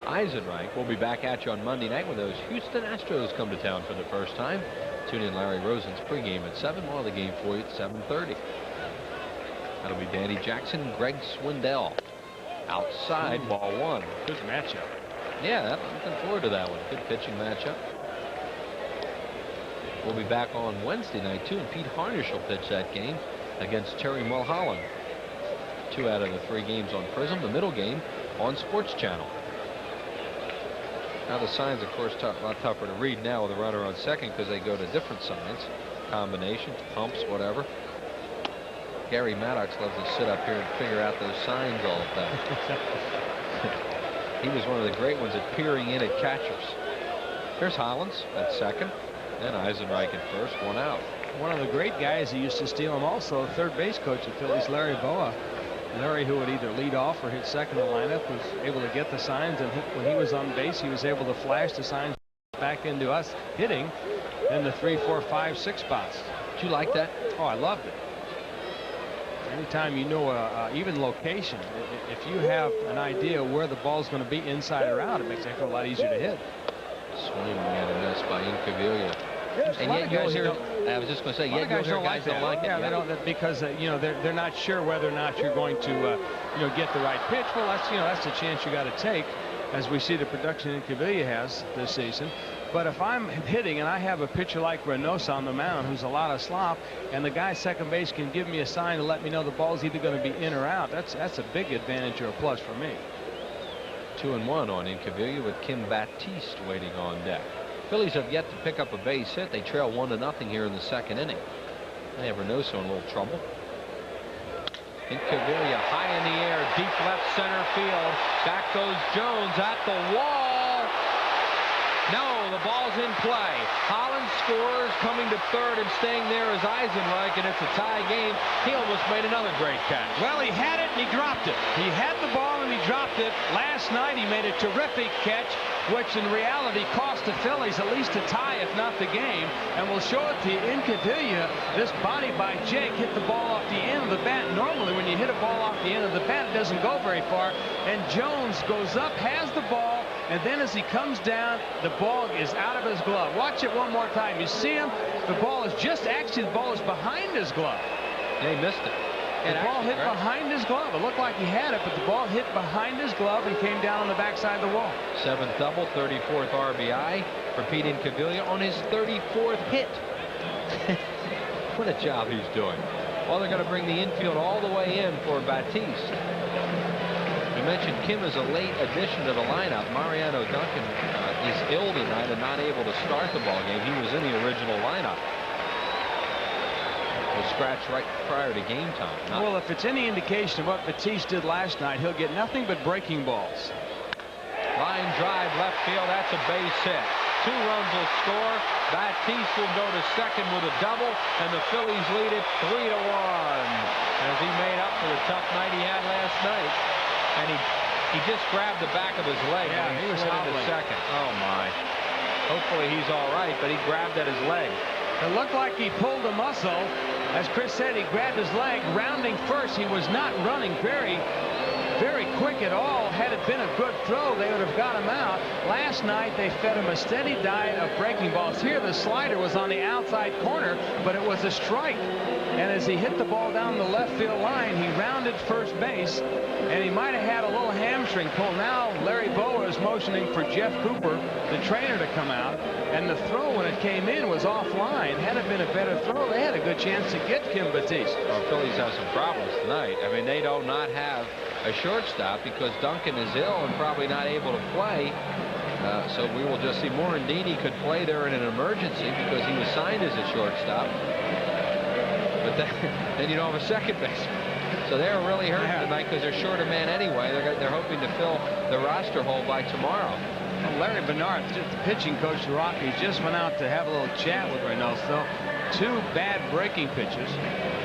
Eisenreich will be back at you on Monday night when those Houston Astros come to town for the first time. Tune in Larry Rosen's pregame at 7. We'll have the game for you at 7:30. That'll be Danny Jackson, Greg Swindell. Outside, ball 1. Good matchup. Yeah, I'm looking forward to that one. Good pitching matchup. We'll be back on Wednesday night too, and Pete Harnish will pitch that game against Terry Mulholland. 2 out of the 3 games on Prism. The middle game on Sports Channel. Now the signs, of course, a lot tougher to read now with a runner on second because they go to different signs, combinations, pumps, whatever. Gary Maddox loves to sit up here and figure out those signs all the time. He was one of the great ones at peering in at catchers. Here's Hollins at second, and Eisenreich at first, 1 out. One of the great guys who used to steal him also, third base coach at Phillies, Larry Boa. Larry, who would either lead off or hit second in the lineup, was able to get the signs, and when he was on base, he was able to flash the signs back into us hitting in the 3, 4, 5, 6 spots. Did you like that? Oh, I loved it. Anytime you know even location, if you have an idea where the ball's going to be inside or out, it makes it a lot easier to hit. Swing at a miss by Incaviglia. And yet you'll hear, I was just going to say, yet you'll hear guys don't like it. Yeah, they don't, because you know they're not sure whether or not you're going to you know, get the right pitch. Well, that's the chance you got to take, as we see the production Incaviglia has this season. But if I'm hitting and I have a pitcher like Reynosa on the mound who's a lot of slop, and the guy second base can give me a sign to let me know the ball's either going to be in or out, that's a big advantage or a plus for me. 2-1 on Incaviglia with Kim Baptiste waiting on deck. Phillies have yet to pick up a base hit. They trail 1-0 here in the second inning. They have Reynosa in a little trouble. Incaviglia high in the air, deep left center field. Back goes Jones at the wall. No, the ball's in play. Hollins scores, coming to third and staying there is Eisenreich, and it's a tie game. He almost made another great catch. Well, he had it and he dropped it. He had the ball and he dropped it. Last night he made a terrific catch, which in reality cost the Phillies at least a tie, if not the game. And we'll show it to you. Incaviglia, this body by Jake hit the ball off the end of the bat. Normally when you hit a ball off the end of the bat, it doesn't go very far. And Jones goes up, has the ball, and then as he comes down, the ball is out of his glove. Watch it one more time. You see him? The ball is actually the ball is behind his glove. Yeah, he missed it. The ball hit behind his glove. It looked like he had it, but the ball hit behind his glove and came down on the backside of the wall. 7th double, 34th RBI for Pete Incaviglia on his 34th hit. What a job he's doing. Well, they're going to bring the infield all the way in for Baptiste. We mentioned Kim is a late addition to the lineup. Mariano Duncan is ill tonight and not able to start the ball game. He was in the original lineup. Was scratched right prior to game time. Well, if it's any indication of what Baptiste did last night, he'll get nothing but breaking balls. Line drive left field. That's a base hit. 2 runs will score. Baptiste will go to second with a double, and the Phillies lead it 3-1 as he made up for the tough night he had last night. And he just grabbed the back of his leg. Yeah, when he was into second. Oh my. Hopefully he's all right, but he grabbed at his leg. It looked like he pulled a muscle. As Chris said, he grabbed his leg, rounding first. He was not running very quick at all. Had it been a good throw, they would have got him out. Last night, they fed him a steady diet of breaking balls. Here, the slider was on the outside corner, but it was a strike. And as he hit the ball down the left field line, he rounded first base, and he might have had a little hamstring pull. Now, Larry Boa is motioning for Jeff Cooper, the trainer, to come out. And the throw, when it came in, was offline. Had it been a better throw, they had a good chance to get Kim Baptiste. Well, Phillies have some problems tonight. I mean, they do not have a shortstop because Duncan is ill and probably not able to play. So we will just see. Morandini could play there in an emergency because he was signed as a shortstop. But then you don't have a second baseman. So they're really hurting tonight because they're short a man anyway. They're hoping to fill the roster hole by tomorrow. Well, Larry Bernard, the pitching coach of the Rockies, just went out to have a little chat with Reynosa. 2 bad breaking pitches,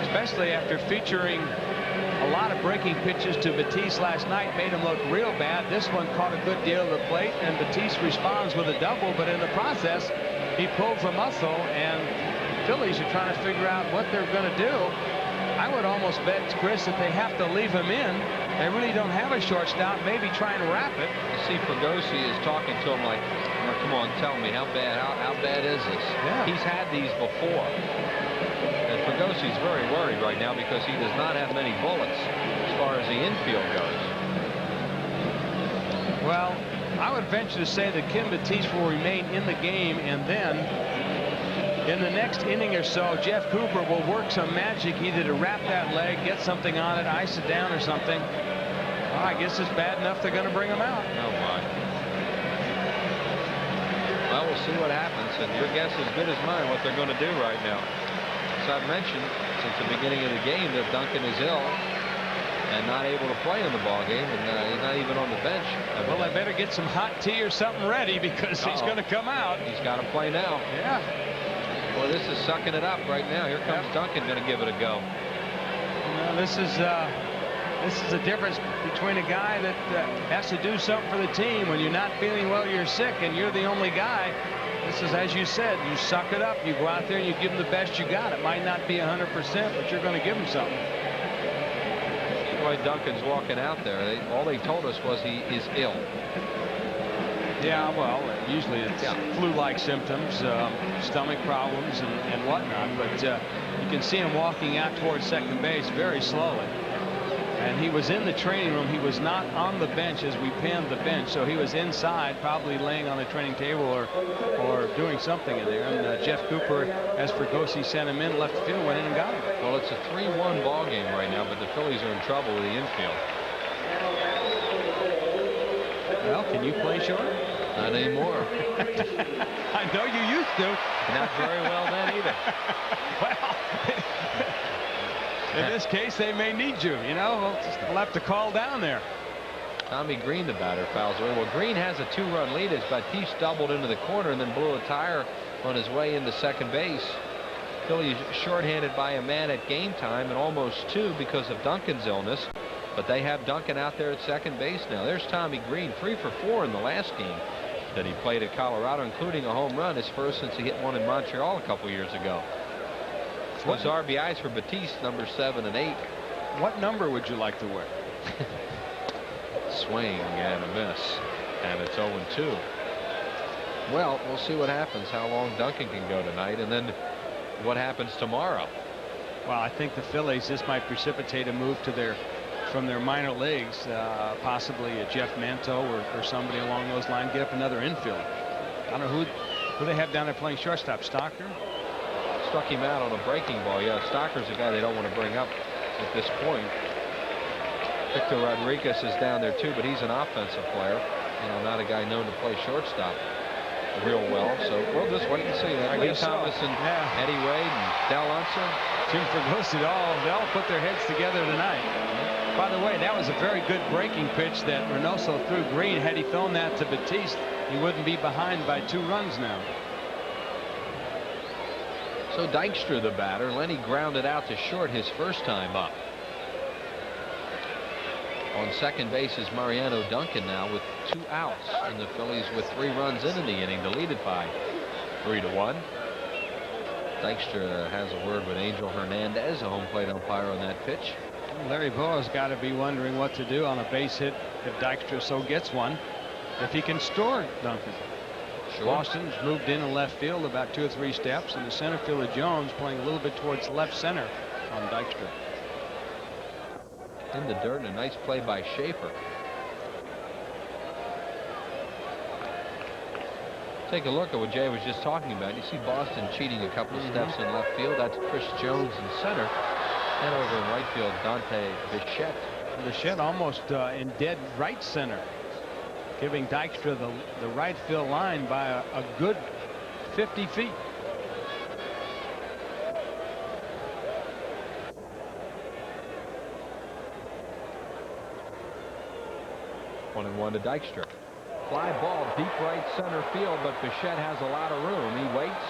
especially after featuring a lot of breaking pitches to Baptiste last night, made him look real bad. This one caught a good deal of the plate, and Baptiste responds with a double, but in the process, he pulls a muscle, and Phillies are trying to figure out what they're going to do. I would almost bet, Chris, that they have to leave him in they really don't have a shortstop. Maybe try and wrap it. You see, Fregosi is talking to him like, "Now, come on, tell me how bad is this?" Yeah. He's had these before. And Fregosi's very worried right now because he does not have many bullets as far as the infield goes. Well, I would venture to say that Kim Batiste will remain in the game, and then in the next inning or so, Jeff Cooper will work some magic either to wrap that leg, get something on it, ice it down or something. Well, I guess it's bad enough they're going to bring him out. Oh, my. Well, we'll see what happens, and your guess is as good as mine what they're going to do right now. As I've mentioned since the beginning of the game that Duncan is ill and not able to play in the ball game, and he's not even on the bench. Well, I better get some hot tea or something ready because he's going to come out. He's got to play now. Yeah. Well, this is sucking it up right now. Here comes Duncan, going to give it a go. No, this is the difference between a guy that has to do something for the team. When you're not feeling well, you're sick, and you're the only guy. This is, as you said, you suck it up. You go out there and you give them the best you got. It might not be 100%, but you're going to give them something. Boy, Duncan's walking out there. All they told us was he is ill. Yeah, well, usually it's flu-like symptoms, stomach problems and whatnot, but you can see him walking out towards second base very slowly. And he was in the training room. He was not on the bench as we panned the bench, so he was inside, probably laying on the training table or doing something in there. And Jeff Cooper, as Fregosi sent him in, left the field, went in and got him. Well, it's a 3-1 ball game right now, but the Phillies are in trouble with the infield. Well, can you play short? Not anymore. I know you used to. Not very well then either. Well, in this case, they may need you. You know, we'll have to call down there. Tommy Green, the batter, fouls away. Well, Green has a 2-run lead as Batiste doubled into the corner and then blew a tire on his way into second base. Phillies shorthanded by a man at game time and almost 2 because of Duncan's illness. But they have Duncan out there at second base now. There's Tommy Green, 3 for 4 in the last game that he played at Colorado, including a home run, his first since he hit one in Montreal a couple years ago. Those RBIs for Batiste, number 7 and 8. What number would you like to wear? Swing and a miss, and it's 0-2. Well, we'll see what happens, how long Duncan can go tonight, and then what happens tomorrow. Well, I think the Phillies, this might precipitate a move to from their minor leagues, possibly a Jeff Manto or somebody along those lines, get up another infield. I don't know who they have down there playing shortstop. Stocker? Struck him out on a breaking ball. Yeah, Stocker's a guy they don't want to bring up at this point. Victor Rodriguez is down there too, but he's an offensive player, you know, not a guy known to play shortstop real well. So we'll just wait and see. Lee Thomas and Eddie Wade and Dal Unser, Jim Fregosi, they all put their heads together tonight. By the way, that was a very good breaking pitch that Reynoso threw Green. Had he thrown that to Batiste, he wouldn't be behind by 2 runs now. So Dykstra, the batter. Lenny grounded out to short his first time up. On second base is Mariano Duncan now with 2 outs, and the Phillies with 3 runs in the inning to lead it by 3-1. Dykstra has a word with Angel Hernandez, a home plate umpire, on that pitch. Larry Bowa's got to be wondering what to do on a base hit if Dykstra so gets one, if he can store Duncan. Sure. Boston's moved in left field about 2 or 3 steps, and the center fielder Jones playing a little bit towards left center on Dykstra. In the dirt, and a nice play by Schaefer. Take a look at what Jay was just talking about. You see Boston cheating a couple of steps in left field. That's Chris Jones in center. And over in right field, Dante Bichette. Bichette almost in dead right center, giving Dykstra the right field line by a good 50 feet. One and one to Dykstra. Fly ball deep right center field, but Bichette has a lot of room. He waits.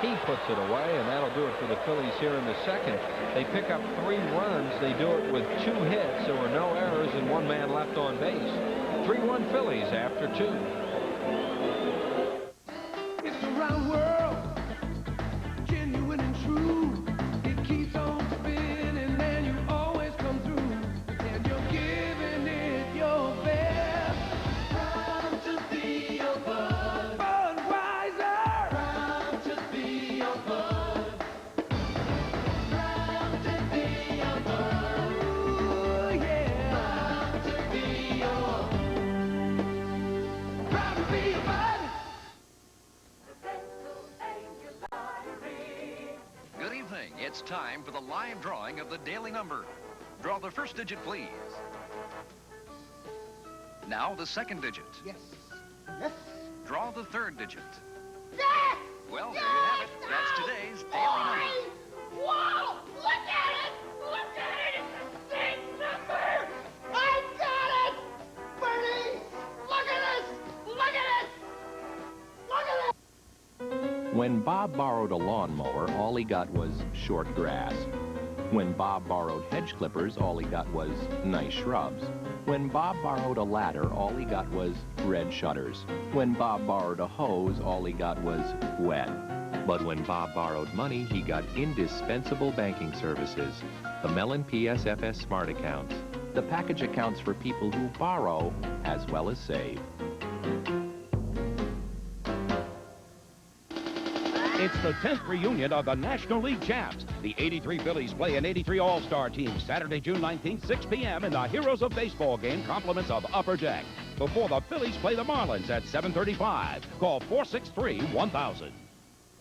He puts it away, and that'll do it for the Phillies here in the second. They pick up 3 runs. They do it with 2 hits. There were no errors and 1 man left on base. 3-1 Phillies after 2. It's a round world, genuine and true. It keeps on spinning, and you always come through. And you're giving It's time for the live drawing of the daily number. Draw the first digit, please. Now the second digit. Yes. Yes. Draw the third digit. Yes! Well, there you have it. That's today's daily number. Whoa! Look at it! Look at it! It's the same number! I got it! Bernie! Look at this! Look at it! Look at it! When Bob borrowed a lawnmower, all he got was short grass. When Bob borrowed hedge clippers, all he got was nice shrubs. When Bob borrowed a ladder, all he got was red shutters. When Bob borrowed a hose, all he got was wet. But when Bob borrowed money, he got indispensable banking services. The Mellon PSFS Smart Accounts. The package accounts for people who borrow as well as save. It's the 10th reunion of the National League champs. The 83 Phillies play an 83 All-Star team Saturday, June 19th, 6 p.m. in the Heroes of Baseball game, compliments of Upper Deck. Before the Phillies play the Marlins at 7:35. Call 463-1000.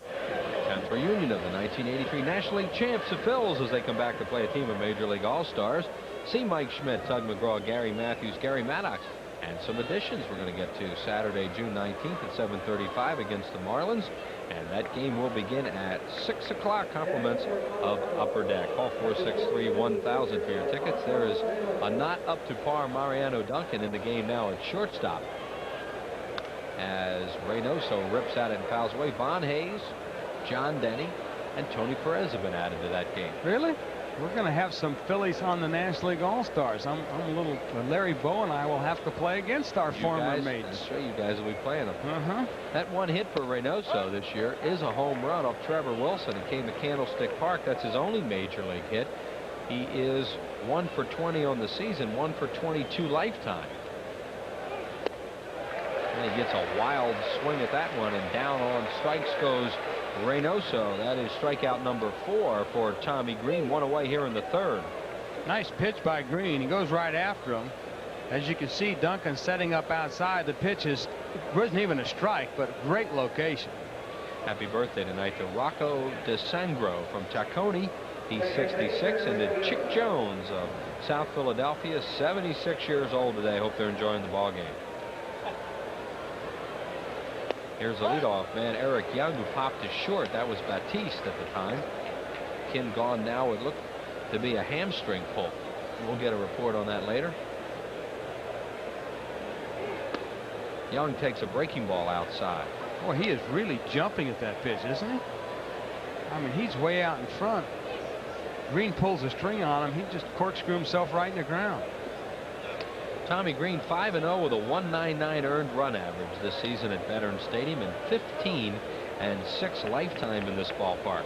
10th reunion of the 1983 National League champs, the Phils, as they come back to play a team of Major League All-Stars. See Mike Schmidt, Tug McGraw, Gary Matthews, Gary Maddox, and some additions we're going to get to Saturday, June 19th at 7:35 against the Marlins. And that game will begin at 6 o'clock. Compliments of Upper Deck. Call 463-1000 for your tickets. There is a not up to par Mariano Duncan in the game now at shortstop, as Reynoso rips at it and fouls away. Von Hayes, John Denny, and Tony Perez have been added to that game. Really? We're going to have some Phillies on the National League All-Stars. I'm a little... Larry Bowe and I will have to play against our former mates. That's right, you guys will be playing them. Uh-huh. That one hit for Reynoso this year is a home run off Trevor Wilson. It came to Candlestick Park. That's his only major league hit. He is 1 for 20 on the season, 1 for 22 lifetime. And he gets a wild swing at that one, and down on strikes goes Reynoso. That is strikeout number 4 for Tommy Green. One away here in the third. Nice pitch by Green. He goes right after him. As you can see, Duncan setting up outside. The pitch wasn't even a strike, but great location. Happy birthday tonight to Rocco DeSangro from Tacony. He's 66. And to Chick Jones of South Philadelphia, 76 years old today. Hope they're enjoying the ball game. Here's the leadoff man, Eric Young, who popped to short. That was Batiste at the time. Ken gone now. It looked to be a hamstring pull. We'll get a report on that later. Young takes a breaking ball outside. Boy, he is really jumping at that pitch, isn't he? I mean, he's way out in front. Green pulls a string on him. He just corkscrew himself right in the ground. Tommy Green 5-0 with a 1.99 earned run average this season at Veterans Stadium, and 15 and 6 lifetime in this ballpark.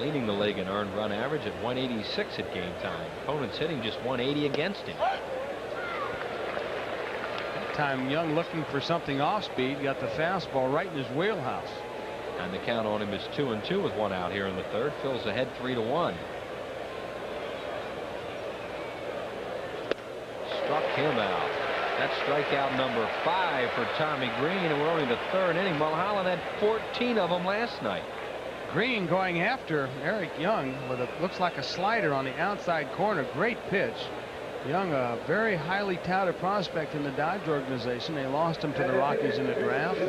Leading the league in earned run average at 186 at game time. Opponents hitting just 180 against him. That time Young looking for something off speed, got the fastball right in his wheelhouse. And the count on him is 2-2 with one out here in the third. Phil's ahead 3-1. Struck him out. That's strikeout number 5 for Tommy Green, and we're only in the third inning. Mulholland had 14 of them last night. Green going after Eric Young with a looks like a slider on the outside corner. Great pitch. Young, a very highly touted prospect in the Dodge organization. They lost him to the Rockies in the draft.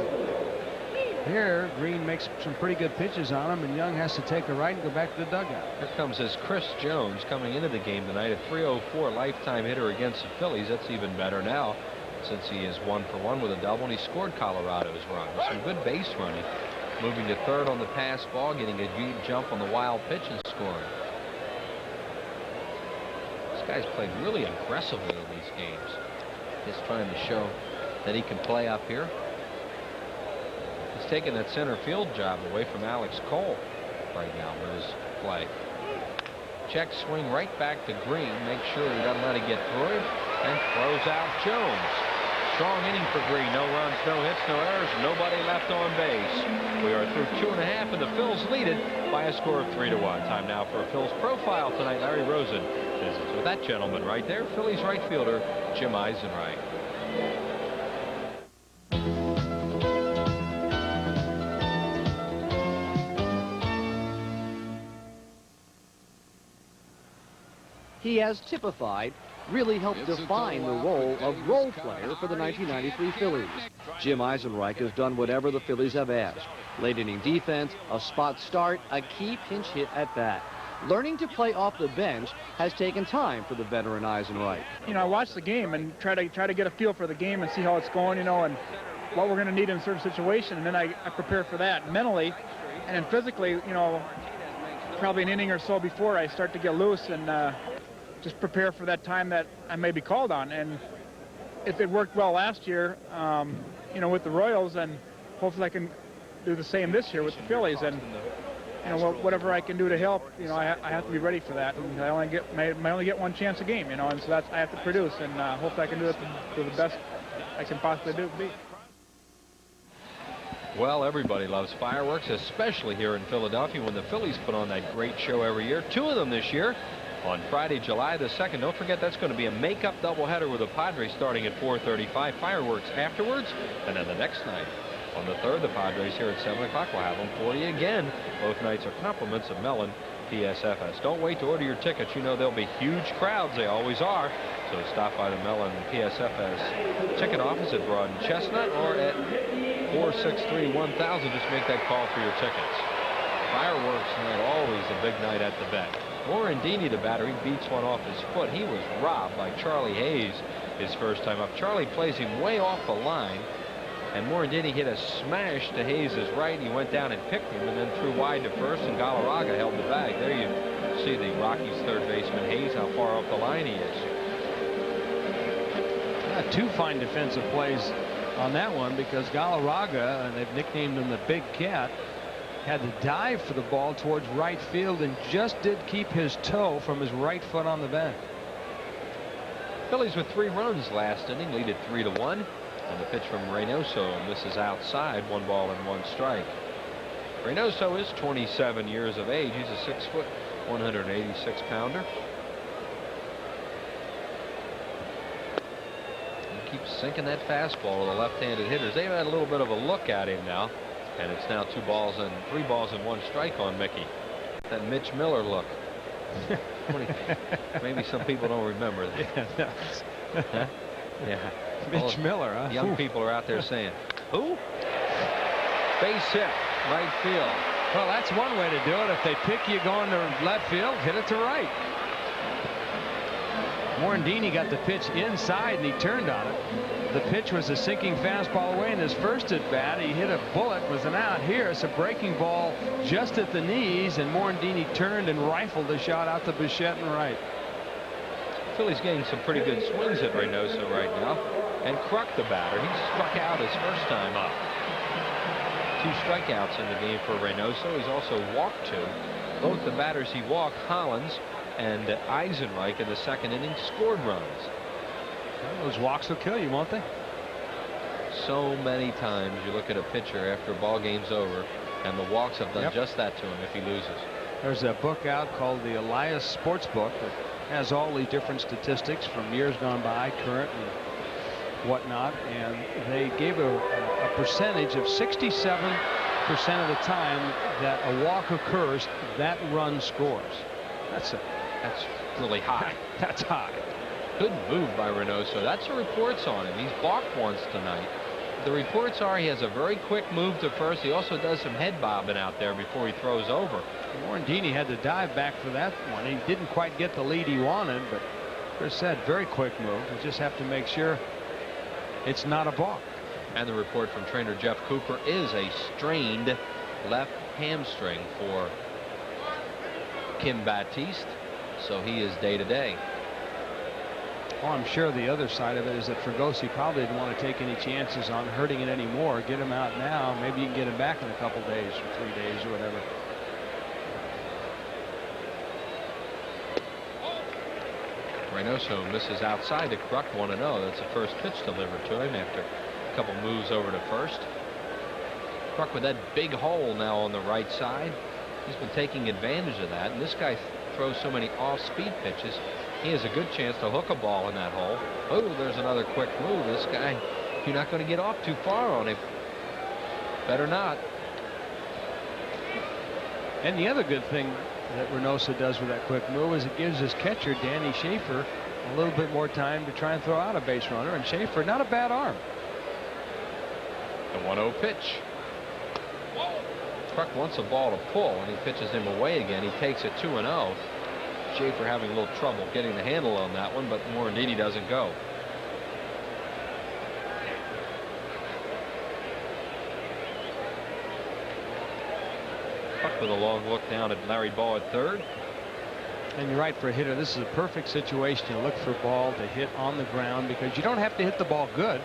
Here, Green makes some pretty good pitches on him, and Young has to take a right and go back to the dugout. Here comes his Chris Jones coming into the game tonight, a 304 lifetime hitter against the Phillies. That's even better now, since he is 1 for 1 with a double, and he scored Colorado's run with some good base running. Moving to third on the pass ball, getting a deep jump on the wild pitch and scoring. This guy's played really aggressively in these games. He's trying to show that he can play up here. He's taking that center field job away from Alex Cole right now with his play. Check swing right back to Green. Make sure he doesn't let it get through him, and throws out Jones. Strong inning for Green. No runs, no hits, no errors, nobody left on base. We are through 2.5, and the Phils lead it by a score of 3-1. Time now for a Phils profile tonight. Larry Rosen visits with that gentleman right there, Phillies right fielder Jim Eisenreich. he has typified really helped define the role of role player for the 1993 Phillies. Jim Eisenreich has done whatever the Phillies have asked. Late inning defense, a spot start, a key pinch hit at bat. Learning to play off the bench has taken time for the veteran Eisenreich. You know, I watch the game and try to get a feel for the game and see how it's going, you know, and what we're going to need in a certain situation, and then I prepare for that mentally, and then physically, you know, probably an inning or so before I start to get loose and just prepare for that time that I may be called on. And if it worked well last year, you know, with the Royals, and hopefully I can do the same this year with the Phillies. And you know, whatever I can do to help, you know, I have to be ready for that. And I only get one chance a game, you know, and so that's I have to produce, and hope I can do it to the best I can possibly be. Well, everybody loves fireworks, especially here in Philadelphia when the Phillies put on that great show every year. 2 of them this year on Friday, July the 2nd. Don't forget, that's going to be a make-up doubleheader with the Padres starting at 4:35. Fireworks afterwards, and then the next night on the 3rd, the Padres here at 7 o'clock will have them for you again. Both nights are compliments of Mellon PSFS. Don't wait to order your tickets. You know there'll be huge crowds. They always are. So stop by the Mellon PSFS ticket office at Broad and Chestnut or at 463-1000. Just make that call for your tickets. Fireworks night, always a big night at the vet. Morandini, the batter, he beats one off his foot. He was robbed by Charlie Hayes his first time up. Charlie plays him way off the line, and Morandini hit a smash to Hayes' right. He went down and picked him and then threw wide to first, and Galarraga held the bag. There you see the Rockies third baseman Hayes, how far off the line he is. 2 fine defensive plays on that one, because Galarraga, and they've nicknamed him the Big Cat, had to dive for the ball towards right field and just did keep his toe from his right foot on the bag. Phillies with 3 runs last inning, lead at 3-1. And the pitch from Reynoso misses outside, 1 ball and 1 strike. Reynoso is 27 years of age. He's a 6 foot, 186 pounder. He keeps sinking that fastball to the left-handed hitters. They've had a little bit of a look at him now, and it's now 3 balls and 1 strike on Mickey. That Mitch Miller look. Maybe some people don't remember that. Yeah, huh? Yeah. Mitch Miller, huh? Young people are out there saying, who? Base hit, right field. Well, that's one way to do it. If they pick you going to left field, hit it to right. Morandini got the pitch inside, and he turned on it. The pitch was a sinking fastball away in his first at bat. He hit a bullet, was an out. Here it's a breaking ball just at the knees, and Morandini turned and rifled the shot out to Bichette and right. Philly's getting some pretty good swings at Reynoso right now. And Kruk, the batter, he struck out his first time up. 2 strikeouts in the game for Reynoso. He's also walked 2. Both the batters he walked, Hollins and Eisenreich, in the 2nd inning, scored runs. Well, those walks will kill you, won't they? So many times you look at a pitcher after a ball game's over, and the walks have done just that to him if he loses. There's a book out called the Elias Sports Book that has all these different statistics from years gone by, current and whatnot, and they gave a percentage of 67% of the time that a walk occurs, that run scores. That's really high. That's high. Good move by Reynoso. That's the reports on him. He's balked once tonight. The reports are he has a very quick move to first. He also does some head bobbing out there before he throws over. Morandini had to dive back for that one. He didn't quite get the lead he wanted, but Chris said very quick move. You just have to make sure it's not a balk. And the report from trainer Jeff Cooper is a strained left hamstring for Kim Baptiste, so he is day-to-day. Well, I'm sure the other side of it is that Fregosi probably didn't want to take any chances on hurting it anymore. Get him out now. Maybe you can get him back in a couple days or 3 days or whatever. Reynoso misses outside to Kruk, 1-0. That's the first pitch delivered to him after a couple moves over to first. Kruk with that big hole now on the right side. He's been taking advantage of that, and this guy throws so many off-speed pitches. He has a good chance to hook a ball in that hole. Oh, there's another quick move. This guy, you're not going to get off too far on him. Better not. And the other good thing that Reynoso does with that quick move is it gives his catcher, Danny Schaefer, a little bit more time to try and throw out a base runner. And Schaefer, not a bad arm. The 1-0 pitch. Truck wants a ball to pull, and he pitches him away again. He takes it 2-0. Schaefer having a little trouble getting the handle on that one, but Morandini doesn't go. Truck with a long look down at Larry Ball at third. And you're right, for a hitter, this is a perfect situation to look for a ball to hit on the ground, because you don't have to hit the ball good.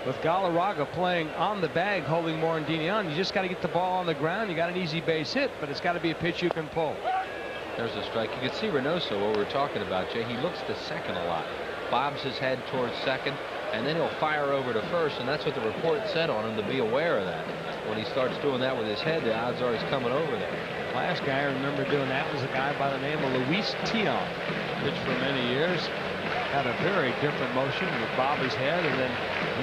With Galarraga playing on the bag, holding Morandini on, you just got to get the ball on the ground. You got an easy base hit, but it's got to be a pitch you can pull. There's a strike. You can see Reynoso, what we're talking about, Jay. He looks to second a lot. Bobs his head towards second, and then he'll fire over to first, and that's what the report said on him, to be aware of that. When he starts doing that with his head, the odds are he's coming over there. Last guy I remember doing that was a guy by the name of Luis Tion. Pitched for many years. Had a very different motion with Bobby's head, and then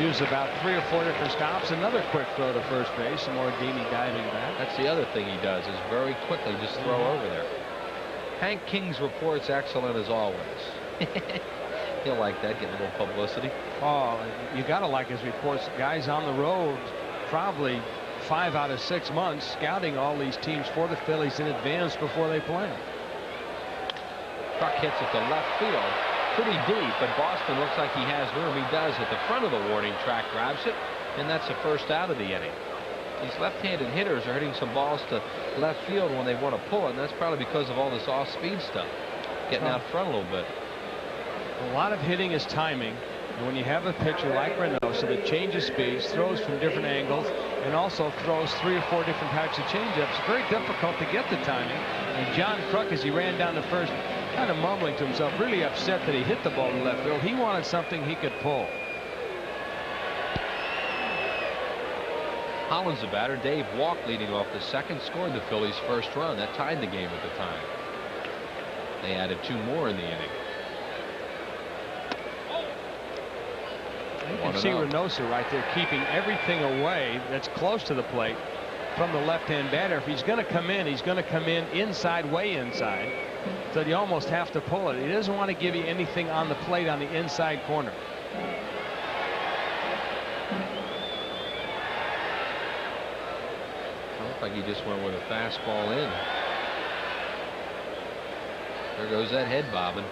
used about 3 or 4 different stops. Another quick throw to first base, and Morandini diving back. That's the other thing he does, is very quickly just throw over there. Hank King's report's excellent as always. He'll like that, get a little publicity. Oh, you got to like his reports. Guys on the road, probably 5 out of 6 months, scouting all these teams for the Phillies in advance before they play. Truck hits it to left field. Pretty deep, but Boston looks like he has room. He does at the front of the warning track, grabs it, and that's the first out of the inning. These left-handed hitters are hitting some balls to left field when they want to pull it, and that's probably because of all this off-speed stuff, getting out front a little bit. A lot of hitting is timing, and when you have a pitcher like Reynoso that changes speeds, throws from different angles, and also throws 3 or 4 different types of changeups, it's very difficult to get the timing. And John Kruk, as he ran down the first, kind of mumbling to himself, really upset that he hit the ball to left field. He wanted something he could pull. Hollins the batter. Dave Walk leading off the second, scored the Phillies' first run. That tied the game at the time. They added 2 more in the inning. You can see Reynoso right there keeping everything away that's close to the plate from the left-hand batter. If he's going to come in, he's going to come in inside, way inside. So you almost have to pull it. He doesn't want to give you anything on the plate on the inside corner. Looks like he just went with a fastball in. There goes that head bobbing.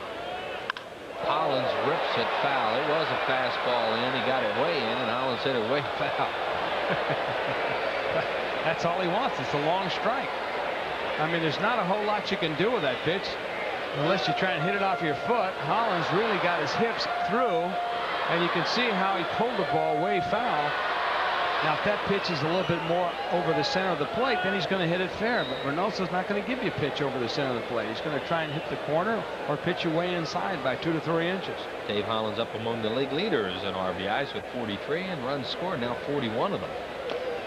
Hollins rips it foul. It was a fastball in. He got it way in, and Hollins hit it way foul. That's all he wants. It's a long strike. I mean, there's not a whole lot you can do with that pitch unless you try and hit it off your foot. Hollins really got his hips through, and you can see how he pulled the ball way foul. Now, if that pitch is a little bit more over the center of the plate, then he's going to hit it fair. But Reynoso's not going to give you a pitch over the center of the plate. He's going to try and hit the corner or pitch you way inside by 2 to 3 inches. Dave Hollins up among the league leaders in RBIs with 43, and runs scored, now 41 of them.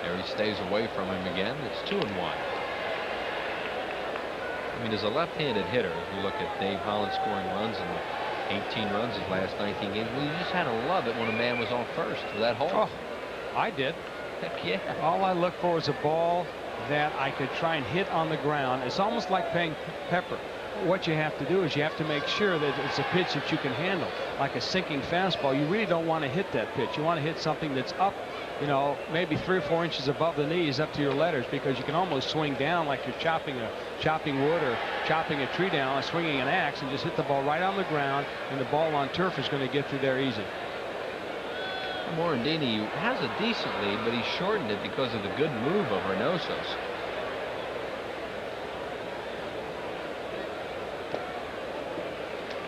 There he stays away from him again. It's 2-1. I mean, as a left-handed hitter, if you look at Dave Hollins scoring runs and 18 runs his last 19 games, well, you just had to love it when a man was on first for that hole. Oh, I did. Heck yeah. All I look for is a ball that I could try and hit on the ground. It's almost like playing pepper. What you have to do is you have to make sure that it's a pitch that you can handle. Like a sinking fastball, you really don't want to hit that pitch. You want to hit something that's up, you know, maybe 3 or 4 inches above the knees up to your letters, because you can almost swing down like you're chopping wood or chopping a tree down and swinging an axe, and just hit the ball right on the ground, and the ball on turf is going to get through there easy. Morandini has a decent lead, but he shortened it because of the good move of Reynoso's.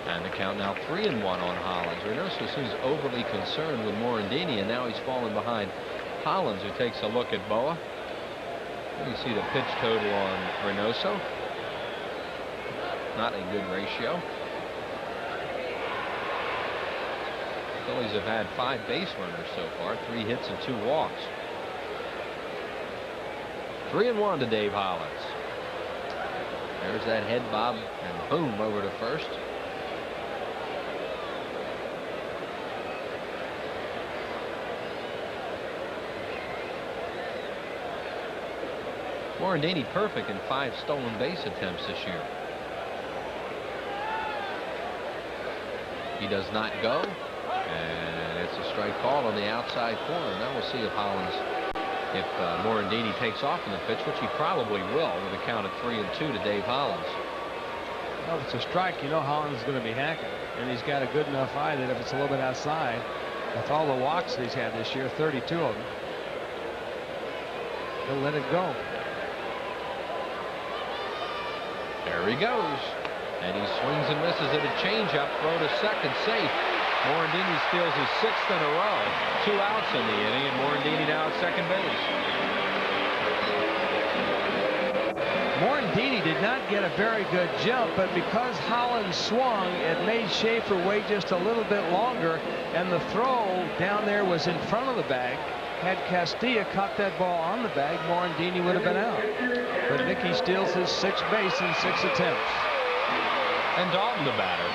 And the count now 3-1 on Hollins. Reynoso seems overly concerned with Morandini, and now he's falling behind Hollins, who takes a look at Boa. You see the pitch total on Reynoso. Not a good ratio. Phillies have had 5 base runners so far, 3 hits and 2 walks. 3-1 to Dave Hollins. There's that head bob, and boom, over to first. Morandini perfect in 5 stolen base attempts this year. He does not go, and it's a strike call on the outside corner. Now we'll see if Morandini takes off in the pitch, which he probably will, with a count of 3-2 to Dave Hollins. Well, if it's a strike, you know Hollins is going to be hacking, and he's got a good enough eye that if it's a little bit outside, with all the walks that he's had this year, 32 of them, he'll let it go. There he goes. And he swings and misses at a changeup. Throw to second, safe. Morandini steals his 6th in a row. 2 outs in the inning, and Morandini now at second base. Morandini did not get a very good jump, but because Hollins swung, it made Schaefer wait just a little bit longer, and the throw down there was in front of the bag. Had Castilla caught that ball on the bag, Morandini would have been out. But Mickey steals his 6th base in 6 attempts. And Dalton the batter.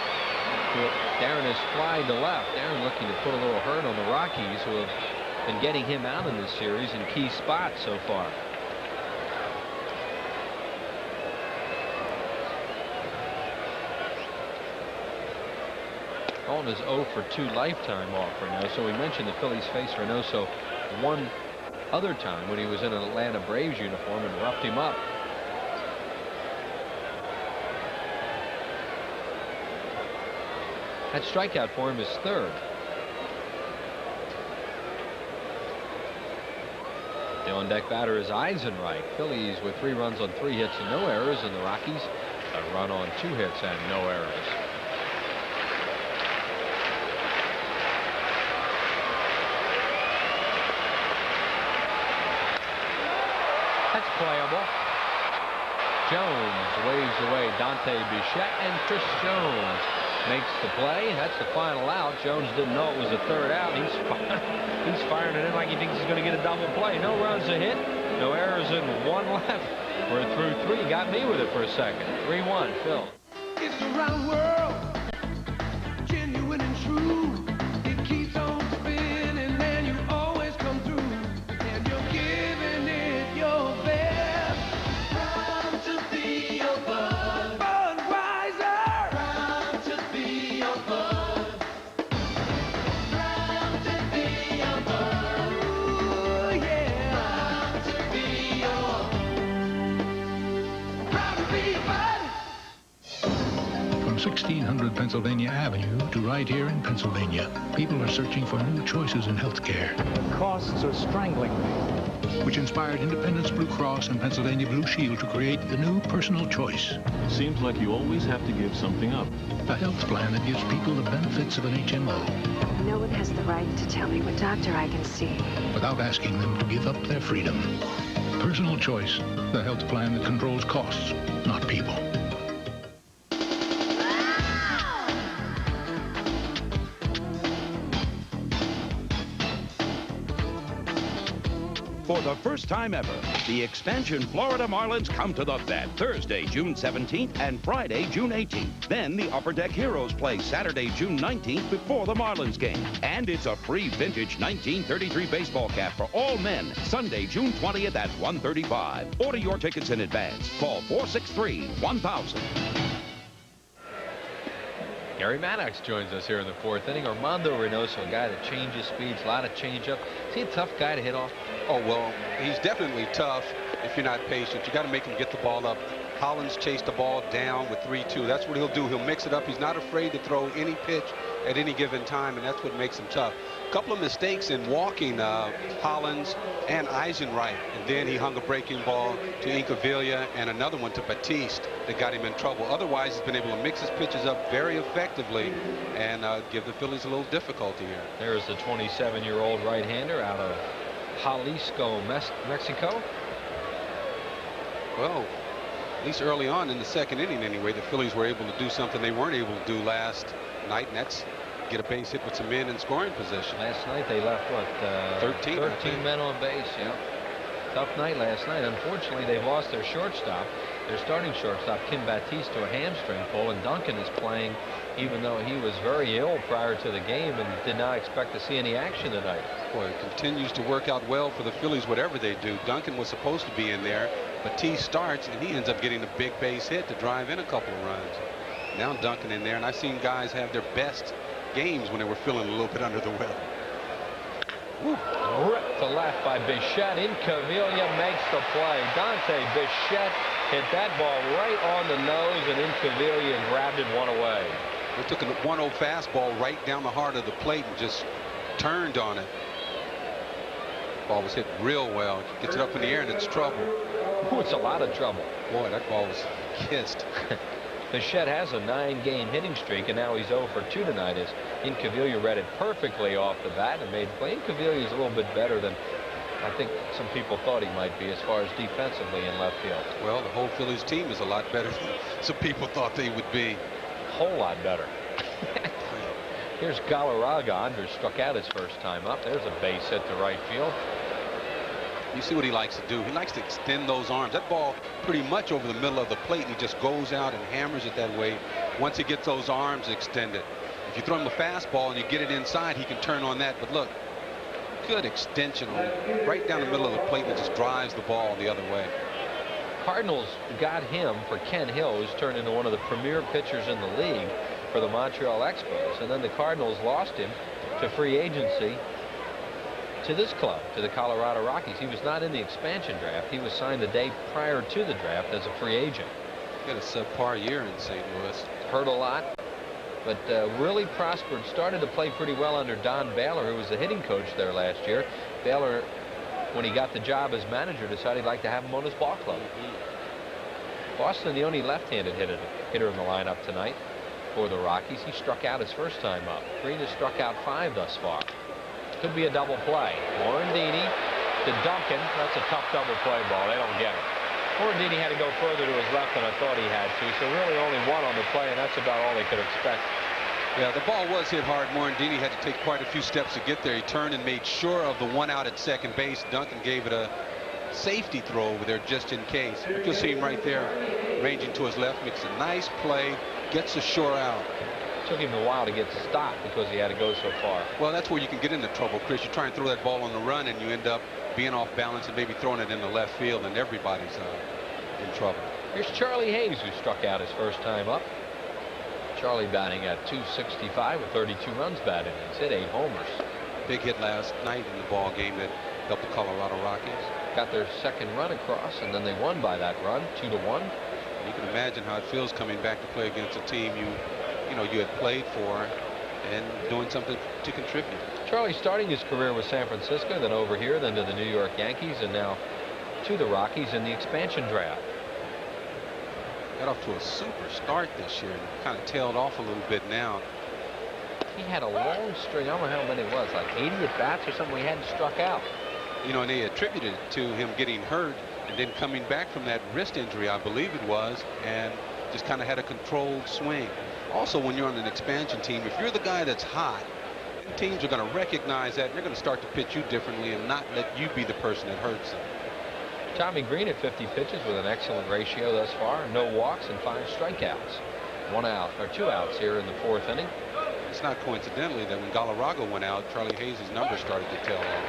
Darren has flied to left. Darren looking to put a little hurt on the Rockies, who have been getting him out in this series in key spots so far. Dalton is 0 for 2 lifetime off Reynoso. We mentioned the Phillies faced Reynoso one other time when he was in an Atlanta Braves uniform and roughed him up. That strikeout for him is 3rd. The on-deck batter is Eisenreich. Phillies with 3 runs on 3 hits and no errors, and the Rockies a run on 2 hits and no errors. That's playable. Jones waves away Dante Bichette, and Chris Jones makes the play. That's the final out. Jones didn't know it was the 3rd out. He's firing it in like he thinks he's going to get a double play. No runs a hit, no errors, and 1 left. We're through 3. Got me with it for a second. 3-1, Phil. It's a round world, genuine and true. It keeps on spinning, and you always come through. And you're giving it your best. Proud to be your bud. Budweiser. Proud to be your bud. Proud to be your bud. Ooh, yeah. Proud to be proud to be your bud. From 1600 Pennsylvania Avenue to right here in Pennsylvania, people are searching for new choices in healthcare. The costs are strangling me. Which inspired Independence Blue Cross and Pennsylvania Blue Shield to create the new personal choice. Seems like you always have to give something up. A health plan that gives people the benefits of an HMO. No one has the right to tell me what doctor I can see. Without asking them to give up their freedom. Personal choice, the health plan that controls costs, not people. For the first time ever, the expansion Florida Marlins come to the Fed Thursday, June 17th and Friday, June 18th. Then the Upper Deck Heroes play Saturday, June 19th before the Marlins game. And it's a free vintage 1933 baseball cap for all men, Sunday, June 20th at 1:35. Order your tickets in advance. Call 463-1000. Gary Maddox joins us here in the 4th inning. Armando Reynoso, a guy that changes speeds, a lot of changeup. Is he a tough guy to hit off? Oh, well, he's definitely tough if you're not patient. You got to make him get the ball up. Hollins chased the ball down with 3-2. That's what he'll do. He'll mix it up. He's not afraid to throw any pitch at any given time, and that's what makes him tough. A couple of mistakes in walking Hollins and Eisenreich, and then he hung a breaking ball to Incaviglia and another one to Batiste that got him in trouble. Otherwise, he's been able to mix his pitches up very effectively and give the Phillies a little difficulty here. There's the 27-year-old right-hander out of Jalisco, Mexico. Well, at least early on in the 2nd inning anyway, the Phillies were able to do something they weren't able to do last night, and that's get a base hit with some men in scoring position. Last night they left, what, 13 men on base. Yeah. Tough night last night. Unfortunately, they've lost their shortstop, their starting shortstop, Kim Batiste, to a hamstring pull, and Duncan is playing even though he was very ill prior to the game and did not expect to see any action tonight. Boy, it continues to work out well for the Phillies, whatever they do. Duncan was supposed to be in there, but T starts, and he ends up getting a big base hit to drive in a couple of runs. Now Duncan in there, and I've seen guys have their best games when they were feeling a little bit under the weather. Ripped to left by Bichette. Incaviglia makes the play. Dante Bichette hit that ball right on the nose, and Incaviglia grabbed it one away. They took a 1-0 fastball right down the heart of the plate and just turned on it. Ball was hit real well. Gets it up in the air and it's trouble. Ooh, it's a lot of trouble. Boy, that ball was kissed. Bichette has a 9-game hitting streak, and now he's 0 for 2 tonight as Incaviglia read it perfectly off the bat and made play. Incaviglia is a little bit better than I think some people thought he might be as far as defensively in left field. Well, the whole Phillies team is a lot better than some people thought they would be. A whole lot better. Here's Galarraga. Andres struck out his first time up. There's a base hit to right field. You see what he likes to do. He likes to extend those arms. That ball pretty much over the middle of the plate, and he just goes out and hammers it that way once he gets those arms extended. If you throw him a fastball and you get it inside, he can turn on that. But look, good extension right down the middle of the plate, and it just drives the ball the other way. Cardinals got him for Ken Hill, who's turned into one of the premier pitchers in the league for the Montreal Expos. And then the Cardinals lost him to free agency to this club, to the Colorado Rockies. He was not in the expansion draft. He was signed the day prior to the draft as a free agent. He had a subpar year in St. Louis. Hurt a lot, but really prospered. Started to play pretty well under Don Baylor, who was the hitting coach there last year. Baylor, when he got the job as manager, decided he'd like to have him on his ball club. Boston, the only left-handed hitter in the lineup tonight for the Rockies. He struck out his first time up. Green has struck out 5 thus far. Could be a double play. Morandini to Duncan. That's a tough double play ball. They don't get it. Morandini had to go further to his left than I thought he had to, so really only 1 on the play, and that's about all they could expect. Yeah, the ball was hit hard. Morandini had to take quite a few steps to get there. He turned and made sure of the 1 out at second base. Duncan gave it a safety throw over there just in case. You can see him right there ranging to his left. Makes a nice play. Gets the shore out. Took him a while to get stopped because he had to go so far. Well, that's where you can get into trouble, Chris. You try and throw that ball on the run and you end up being off balance and maybe throwing it in the left field, and everybody's in trouble. Here's Charlie Hayes, who struck out his first time up. Charlie batting at .265 with 32 runs batted. He's hit 8 homers. Big hit last night in the ball game that helped the Colorado Rockies. Got their second run across, and then they won by that run, 2-1. You can imagine how it feels coming back to play against a team you had played for and doing something to contribute. Charlie starting his career with San Francisco, then over here, then to the New York Yankees, and now to the Rockies in the expansion draft. Got off to a super start this year and kind of tailed off a little bit now. He had a long string. I don't know how many it was, like 80 at-bats or something. He hadn't struck out. You know, and they attributed it to him getting hurt and then coming back from that wrist injury, I believe it was, and just kind of had a controlled swing. Also, when you're on an expansion team, if you're the guy that's hot, teams are going to recognize that, and they're going to start to pitch you differently and not let you be the person that hurts them. Tommy Green at 50 pitches with an excellent ratio thus far. No walks and 5 strikeouts. 1 out, or 2 outs here in the 4th inning. It's not coincidentally that when Galarraga went out, Charlie Hayes' numbers started to tail off.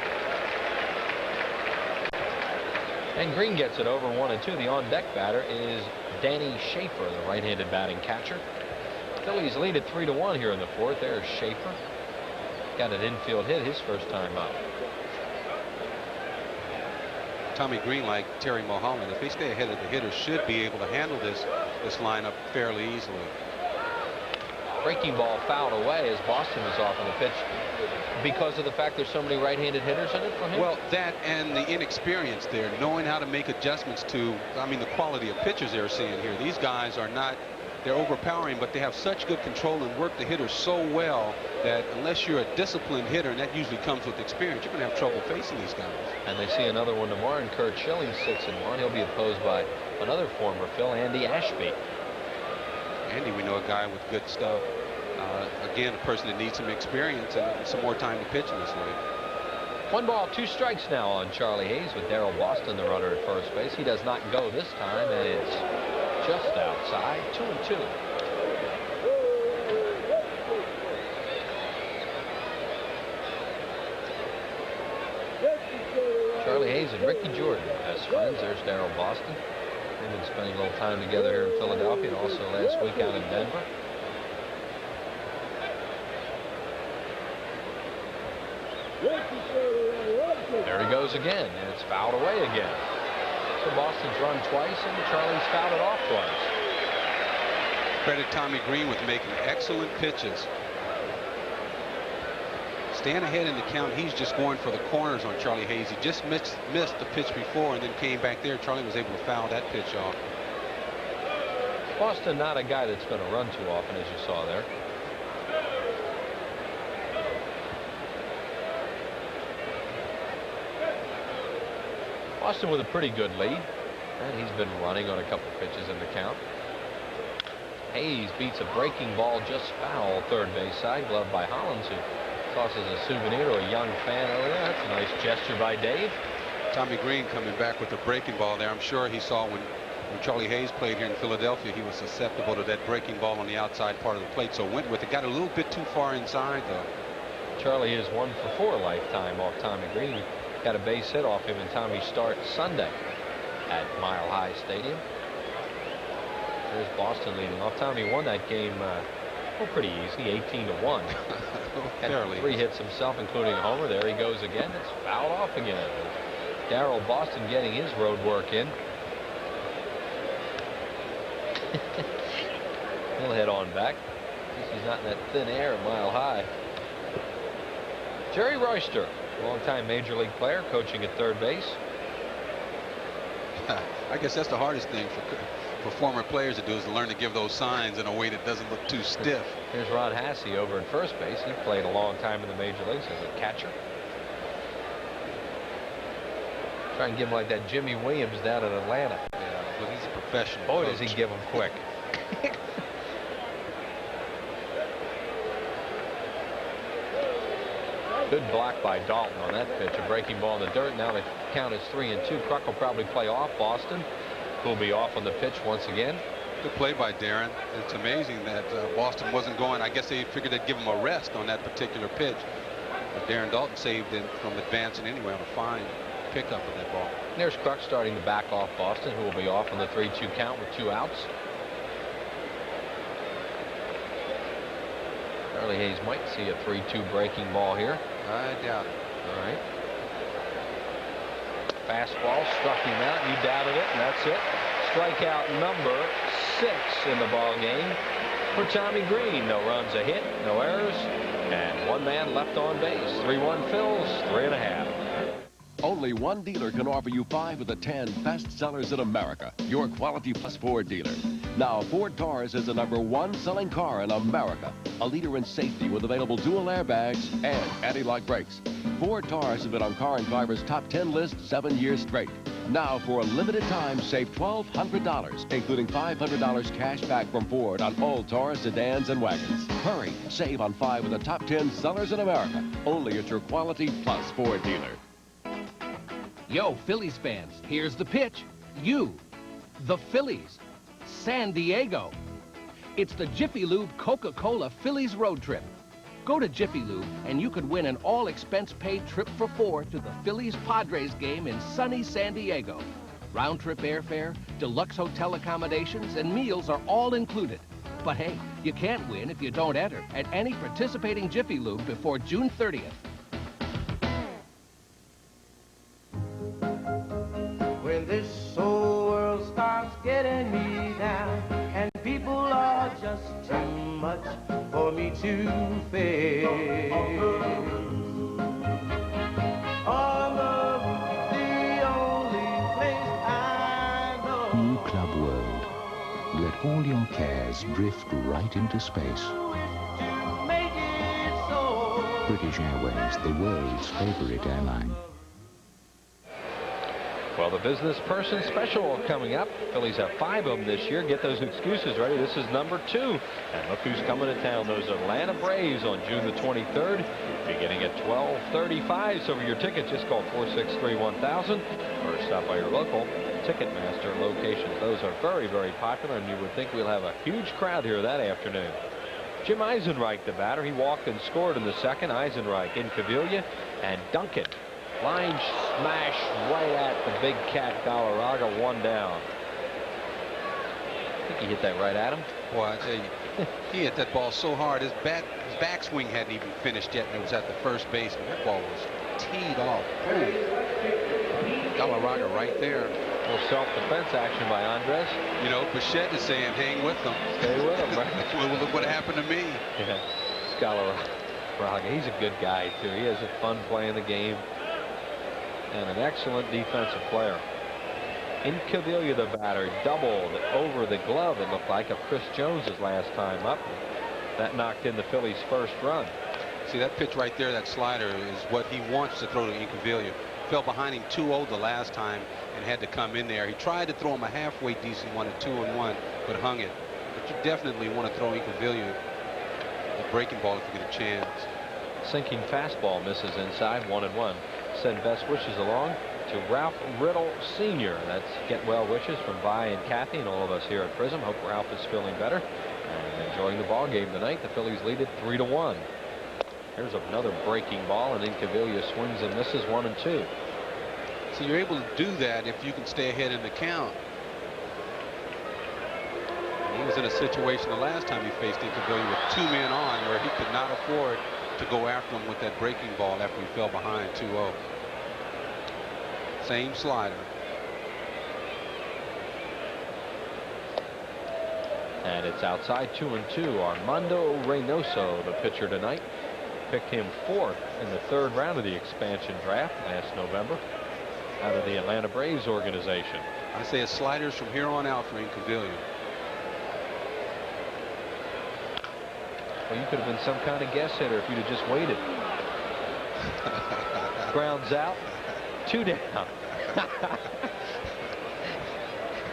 And Green gets it over 1-2. The on-deck batter is Danny Schaefer, the right-handed batting catcher. Phillies lead at 3-1 here in the 4th. There's Schaefer. Got an infield hit his first time up. Tommy Green, like Terry Mulholland, if they stay ahead of the hitters, should be able to handle this lineup fairly easily. Breaking ball fouled away as Boston was off on the pitch because of the fact there's so many right-handed hitters in it for him? Well, that and the inexperience there, knowing how to make adjustments to, the quality of pitchers they're seeing here. These guys are not, they're overpowering, but they have such good control and work the hitters so well that unless you're a disciplined hitter, and that usually comes with experience, you're going to have trouble facing these guys. And they see another one tomorrow, and Kurt Schilling's 6-1. He'll be opposed by another former Phil, Andy Ashby. Andy, we know a guy with good stuff. Again, a person that needs some experience and some more time to pitch in this league. 1 ball, 2 strikes now on Charlie Hayes with Darrell Boston, the runner at first base. He does not go this time, and it's just outside. 2-2. Charlie Hayes and Ricky Jordan as friends. There's Darrell Boston. They've been spending a little time together here in Philadelphia and also last week out in Denver. goes again, and it's fouled away again. So Boston's run twice, and Charlie's fouled it off twice. Credit Tommy Green with making excellent pitches. Staying ahead in the count, he's just going for the corners on Charlie Hayes. He just missed the pitch before and then came back there. Charlie was able to foul that pitch off. Boston not a guy that's going to run too often, as you saw there. Boston with a pretty good lead, and he's been running on a couple pitches in the count. Hayes beats a breaking ball just foul third base side, gloved by Hollins, who tosses a souvenir to a young fan over there. That's a nice gesture by Dave. Tommy Green coming back with a breaking ball there. I'm sure he saw when Charlie Hayes played here in Philadelphia, he was susceptible to that breaking ball on the outside part of the plate, so went with it. Got a little bit too far inside, though. Charlie is 1 for 4 lifetime off Tommy Green. He got a base hit off him in Tommy's start Sunday at Mile High Stadium. There's Boston leading off. Tommy won that game pretty easy, 18-1. Had 3 hits himself, including a homer. There he goes again. It's fouled off again. Darryl Boston getting his road work in. He'll head on back. He's not in that thin air at Mile High. Jerry Royster, longtime major league player, coaching at third base. I guess that's the hardest thing for former players to do, is to learn to give those signs in a way that doesn't look too stiff. Here's Ron Hasse over at first base. He played a long time in the major leagues as a catcher. Try and give him like that Jimmy Williams down in Atlanta. Yeah, but he's a professional. Boy, coach. does he give them quick. Good block by Dalton on that pitch. A breaking ball in the dirt. Now the count is 3-2. Kruk will probably play off Boston, who'll be off on the pitch once again. Good play by Darren. It's amazing that Boston wasn't going. I guess they figured they'd give him a rest on that particular pitch. But Darren Dalton saved it from advancing anyway on a fine pickup of that ball. There's Kruk starting to back off Boston, who will be off on the 3-2 count with 2 outs. Charlie Hayes might see a 3-2 breaking ball here. I doubt it. All right. Fastball struck him out. You doubted it, and that's it. Strikeout number 6 in the ball game for Tommy Green. No runs, a hit, no errors, and 1 man left on base. 3-1 Phillies, 3.5. Only one dealer can offer you 5 of the 10 best sellers in America. Your Quality Plus Ford dealer. Now, Ford Taurus is the #1 selling car in America. A leader in safety with available dual airbags and anti-lock brakes. Ford Taurus has been on Car and Driver's top 10 list 7 years straight. Now, for a limited time, save $1,200, including $500 cash back from Ford on all Taurus sedans and wagons. Hurry, save on 5 of the top 10 sellers in America. Only at your Quality Plus Ford dealer. Yo, Phillies fans, here's the pitch. You, the Phillies, San Diego. It's the Jiffy Lube Coca-Cola Phillies road trip. Go to Jiffy Lube and you could win an all-expense-paid trip for 4 to the Phillies-Padres game in sunny San Diego. Round-trip airfare, deluxe hotel accommodations, and meals are all included. But hey, you can't win if you don't enter at any participating Jiffy Lube before June 30th. When this whole world starts getting me down and people are just too much for me to face, on the roof, the only place I know. New Club World. Let all your cares drift right into space. Make it so. British Airways, the world's favorite airline. Well, the business person special coming up. Phillies have 5 of them this year. Get those excuses ready. This is number 2. And look who's coming to town. Those Atlanta Braves on June the 23rd, beginning at 12:35. So for your tickets, just call 463-1000 or stop by your local Ticketmaster locations. Those are very, very popular, and you would think we'll have a huge crowd here that afternoon. Jim Eisenreich, the batter. He walked and scored in the second. Eisenreich in Cavilla, and Duncan. Line smash right at the big cat Galarraga, 1 down. I think he hit that right at him. Boy, I tell you, he hit that ball so hard, his backswing hadn't even finished yet, and it was at the first baseman. That ball was teed off. Boom. Galarraga right there. A little self-defense action by Andres. You know, Bichette is saying, hang with them. Stay with them, right? Well, look what happened to me. Yeah. Galarraga, he's a good guy, too. He has fun playing the game. And an excellent defensive player. Incaviglia, the batter, doubled over the glove, it looked like, of Chris Jones's last time up. That knocked in the Phillies' first run. See, that pitch right there, that slider, is what he wants to throw to Incaviglia. Fell behind him 2-0 the last time and had to come in there. He tried to throw him a halfway decent one at 2-1, but hung it. But you definitely want to throw Incaviglia a breaking ball if you get a chance. Sinking fastball misses inside, 1-1. Send best wishes along to Ralph Riddle Sr. That's get well wishes from Vi and Kathy and all of us here at Prism. Hope Ralph is feeling better and enjoying the ball game tonight. The Phillies lead it 3-1. Here's another breaking ball, and Incaviglia swings and misses 1-2. So you're able to do that if you can stay ahead in the count. He was in a situation the last time he faced Incaviglia with 2 men on where he could not afford to go after him with that breaking ball after he fell behind 2-0. Same slider. And it's outside, 2-2. Armando Reynoso, the pitcher tonight. Picked him 4th in the 3rd round of the expansion draft last November out of the Atlanta Braves organization. I say it's sliders from here on out for Incaviglia. Well, you could have been some kind of guess hitter if you'd have just waited. Grounds out, 2 down.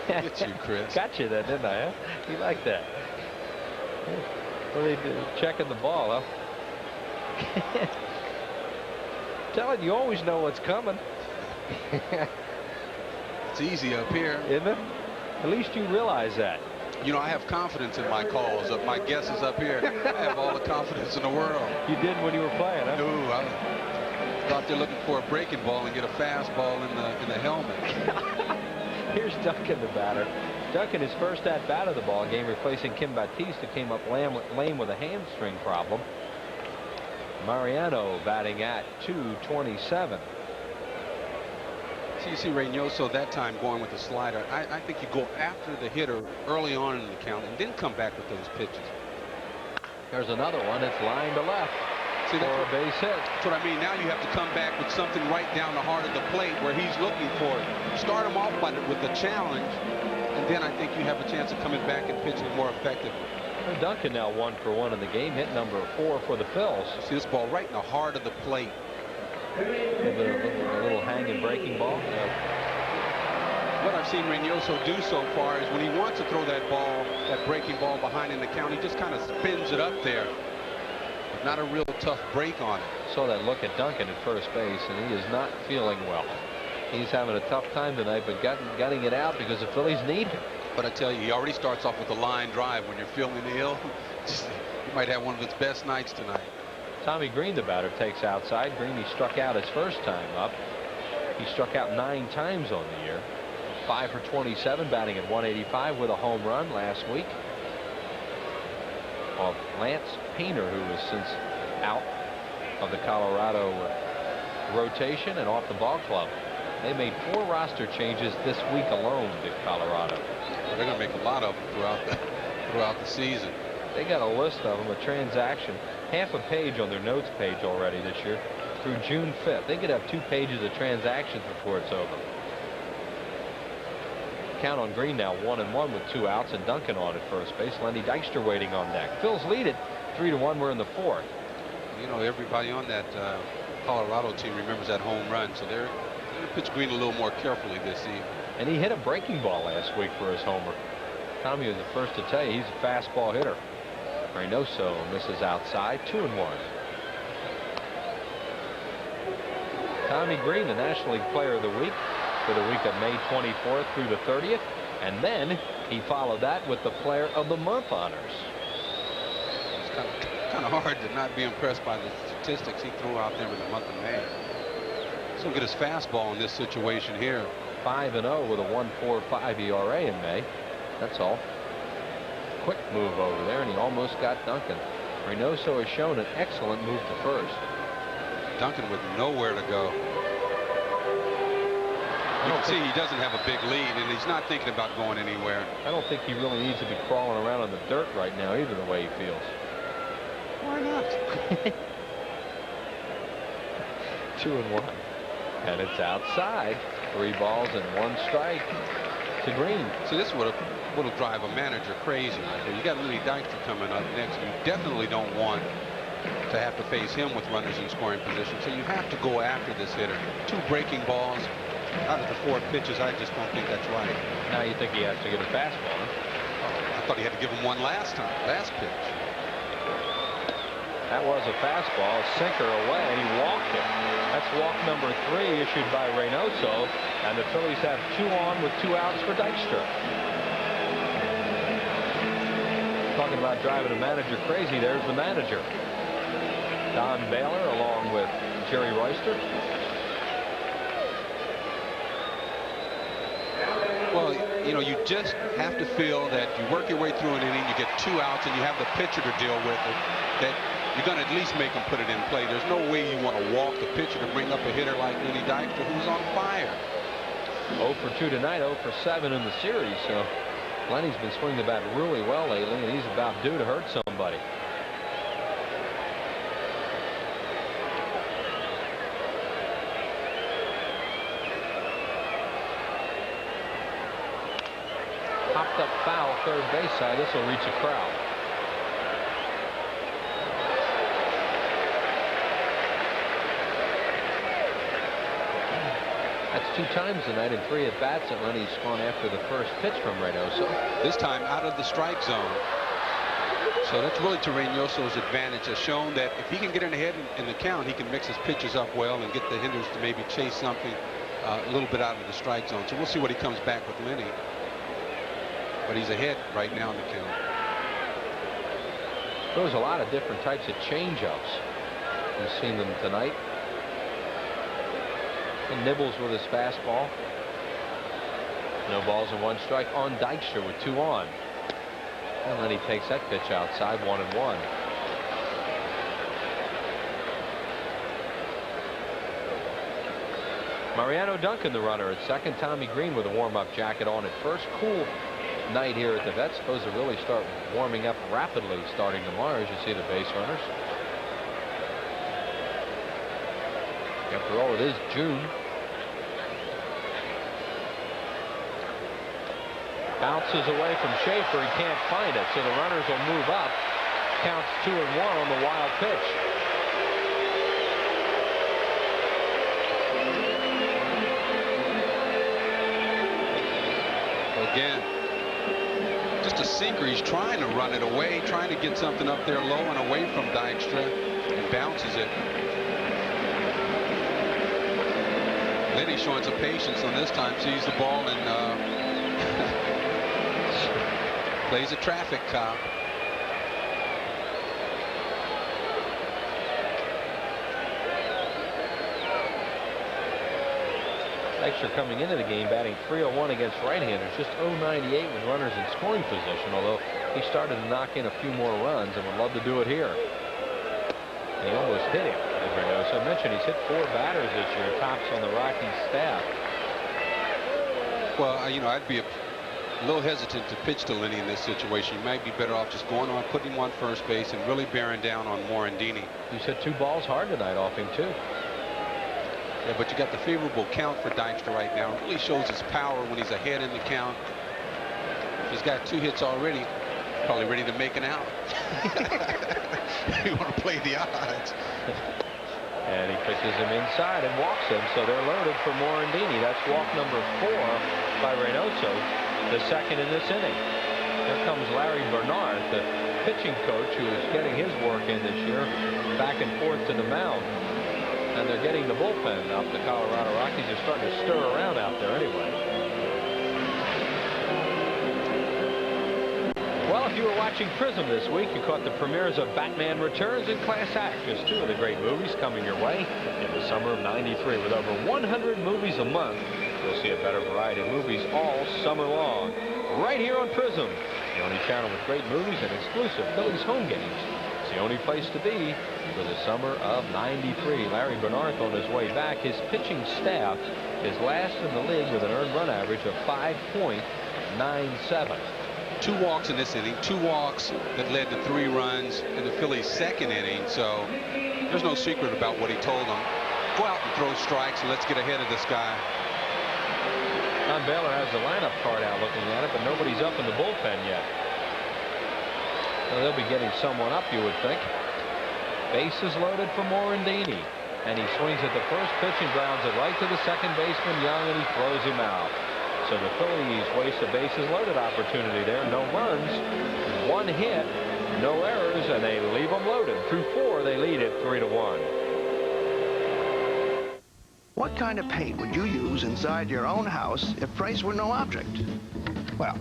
Get you, Chris. Got you then, didn't I? Huh? You like that? What are they doing? Checking the ball, huh? Telling you always know what's coming. It's easy up here, isn't it? At least you realize that. You know, I have confidence in my calls. My guesses up here. I have all the confidence in the world. You did when you were playing, huh? No, I thought they're looking for a breaking ball and get a fastball in the helmet. Here's Duncan, the batter. Duncan, his first at bat of the ball game, replacing Kim Batista, came up lame with a hamstring problem. Mariano batting at 227. So you see Reynoso that time going with the slider. I think you go after the hitter early on in the count and then come back with those pitches. There's another one. It's line to left. See, for a base hit. That's what I mean. Now you have to come back with something right down the heart of the plate where he's looking for it. Start him off with the challenge, and then I think you have a chance of coming back and pitching more effectively. Well, Duncan now 1 for 1 in the game. Hit number 4 for the Phils. See this ball right in the heart of the plate. A little hanging breaking ball. What I've seen Reynoso do so far is when he wants to throw that ball, that breaking ball behind in the count, he just kind of spins it up there. Not a real tough break on it. Saw that look at Duncan at first base, and he is not feeling well. He's having a tough time tonight, but getting it out because the Phillies need him. But I tell you, he already starts off with a line drive. When you're feeling ill, he might have one of his best nights tonight. Tommy Green, the batter, takes outside. Green, he struck out his first time up. He struck out 9 times on the year. 5 for 27, batting at 185 with a home run last week. Of Lance Painter, who was since out of the Colorado rotation and off the ball club. They made 4 roster changes this week alone to Colorado. Well, they're going to make a lot of them throughout the season. They got a list of them, a transaction, half a page on their notes page already this year through June 5th. They could have 2 pages of transactions before it's over. Count on Green now 1-1 with 2 outs, and Duncan on at first base. Lenny Dykstra waiting on deck. Phil's lead it 3-1. We're in the 4th. You know, everybody on that Colorado team remembers that home run, so they're going to pitch Green a little more carefully this evening. And he hit a breaking ball last week for his homer. Tommy was the first to tell you he's a fastball hitter. Reynoso misses outside, 2-1. Tommy Green, the National League Player of the Week for the week of May 24th through the 30th. And then he followed that with the Player of the Month honors. It's kind of hard to not be impressed by the statistics he threw out there in the month of May. He's going to get his fastball in this situation here. 5-0 with a 1.45 ERA in May. That's all. Quick move over there, and he almost got Duncan. Reynoso has shown an excellent move to first. Duncan with nowhere to go. You can see he doesn't have a big lead, and he's not thinking about going anywhere. I don't think he really needs to be crawling around in the dirt right now either, the way he feels. Why not? 2-1. And it's outside. 3 balls and 1 strike to Green. So this would drive a manager crazy. So you got Lenny Dykstra coming up next. You definitely don't want to have to face him with runners in scoring position. So you have to go after this hitter. 2 breaking balls out of the 4 pitches. I just don't think that's right. Now you think he has to get a fastball, huh? Oh, I thought he had to give him one last pitch. That was a fastball, a sinker away, and he walked it. That's walk number 3 issued by Reynoso, and the Phillies have 2 on with 2 outs for Dykstra. Talking about driving a manager crazy, there's the manager. Don Baylor along with Jerry Royster. Well, you know, you just have to feel that you work your way through an inning, you get 2 outs, and you have the pitcher to deal with it, that you're going to at least make him put it in play. There's no way you want to walk the pitcher to bring up a hitter like Lenny Dykstra, who's on fire. 0 for 2 tonight, 0 for 7 in the series. So Lenny's been swinging the bat really well lately, and he's about due to hurt somebody. Popped up foul, third base side. This will reach a crowd. That's 2 times tonight and 3 at bats that Lenny's gone after the first pitch from Reynoso. This time out of the strike zone. So that's really to Reynoso's advantage. Has shown that if he can get in ahead in the count, he can mix his pitches up well and get the hitters to maybe chase something a little bit out of the strike zone. So we'll see what he comes back with Lenny. But he's ahead right now in the count. There's a lot of different types of changeups. You've seen them tonight. And nibbles with his fastball. No balls and 1 strike on Dykstra with 2 on. And then he takes that pitch outside, 1-1. Mariano Duncan, the runner at second. Tommy Green with a warm-up jacket on at first. Cool night here at the vet. Supposed to really start warming up rapidly starting tomorrow as you see the base runners. After all, it is June. Bounces away from Schaefer. He can't find it, so the runners will move up. Counts 2-1 on the wild pitch. Again, just a sinker. He's trying to run it away, trying to get something up there low and away from Dykstra, and bounces it. Lenny showing some patience on this time, sees the ball and plays a traffic cop. Dykstra coming into the game batting .301 against right-handers, just .098 with runners in scoring position, although he started to knock in a few more runs and would love to do it here. And he almost hit him. As I mentioned, he's hit 4 batters this year, tops on the Rockies staff. Well, you know, I'd be a little hesitant to pitch to Lenny in this situation. You might be better off just going on, putting him on first base and really bearing down on Morandini. He's hit 2 balls hard tonight off him, too. Yeah, but you got the favorable count for Dykstra right now. It really shows his power when he's ahead in the count. He's got 2 hits already. Probably ready to make an out. You want to play the odds. And he pitches him inside and walks him, so they're loaded for Morandini. That's walk number 4 by Reynoso, the second in this inning. Here comes Larry Bernard, the pitching coach, who is getting his work in this year, back and forth to the mound. And they're getting the bullpen up. The Colorado Rockies are starting to stir around out there anyway. Well, if you were watching Prism this week, you caught the premieres of Batman Returns and Class Act, just 2 of the great movies coming your way in the summer of '93. With over 100 movies a month, you'll see a better variety of movies all summer long. Right here on Prism, the only channel with great movies and exclusive Phillies home games. It's the only place to be for the summer of '93. Larry Bernard on his way back. His pitching staff is last in the league with an earned run average of 5.97. 2 walks in this inning, 2 walks that led to 3 runs in the Phillies' second inning. So there's no secret about what he told them. Go out and throw strikes and let's get ahead of this guy. Don Baylor has the lineup card out looking at it, but nobody's up in the bullpen yet. Well, they'll be getting someone up, you would think. Bases loaded for Morandini, and he swings at the first pitch and grounds it right to the second baseman Young, and he throws him out. So the Phillies waste a bases loaded opportunity there. No runs, 1 hit, no errors, and they leave them loaded. Through 4, they lead it 3-1. What kind of paint would you use inside your own house if price were no object? Well,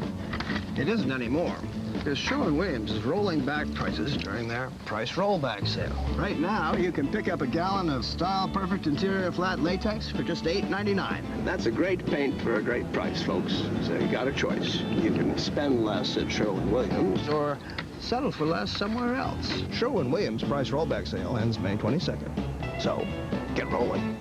it isn't anymore, because Sherwin-Williams is rolling back prices during their price rollback sale. Right now, you can pick up a gallon of Style Perfect Interior Flat Latex for just $8.99. That's a great paint for a great price, folks. So you got a choice. You can spend less at Sherwin-Williams or settle for less somewhere else. Sherwin-Williams price rollback sale ends May 22nd. So, get rolling.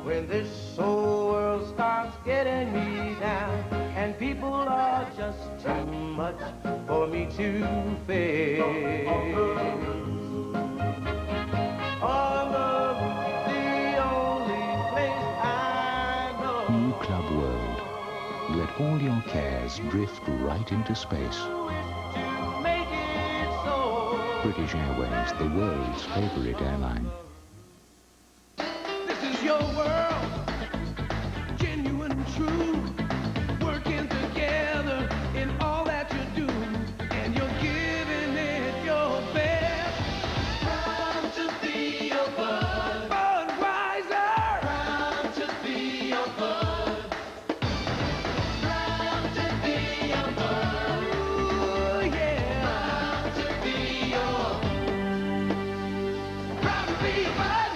When this whole world starts getting me down and people are just too much for me to face, on the only place I know. New Club World. Let all your cares drift right into space. Make it so. British Airways, the world's favorite airline. This is your world, genuine and true, working together in all that you do, and you're giving it your best. Proud to be your bud, Budweiser. Proud to be your bud. Proud to be your bud. Ooh, yeah. Proud to be your. Proud to be your bud.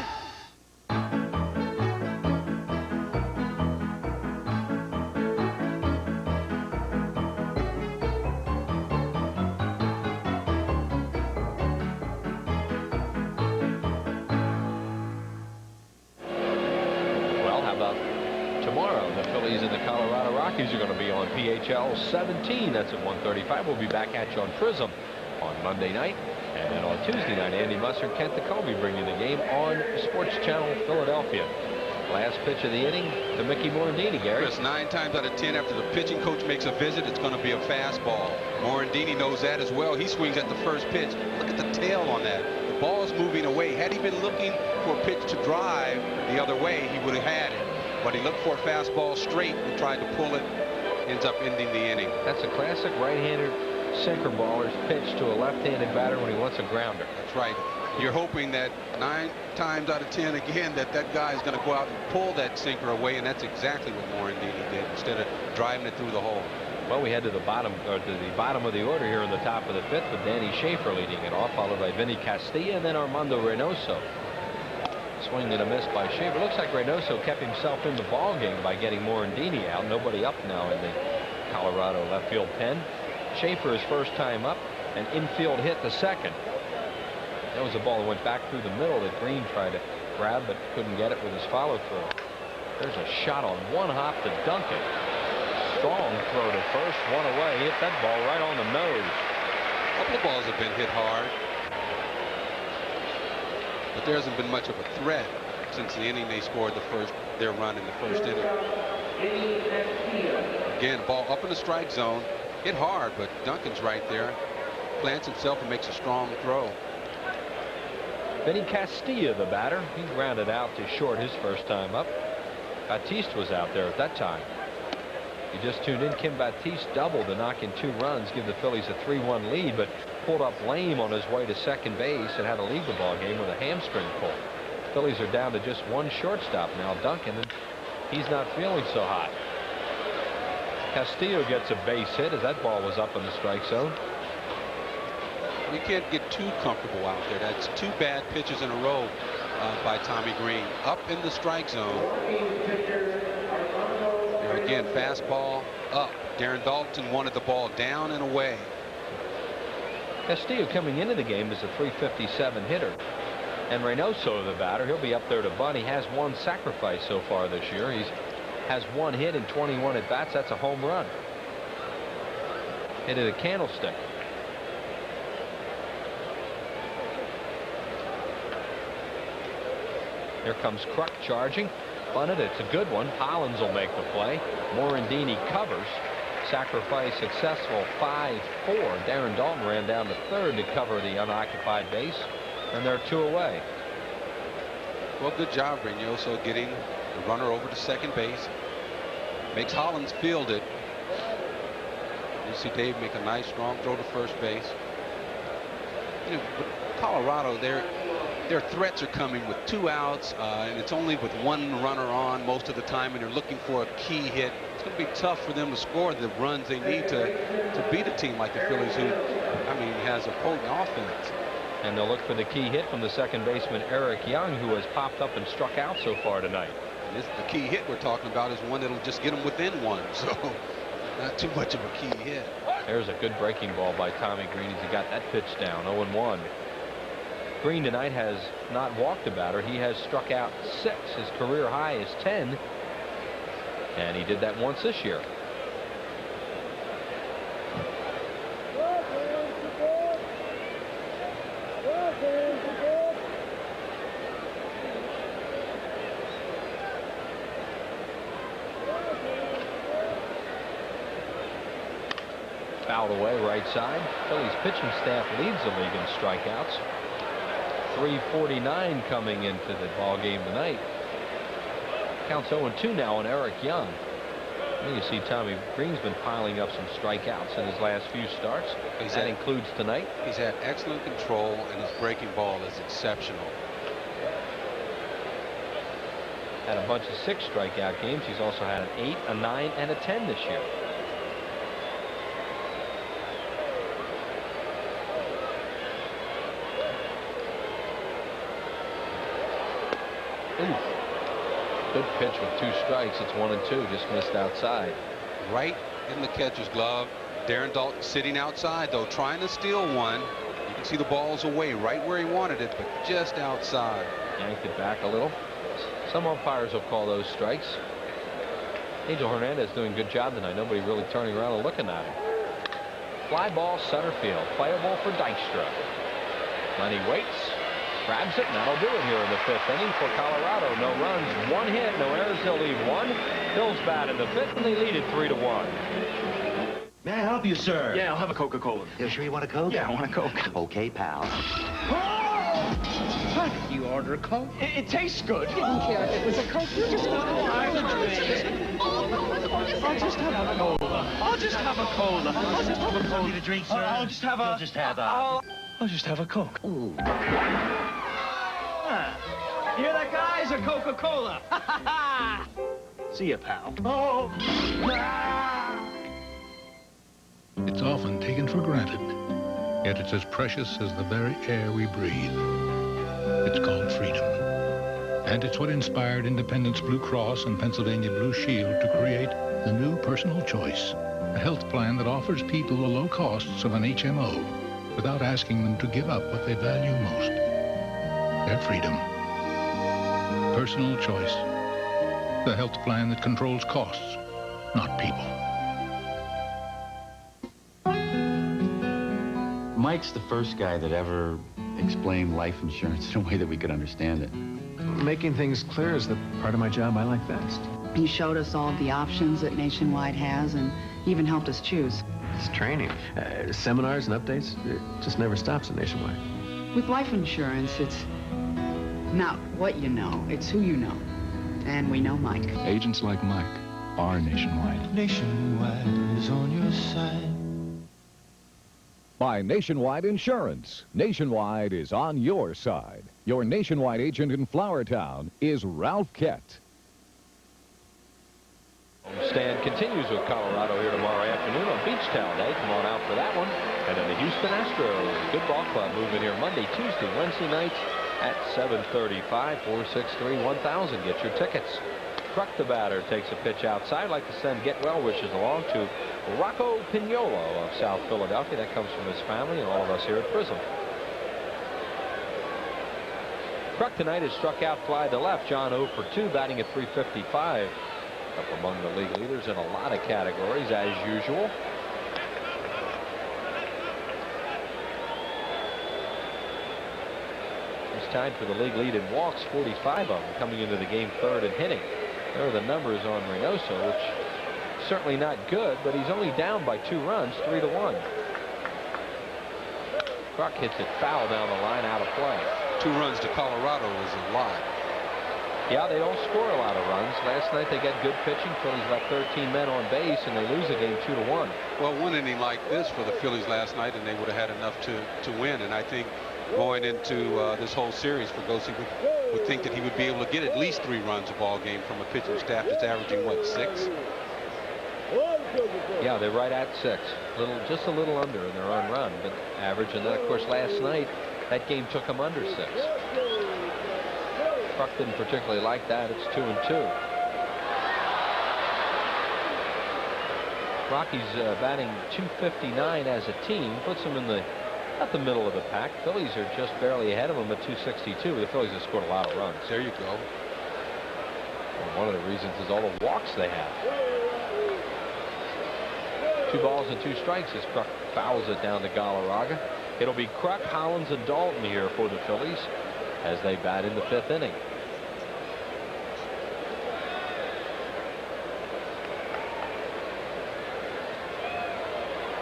Well, how about tomorrow? The Phillies and the Colorado Rockies are going to be on PHL 17. That's at 1:35. We'll be back at you on Prism on Monday night. And then on Tuesday night, Andy Musser and Kent Jacoby bring you the game on Sports Channel Philadelphia. Last pitch of the inning to Mickey Morandini, Gary. Chris, 9 times out of 10 after the pitching coach makes a visit, it's going to be a fastball. Morandini knows that as well. He swings at the first pitch. Look at the tail on that. The ball's moving away. Had he been looking for a pitch to drive the other way, he would have had it. But he looked for a fastball straight and tried to pull it. Ends up ending the inning. That's a classic right-hander sinker baller's pitch to a left-handed batter when he wants a grounder. That's right. You're hoping that 9 times out of 10 again that guy is going to go out and pull that sinker away, and that's exactly what Morandini did instead of driving it through the hole. Well, we head to the bottom of the order here in the top of the 5th with Danny Schaefer leading it off, followed by Vinny Castilla and then Armando Reynoso. Swing and a miss by Schaefer. Looks like Reynoso kept himself in the ball game by getting Morandini out. Nobody up now in the Colorado left field pen. Schaefer his first time up, an infield hit to second. That was a ball that went back through the middle that Green tried to grab but couldn't get it with his follow through. There's a shot on one hop to Duncan. Strong throw to first, one away. Hit that ball right on the nose. A couple of balls have been hit hard, but there hasn't been much of a threat since the inning they scored their run in the first inning. Again, ball up in the strike zone, hit hard, but Duncan's right there, plants himself and makes a strong throw. Vinny Castilla, the batter, he grounded out to short his first time up. Batiste was out there at that time. You just tuned in. Kim Batiste doubled to knock in 2 runs, give the Phillies a 3-1 lead, but pulled up lame on his way to second base and had to leave the ball game with a hamstring pull. Phillies are down to just 1 shortstop now, Duncan, and he's not feeling so hot. Castillo gets a base hit as that ball was up in the strike zone. You can't get too comfortable out there. That's 2 bad pitches in a row by Tommy Green. Up in the strike zone. There again, fastball up. Darren Dalton wanted the ball down and away. Castillo coming into the game is a .357 hitter. And Reynoso, the batter, he'll be up there to bunt. He has one sacrifice so far this year. He has one hit in 21 at bats. That's a home run. Hit a candlestick. Here comes Kruk charging. Bunted. It's a good one. Hollins will make the play. Morandini covers. Sacrifice successful. 5-4. Darren Dalton ran down to third to cover the unoccupied base, and they're 2 away. Well, good job, Reynoso, getting the runner over to second base. Makes Hollins field it. You see Dave make a nice strong throw to first base. You know, but Colorado, their threats are coming with 2 outs, and it's only with 1 runner on most of the time, and they're looking for a key hit. It's going to be tough for them to score the runs they need to beat a team like the Phillies, who, I mean, has a potent offense. And they'll look for the key hit from the second baseman Eric Young, who has popped up and struck out so far tonight. And the key hit we're talking about is one that'll just get them within 1, so not too much of a key hit. There's a good breaking ball by Tommy Green as he got that pitch down. 0-1. Green tonight has not walked a batter. He has struck out 6. His career high is 10. And he did that once this year. Fouled away right side. Phillies pitching staff leads the league in strikeouts. 3:49 coming into the ball game tonight. Counts 0-2 now on Eric Young. And you see Tommy Green's been piling up some strikeouts in his last few starts. That includes tonight. He's had excellent control, and his breaking ball is exceptional. Had a bunch of 6 strikeout games. He's also had an 8, a 9, and a 10 this year. Ooh. Good pitch with 2 strikes. It's 1-2. Just missed outside. Right in the catcher's glove. Darren Dalton sitting outside, though, trying to steal one. You can see the ball's away right where he wanted it, but just outside. Yanked it back a little. Some umpires will call those strikes. Angel Hernandez doing a good job tonight. Nobody really turning around and looking at him. Fly ball center field. Playable for Dykstra. Lenny waits. Grabs it, and that'll do it here in the 5th inning for Colorado. No runs, 1 hit, no errors. They'll leave 1. Phil's bat in the 5th, and they lead it 3-1. May I help you, sir? Yeah, I'll have a Coca-Cola. You sure you want a Coke? Yeah, I want a Coke. Okay, pal. How did you order a Coke? It tastes good. You didn't care if it was a Coke. You just want I'll just have a cola. I'll just have a cola. I'll just have a cola. Need a drink, sir? I'll just have a... You'll just have a... I'll just have a Coke. Ooh. Hear that, guys? A Coca-Cola. See ya, pal. Oh. It's often taken for granted, yet it's as precious as the very air we breathe. It's called freedom. And it's what inspired Independence Blue Cross and Pennsylvania Blue Shield to create the new Personal Choice, a health plan that offers people the low costs of an HMO without asking them to give up what they value most, their freedom. Personal Choice, the health plan that controls costs, not people. Mike's the first guy that ever explained life insurance in a way that we could understand it. Making things clear is the part of my job I like best. He showed us all of the options that Nationwide has and even helped us choose. It's training. Seminars and updates. It just never stops at Nationwide. With life insurance, it's not what you know, it's who you know. And we know Mike. Agents like Mike are Nationwide. Nationwide is on your side. By Nationwide Insurance. Nationwide is on your side. Your Nationwide agent in Flowertown is Ralph Kett. Homestand continues with Colorado here tomorrow afternoon on Beach Town Day. Come on out for that one. And then the Houston Astros, good ball club, moving here Monday, Tuesday, Wednesday nights at 7:35. 463-1000. Get your tickets. Kruk, the batter, takes a pitch outside. I'd like to send get well wishes along to Rocco Pignolo of South Philadelphia. That comes from his family and all of us here at Prism. Kruk tonight has struck out fly to left. John 0 for 2, batting at .355. Up among the league leaders in a lot of categories, as usual. He's tied for the league lead in walks, 45 of them, coming into the game third in hitting. There are the numbers on Reynoso, which certainly not good, but he's only down by 2 runs, 3-1. Kruk hits it foul down the line, out of play. 2 runs to Colorado is a lot. Yeah, they don't score a lot of runs. Last night they got good pitching. Phillies left 13 men on base, and they lose the game 2-1. Well, one inning like this for the Phillies last night, and they would have had enough to win. And I think going into this whole series, Fregosi would think that he would be able to get at least 3 runs a ball game from a pitching staff that's averaging, what, 6? Yeah, they're right at 6. Just a little under in their own run, but average. And then, of course, last night that game took them under 6. Kruk didn't particularly like that. It's 2-2. Rockies batting .259 as a team, puts them in about the middle of the pack. Phillies are just barely ahead of them at .262. The Phillies have scored a lot of runs. There you go. And one of the reasons is all the walks they have. 2 balls and 2 strikes as Kruk fouls it down to Galarraga. It'll be Kruk, Hollins, and Dalton here for the Phillies as they bat in the 5th inning.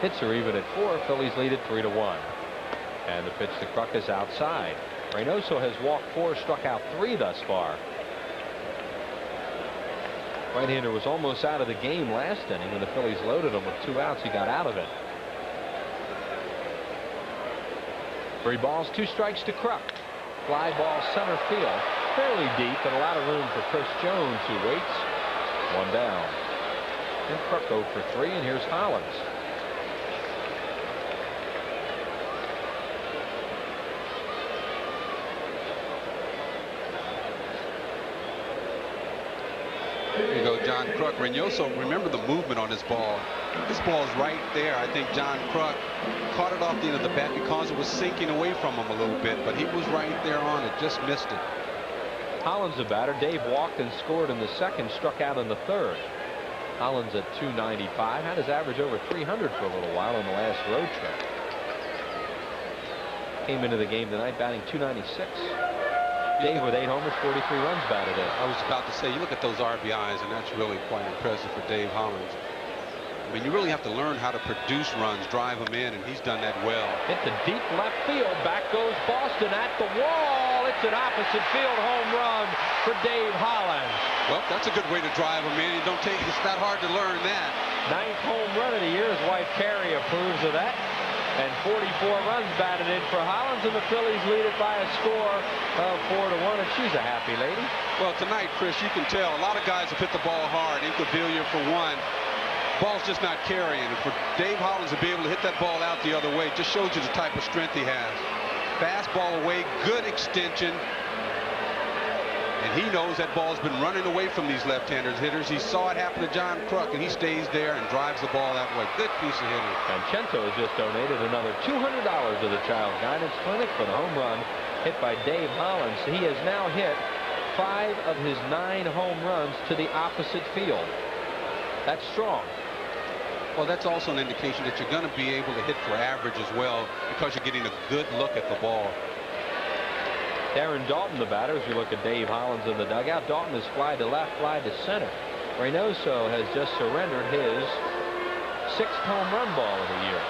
Hits are even at 4. Phillies lead it 3-1. And the pitch to Kruk is outside. Reynoso has walked 4, struck out 3 thus far. Right-hander was almost out of the game last inning when the Phillies loaded him with 2 outs. He got out of it. 3 balls, 2 strikes to Kruk. Fly ball center field, fairly deep, and a lot of room for Chris Jones, who waits. 1 down. And Kruk 0 for 3, and here's Hollins. There you go, John Kruk. Reynoso, remember the movement on this ball. This ball is right there. I think John Kruk caught it off the end of the bat because it was sinking away from him a little bit, but he was right there on it, just missed it. Hollins the batter. Dave walked and scored in the 2nd, struck out in the 3rd. Hollins at .295, had his average over 300 for a little while on the last road trip. Came into the game tonight batting .296. Dave with 8 homers, 43 runs batted in. I was about to say, you look at those RBIs, and that's really quite impressive for Dave Hollins. I mean, you really have to learn how to produce runs, drive them in, and he's done that well. Hit the deep left field. Back goes Boston at the wall. It's an opposite field home run for Dave Hollins. Well, that's a good way to drive them in. It's not hard to learn that. 9th home run of the year. His wife Carrie approves of that. And 44 runs batted in for Hollins, and the Phillies lead it by a score of 4-1, and she's a happy lady. Well, tonight, Chris, you can tell a lot of guys have hit the ball hard. Incaviglia for one. Ball's just not carrying. And for Dave Hollins to be able to hit that ball out the other way just shows you the type of strength he has. Fastball away, good extension. And he knows that ball's been running away from these left-handers hitters. He saw it happen to John Kruk, and he stays there and drives the ball that way. Good piece of hitting. And Chento has just donated another $200 to the Child Guidance Clinic for the home run hit by Dave Hollins. He has now hit 5 of his 9 home runs to the opposite field. That's strong. Well, that's also an indication that you're going to be able to hit for average as well, because you're getting a good look at the ball. Darren Dalton, the batter, as we look at Dave Hollins in the dugout. Dalton has fly to left, fly to center. Reynoso has just surrendered his 6th home run ball of the year.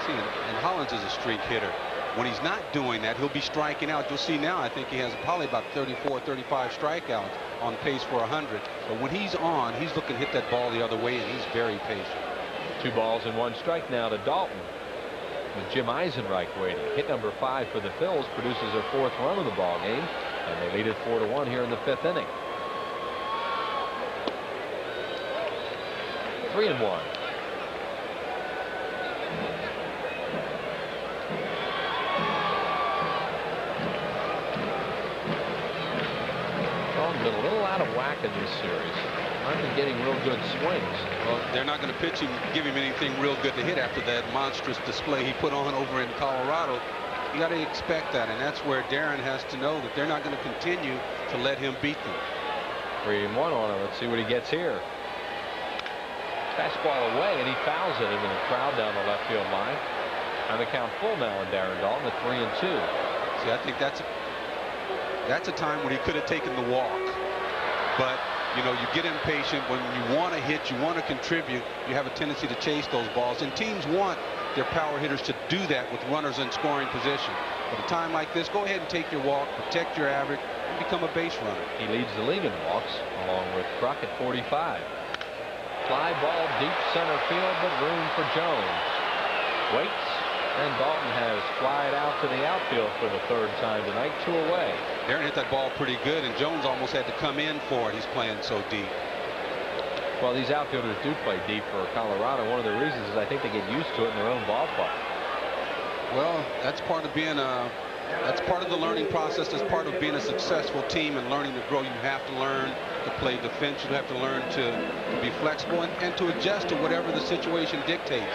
See, and Hollins is a streak hitter. When he's not doing that, he'll be striking out. You'll see now, I think he has probably about 34, 35 strikeouts on pace for 100. But when he's on, he's looking to hit that ball the other way, and he's very patient. 2 balls and 1 strike now to Dalton, with Jim Eisenreich waiting. Hit number 5 for the Phils, produces their 4th run of the ball game, and they lead it 4-1 here in the 5th inning. 3-1. Dalton been a little out of whack in this series. I've been getting real good swings. Well, they're not going to give him anything real good to hit after that monstrous display he put on over in Colorado. You got to expect that, and that's where Darren has to know that they're not going to continue to let him beat them. 3-1 on him. Let's see what he gets here. Fastball away, and he fouls it into the crowd down the left field line. And the count full now on Darren Dalton at 3-2. See, I think that's a time when he could have taken the walk. But, you know, you get impatient when you want to hit, you want to contribute, you have a tendency to chase those balls. And teams want their power hitters to do that with runners in scoring position. At a time like this, go ahead and take your walk, protect your average, and become a base runner. He leads the league in walks, along with Kruk at 45. Fly ball deep center field, but room for Jones. Waits, and Dalton has flied out to the outfield for the third time tonight, 2 away. Darren hit that ball pretty good, and Jones almost had to come in for it. He's playing so deep. Well, these outfielders do play deep for Colorado. One of the reasons is I think they get used to it in their own ballpark. Well, that's part of being that's part of the learning process. That's part of being a successful team and learning to grow. You have to learn to play defense. You have to learn to be flexible and to adjust to whatever the situation dictates.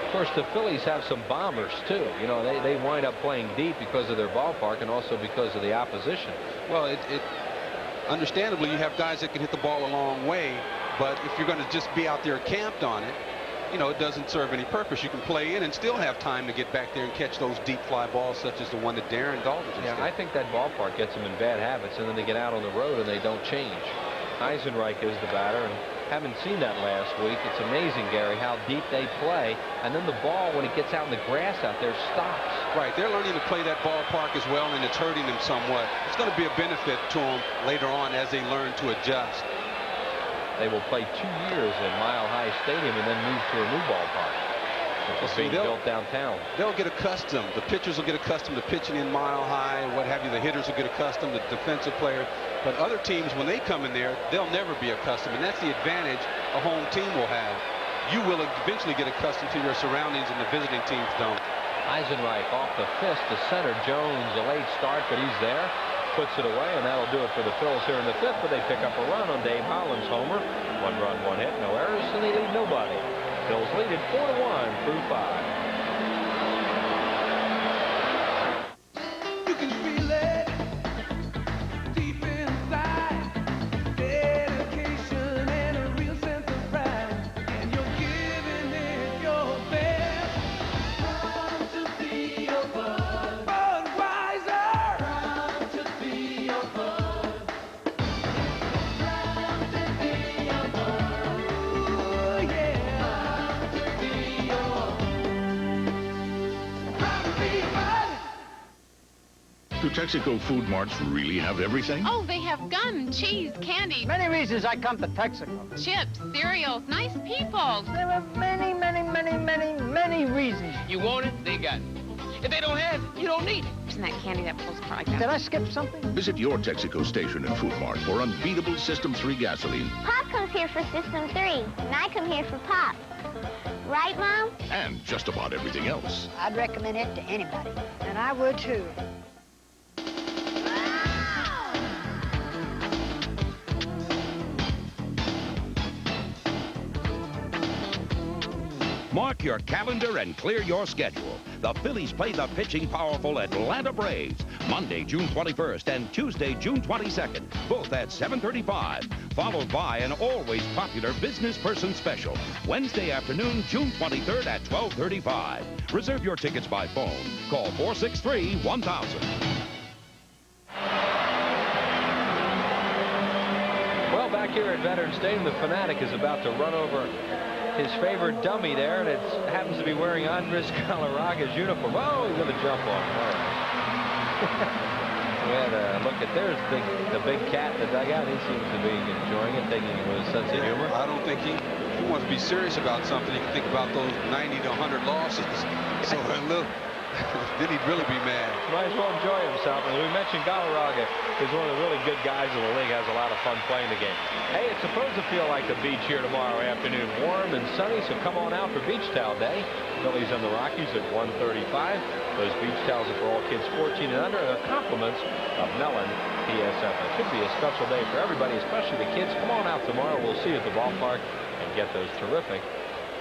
Of course, the Phillies have some bombers too. You know, they wind up playing deep because of their ballpark and also because of the opposition. Well, understandably, you have guys that can hit the ball a long way, but if you're going to just be out there camped on it, you know, it doesn't serve any purpose. You can play in and still have time to get back there and catch those deep fly balls such as the one that Darren Dalton just did. I think that ballpark gets them in bad habits, and then they get out on the road and they don't change. Eisenreich is the batter, and haven't seen that last week. It's amazing, Gary, how deep they play, and then the ball, when it gets out in the grass out there, stops. Right, they're learning to play that ballpark as well, and it's hurting them somewhat. It's going to be a benefit to them later on as they learn to adjust. They will play 2 years in Mile High Stadium and then move to a new ballpark. It's being built downtown. They'll get accustomed. The pitchers will get accustomed to pitching in Mile High and what have you. The hitters will get accustomed, the defensive players. But other teams, when they come in there, they'll never be accustomed. And that's the advantage a home team will have. You will eventually get accustomed to your surroundings, and the visiting teams don't. Eisenreich off the fist to center. Jones, a late start, but he's there. Puts it away, and that'll do it for the Phils here in the 5th, but they pick up a run on Dave Holland's homer. 1 run, 1 hit, no errors, and they leave nobody. Phils lead it 4-1 through 5. You can feel it deep inside. Dedication and a real sense of pride, and you're giving it your best. Proud to be your bud. Budweiser. Proud to be your bud. Proud to be your bud. Ooh, yeah. Proud to be your Proud to be your bud. Do Texaco food marts really have everything? Oh, they have gum, cheese, candy. Many reasons I come to Texaco. Chips, cereals, nice people. There are many reasons. You want it, they got it. If they don't have it, you don't need it. Isn't that candy that pulls apart like that? Did I skip something? Visit your Texaco station and food mart for unbeatable System 3 gasoline. Pop comes here for System 3, and I come here for Pop. Right, Mom? And just about everything else. I'd recommend it to anybody. And I would, too. Mark your calendar and clear your schedule. The Phillies play the pitching powerful Atlanta Braves Monday, June 21st and Tuesday, June 22nd, both at 7:35, followed by an always popular business person special Wednesday afternoon, June 23rd at 12:35. Reserve your tickets by phone. Call 463-1000. Well, back here at Veterans Stadium, the Fanatic is about to run over his favorite dummy there, and it happens to be wearing Andres Galarraga's uniform. Oh, he's going to jump on him. All right. We had a look at there's the big cat in the dugout. He seems to be enjoying it, taking it with a sense of humor. I don't think he wants to be serious about something. He can think about those 90 to 100 losses. So look, then he'd really be mad. Might as well enjoy himself. And we mentioned Galarraga is one of the really good guys in the league. Has a lot of fun playing the game. Hey, it's supposed to feel like the beach here tomorrow afternoon. Warm and sunny, so come on out for Beach Towel Day. Phillies and the Rockies at 1:35. Those beach towels are for all kids 14 and under. The compliments of Mellon PSF. It should be a special day for everybody, especially the kids. Come on out tomorrow. We'll see you at the ballpark and get those terrific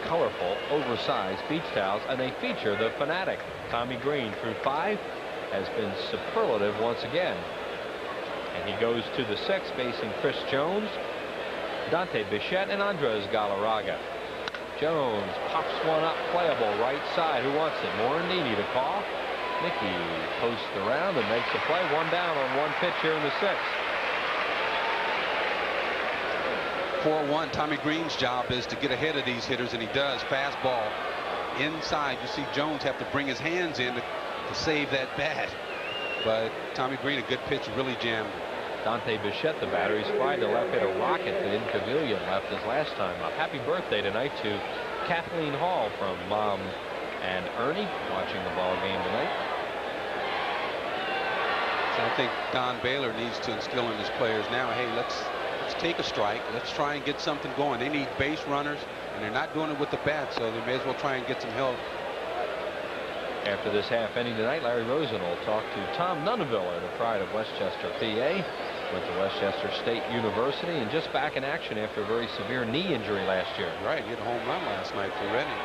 colorful, oversized beach towels, and they feature the fanatic. Tommy Green through 5 has been superlative once again. And he goes to the 6th, facing Chris Jones, Dante Bichette, and Andres Galarraga. Jones pops one up, playable right side. Who wants it? Morandini to call. Mickey posts around and makes a play. 1 down on 1 pitch here in the 6th. 4-1. Tommy Green's job is to get ahead of these hitters, and he does. Fastball inside. You see Jones have to bring his hands in to save that bat. But Tommy Green, a good pitch, really jammed. Dante Bichette, the batter, he's fried to left, hit a rocket to Incaviglia left his last time up. Happy birthday tonight to Kathleen Hall from Mom and Ernie, watching the ball game tonight. So I think Don Baylor needs to instill in his players now, hey, let's take a strike. Let's try and get something going. They need base runners, and they're not doing it with the bat, so they may as well try and get some help. After this half inning tonight, Larry Rosen will talk to Tom Nunaviller, the pride of Westchester, PA. Went to Westchester State University and just back in action after a very severe knee injury last year. Right, he hit a home run last night for Reading.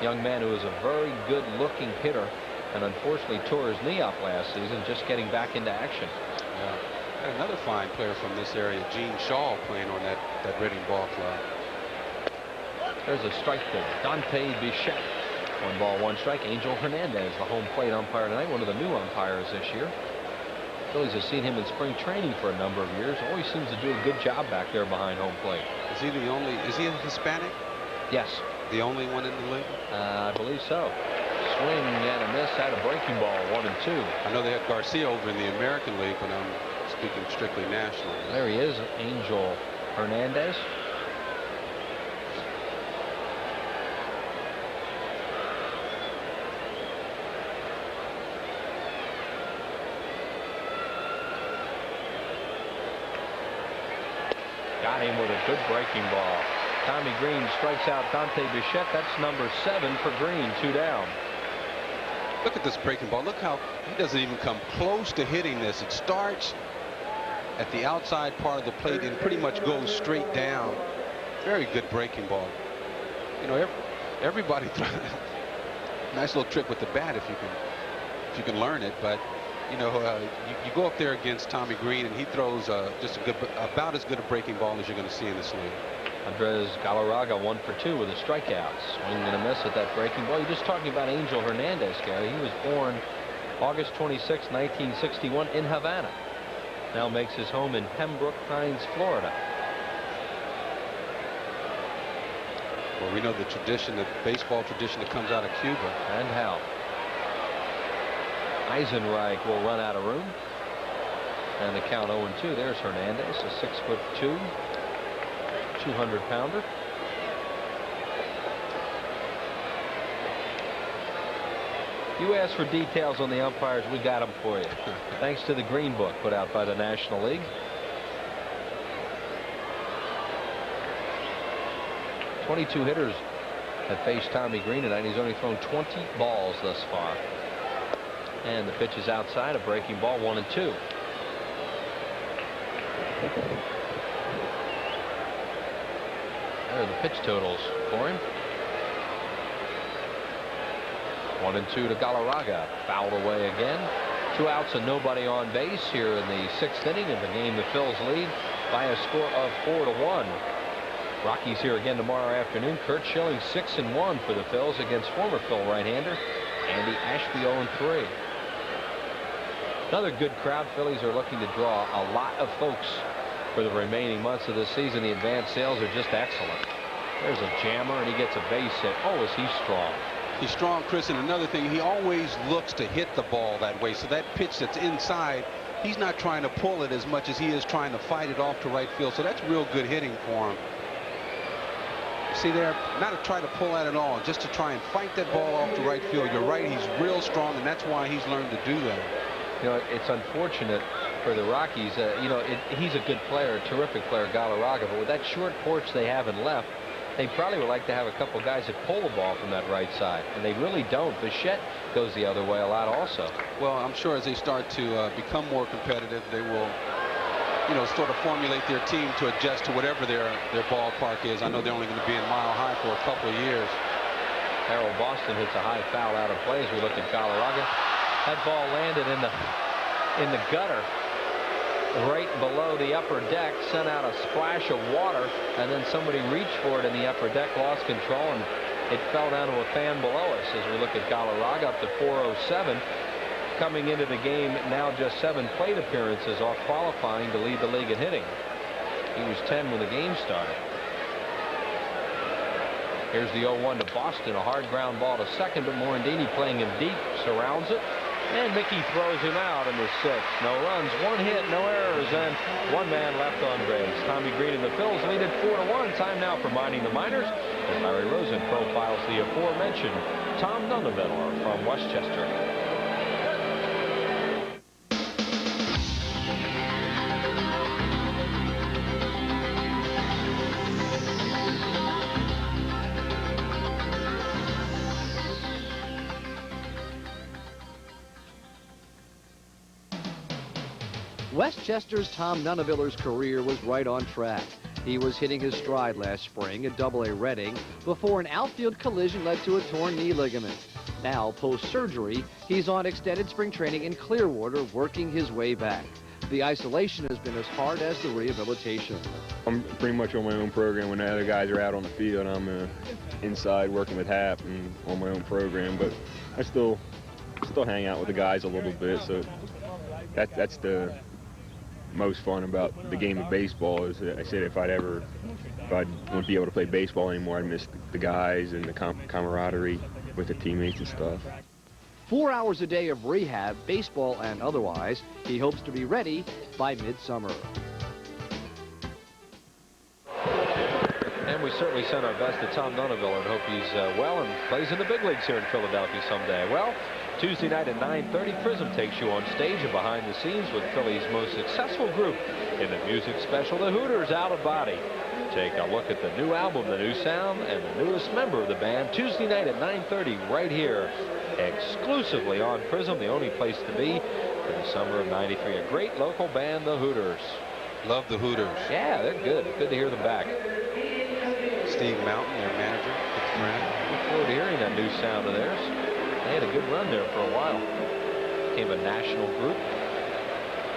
Young man who was a very good-looking hitter and unfortunately tore his knee up last season, just getting back into action. Yeah. Another fine player from this area, Gene Shaw, playing on that Reading ball club. There's a strike to Dante Bichette. 1 ball, 1 strike. Angel Hernandez, the home plate umpire tonight, one of the new umpires this year. Phillies have seen him in spring training for a number of years. Always seems to do a good job back there behind home plate. Is he the only? Is he a Hispanic? Yes. The only one in the league? I believe so. Swing and a miss, had a breaking ball, 1 and 2. I know they had Garcia over in the American League, but I'm speaking strictly national. There he is, Angel Hernandez. Got him with a good breaking ball. Tommy Green strikes out Dante Bichette. That's number 7 for Green. 2 down. Look at this breaking ball. Look how he doesn't even come close to hitting this. It starts at the outside part of the plate and pretty much goes straight down. Very good breaking ball. You know, everybody nice little trick with the bat if you can learn it. But you know, you go up there against Tommy Green and he throws just about as good a breaking ball as you're going to see in this league. Andres Galarraga 1 for 2 with a strikeout. Swing and a miss at that breaking ball. You're just talking about Angel Hernandez, Gary. He was born August 26, 1961 in Havana. Now makes his home in Pembroke Pines, Florida. Well, we know the tradition, the baseball tradition that comes out of Cuba. And how. Eisenreich will run out of room. And the count 0-2. There's Hernandez, a 6'2", 200-pounder. You asked for details on the umpires, we got them for you. Thanks to the Green Book put out by the National League. 22 hitters have faced Tommy Green tonight. He's only thrown 20 balls thus far. And the pitch is outside, a breaking ball, 1 and 2. There are the pitch totals for him. 1 and 2 to Galarraga. Fouled away again. 2 outs and nobody on base here in the 6th inning of the game. The Phils lead by a score of 4-1. Rockies here again tomorrow afternoon. Kurt Schilling 6-1 for the Phils against former Phil right-hander Andy Ashby 0-3. Another good crowd. Phillies are looking to draw a lot of folks for the remaining months of this season. The advanced sales are just excellent. There's a jammer and he gets a base hit. Oh, is he strong. He's strong, Chris, and another thing, he always looks to hit the ball that way. So that pitch that's inside, he's not trying to pull it as much as he is trying to fight it off to right field. So that's real good hitting for him. See there, not to try to pull at it all, just to try and fight that ball off to right field. You're right, he's real strong, and that's why he's learned to do that. You know, it's unfortunate for the Rockies. You know, he's a good player, a terrific player, Galarraga, but with that short porch they have in left, they probably would like to have a couple guys that pull the ball from that right side, and they really don't. Bichette goes the other way a lot also. Well, I'm sure as they start to become more competitive, they will you know, sort of formulate their team to adjust to whatever their ballpark is. I know they're only going to be in Mile High for a couple of years. Harold Boston hits a high foul out of play as we look at Galarraga. That ball landed in the gutter right below the upper deck, sent out a splash of water, and then somebody reached for it in the upper deck, lost control, and it fell down to a fan below us. As we look at Galarraga up to 407. Coming into the game now just 7 plate appearances off qualifying to lead the league in hitting. He was 10 when the game started. Here's the 0-1 to Boston. A hard ground ball to second, but Morandini playing him deep, surrounds it. And Mickey throws him out in the 6th. No runs, 1 hit, no errors, and 1 man left on base. Tommy Green and the Phils lead it 4-1. Time now for Mining the Minors. And Larry Rosen profiles the aforementioned Tom Nunneveller from Westchester. Westchester's Tom Nunneviller's career was right on track. He was hitting his stride last spring at Double-A Reading before an outfield collision led to a torn knee ligament. Now, post-surgery, he's on extended spring training in Clearwater, working his way back. The isolation has been as hard as the rehabilitation. I'm pretty much on my own program. When the other guys are out on the field, I'm inside working with Hap and on my own program. But I still hang out with the guys a little bit. So that's the most fun about the game of baseball. Is I said if I wouldn't be able to play baseball anymore, I'd miss the guys and the camaraderie with the teammates and stuff. 4 hours a day of rehab, baseball and otherwise. He hopes to be ready by midsummer. And we certainly send our best to Tom Nunneveller and hope he's well and plays in the big leagues here in Philadelphia someday. Well, Tuesday night at 9:30, Prism takes you on stage and behind the scenes with Philly's most successful group in the music special, the Hooters Out of Body. Take a look at the new album, the new sound, and the newest member of the band, Tuesday night at 9:30 right here, exclusively on Prism, the only place to be for the summer of '93. A great local band, the Hooters. Love the Hooters. Yeah, they're good. Good to hear them back. Steve Mountain, their manager, good friend. Look forward to hearing that new sound of theirs. They had a good run there for a while. Became a national group.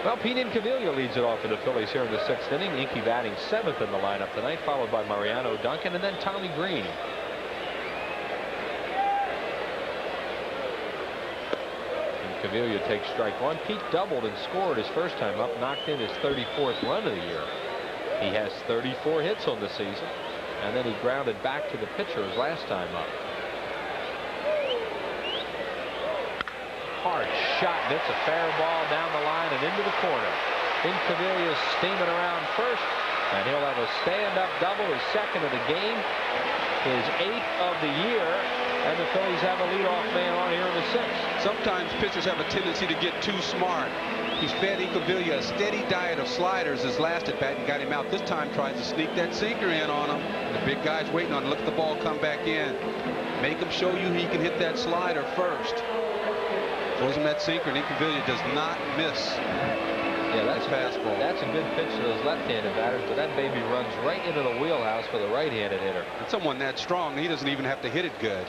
Well, Pete Incaviglia leads it off for the Phillies here in the 6th inning. Inky batting 7th in the lineup tonight, followed by Mariano Duncan and then Tommy Green. Incaviglia takes strike 1. Pete doubled and scored his first time up, knocked in his 34th run of the year. He has 34 hits on the season, and then he grounded back to the pitcher his last time up. Hard shot, and it's a fair ball down the line and into the corner. Incaviglia's steaming around first, and he'll have a stand-up double, his 2nd of the game, his 8th of the year, and the Phillies have a leadoff man on here in the 6th. Sometimes pitchers have a tendency to get too smart. He's fed Incaviglia a steady diet of sliders his last at bat and got him out. This time tries to sneak that sinker in on him. The big guy's waiting on him. Look at the ball come back in. Make him show you he can hit that slider first. Throws him that sinker, and Incaviglia does not miss. Yeah, that's fastball. That's a good pitch to those left-handed batters, but that baby runs right into the wheelhouse for the right-handed hitter. And someone that strong, he doesn't even have to hit it good.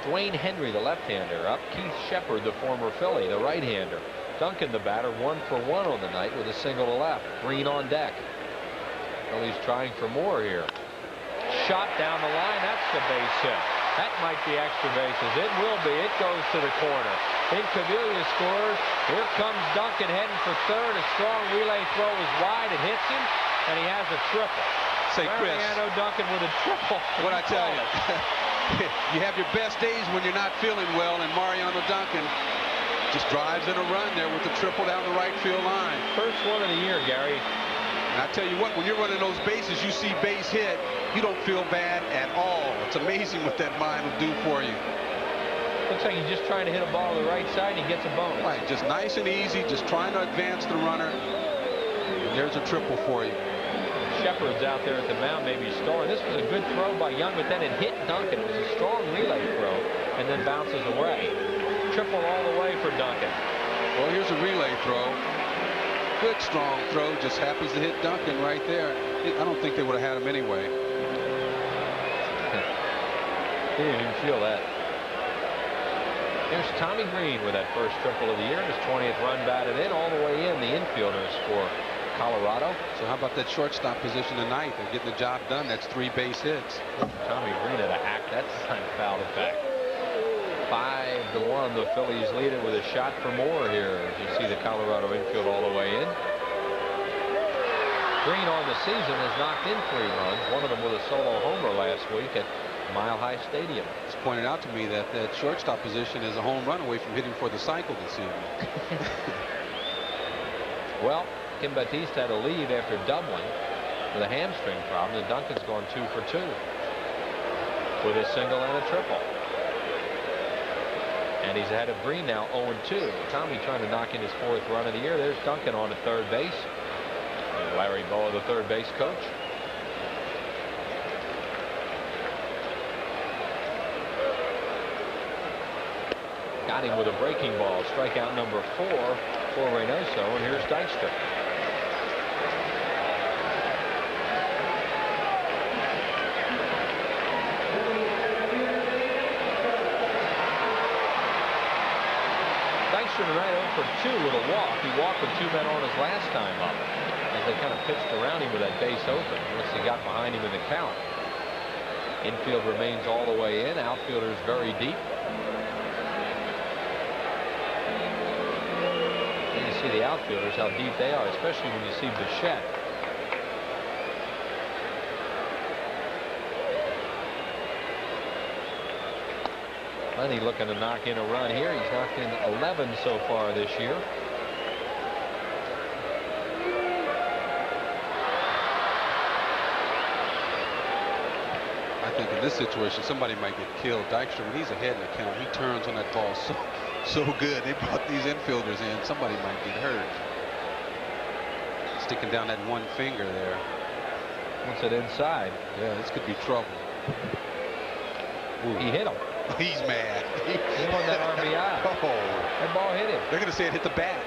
Dwayne Henry, the left-hander, up. Keith Shepard, the former Philly, the right-hander. Duncan, the batter, 1 for 1 on the night with a single to left. Green on deck. Phillies trying for more here. Shot down the line. That's the base hit. That might be extra bases. It will be. It goes to the corner. Incaviglia scores. Here comes Duncan heading for third. A strong relay throw is wide. It hits him, and he has a triple. Say, Chris. Mariano Duncan with a triple. What I tell you, you have your best days when you're not feeling well, and Mariano Duncan just drives in a run there with the triple down the right field line. First one of the year, Gary. And I tell you what, when you're running those bases, you see base hit, you don't feel bad at all. It's amazing what that mind will do for you. Looks like he's just trying to hit a ball to the right side, and he gets a bonus. Right, just nice and easy, just trying to advance the runner. And there's a triple for you. Shepard's out there at the mound, maybe stolen. This was a good throw by Young, but then it hit Duncan. It was a strong relay throw, and then bounces away. Triple all the way for Duncan. Well, here's a relay throw. Good, strong throw. Just happens to hit Duncan right there. I don't think they would have had him anyway. He didn't even feel that. Here's Tommy Green with that first triple of the year, his 20th run batted in, all the way in. The infielders for Colorado. So how about that shortstop position tonight? They're getting the job done. That's 3 base hits. Tommy Green had a hack. That's not fouled it back. 5-1. The Phillies lead it with a shot for more here. As you see the Colorado infield all the way in. Green on the season has knocked in 3 runs. One of them with a solo homer last week at Mile High Stadium. It's pointed out to me that that shortstop position is a home run away from hitting for the cycle this evening. Well, Kim Batiste had a lead after doubling with a hamstring problem, and Duncan's gone 2 for 2 with a single and a triple. And he's ahead of Green now, 0-2. Tommy trying to knock in his 4th run of the year. There's Duncan on at third base. And Larry Boa, the third base coach. Got him with a breaking ball. Strikeout number 4 for Reynoso. And here's Dykstra. Dykstra tonight 0 for 2 with a walk. He walked with 2 men on his last time up as they kind of pitched around him with that base open once he got behind him in the count. Infield remains all the way in. Outfielders very deep. See the outfielders, how deep they are, especially when you see Bichette. Lenny looking to knock in a run here. He's knocked in 11 so far this year. I think in this situation somebody might get killed. Dykstra, when he's ahead in the count, he turns on that ball so good. They brought these infielders in. Somebody might get hurt. Sticking down that one finger there. Wants it inside. Yeah, this could be trouble. Ooh. He hit him. He's mad. He won that RBI. Oh. That ball hit him. They're going to say it hit the bat.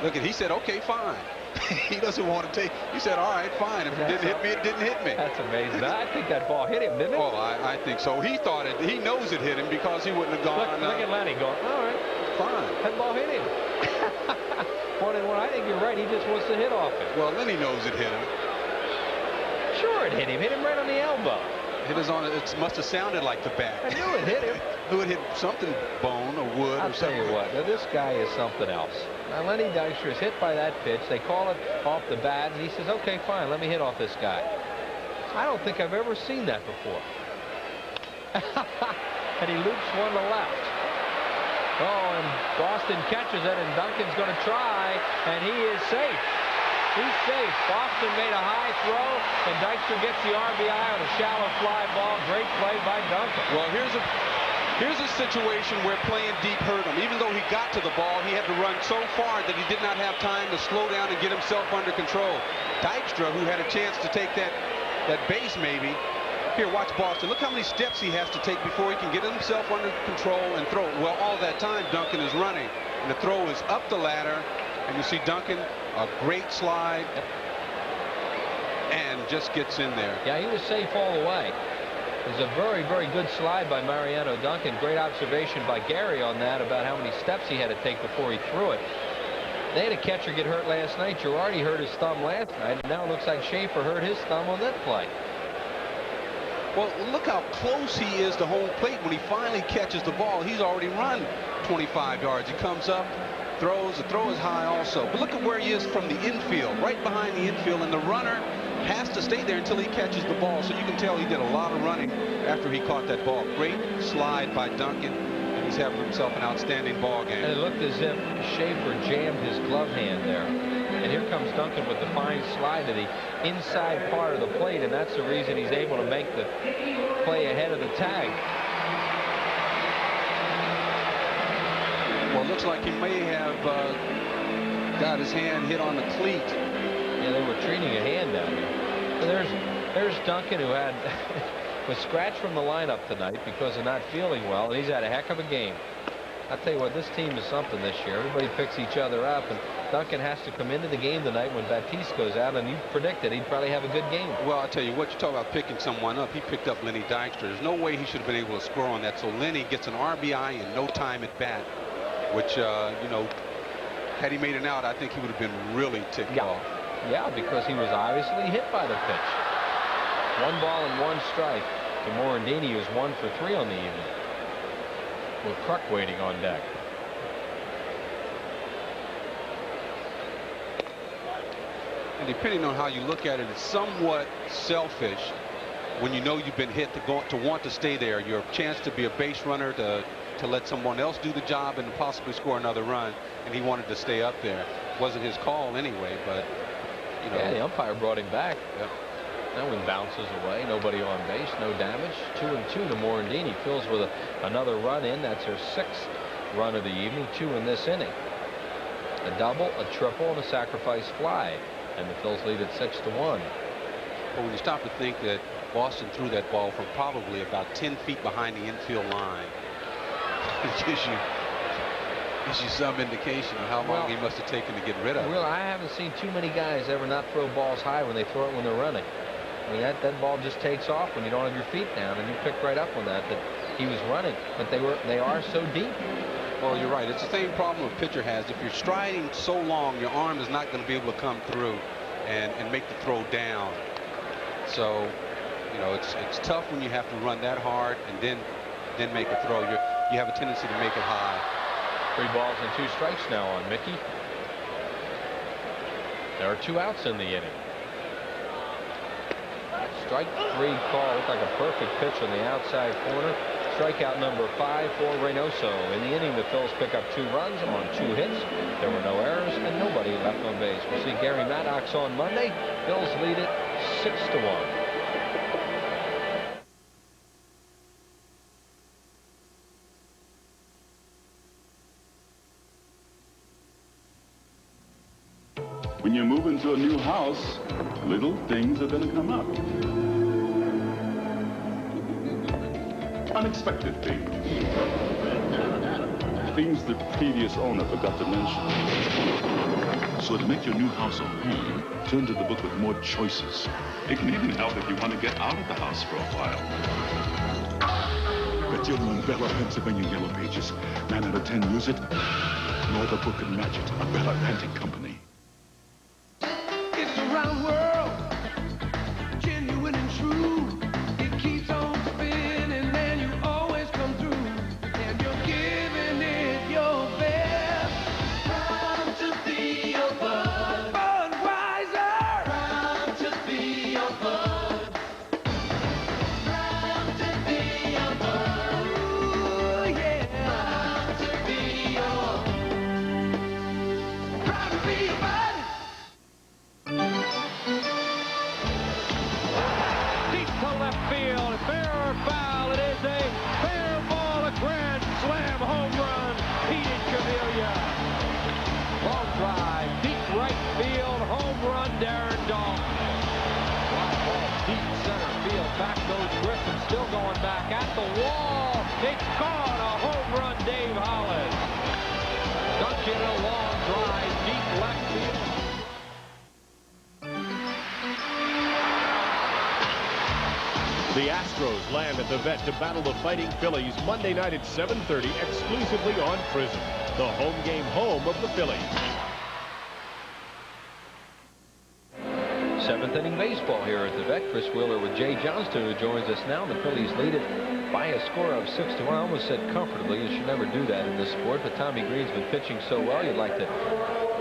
Look, he said, okay, fine. He doesn't want to take. He said, all right, fine. If it didn't hit me, it didn't hit me. That's amazing. I think that ball hit him, didn't it? Oh, I think so. He thought it. He knows it hit him because he wouldn't have gone. Look at Lenny going, all right, fine. That ball hit him. I think you're right. He just wants to hit off it. Well, Lenny knows it hit him. Sure, it hit him. Hit him right on the elbow. It must have sounded like the bat. I knew it hit him. Knew it hit something, bone or wood I'll or something. tell you what. Now this guy is something else. Now Lenny Dykstra is hit by that pitch. They call it off the bat, and he says, "Okay, fine. Let me hit off this guy." I don't think I've ever seen that before. And he loops one to left. Oh, and Boston catches it, and Duncan's going to try, and he is safe. He's safe. Boston made a high throw, and Dykstra gets the RBI on a shallow fly ball. Great play by Duncan. Well, here's a situation where playing deep hurt him. Even though he got to the ball, he had to run so far that he did not have time to slow down and get himself under control. Dykstra, who had a chance to take that base maybe. Here, watch Boston. Look how many steps he has to take before he can get himself under control and throw. Well, all that time, Duncan is running. And the throw is up the ladder. And you see Duncan, a great slide. And just gets in there. Yeah, he was safe all the way. It was a very, very good slide by Mariano Duncan. Great observation by Gary on that about how many steps he had to take before he threw it. They had a catcher get hurt last night. Girardi hurt his thumb last night. And now it looks like Schaefer hurt his thumb on that play. Well, look how close he is to home plate. When he finally catches the ball, he's already run 25 yards. He comes up, throws. The throw is high also. But look at where he is from the infield, right behind the infield. And the runner has to stay there until he catches the ball. So you can tell he did a lot of running after he caught that ball. Great slide by Duncan. And he's having himself an outstanding ball game. And it looked as if Schaefer jammed his glove hand there. And here comes Duncan with the fine slide to the inside part of the plate, and that's the reason he's able to make the play ahead of the tag. Well, it looks like he may have got his hand hit on the cleat. Yeah, they were treating a hand down there. So there's Duncan, who was scratched from the lineup tonight because of not feeling well, and he's had a heck of a game. I'll tell you what, this team is something this year. Everybody picks each other up, and Duncan has to come into the game tonight when Batiste goes out, and you predicted he'd probably have a good game. Well, I'll tell you what, you talk about picking someone up. He picked up Lenny Dykstra. There's no way he should have been able to score on that. So Lenny gets an RBI in no time at bat, which, you know, had he made an out, I think he would have been really ticked off. Yeah, because he was obviously hit by the pitch. 1 ball and 1 strike to Morandini, who's 1 for 3 on the evening, with Kruk waiting on deck. And depending on how you look at it, it's somewhat selfish when you know you've been hit to want to stay there. Your chance to be a base runner, to let someone else do the job and possibly score another run, and he wanted to stay up there. Wasn't his call anyway, but you know. Yeah, the umpire brought him back. Yep. That one bounces away. Nobody on base. No damage. 2-2 to Morandini. Phils with another run in. That's her 6th run of the evening. 2 in this inning. A double, a triple, and a sacrifice fly. And the Phils lead at 6-1. But when you stop to think that Boston threw that ball from probably about 10 feet behind the infield line, it gives you some indication of how long he must have taken to get rid of it. Well, I haven't seen too many guys ever not throw balls high when they throw it when they're running. I mean, that ball just takes off when you don't have your feet down, and you picked right up on that he was running. But they are so deep. Well, you're right. It's the same problem a pitcher has. If you're striding so long, your arm is not going to be able to come through and make the throw down. So, you know, it's tough when you have to run that hard and then make a throw. You have a tendency to make it high. 3 balls and 2 strikes now on Mickey. There are 2 outs in the inning. Strike 3 call. Looked like a perfect pitch on the outside corner. Strikeout number 5 for Reynoso. In the inning, the Phils pick up 2 runs on 2 hits. There were no errors and nobody left on base. We'll see Gary Maddox on Monday. Phils lead it 6-1. When you move into a new house, little things are going to come up. Unexpected things. Things the previous owner forgot to mention. So to make your new house a home, turn to the book with more choices. It can even help if you want to get out of the house for a while. But you'll learn Bella Pennsylvania Yellow Pages. 9 out of 10 use it. No other book can match it. A Bella Pentic company. It's a round world, genuine and true. It keeps on spinning and you always come through. And you're giving it your best. Proud to be your bud. Budweiser. Proud to be your bud. Proud to be your bud. Ooh, yeah. Proud to be your. Proud to be your bud. Deep to left field, fair or foul, it is a fair ball, a grand slam home run, Pete Cavilla. Long drive, deep right field, home run, Darren Dalton. Fly ball, deep center field, back goes Griffin, still going back at the wall. It's gone, a home run, Dave Hollis. Duncan, a long drive, deep left field. The Astros land at the Vet to battle the Fighting Phillies Monday night at 7:30 exclusively on Prism, the home game home of the Phillies. 7th inning baseball here at the Vet. Chris Wheeler with Jay Johnston, who joins us now. The Phillies lead it by a score of 6-1. I almost said comfortably. You should never do that in this sport, but Tommy Green's been pitching so well, you'd like to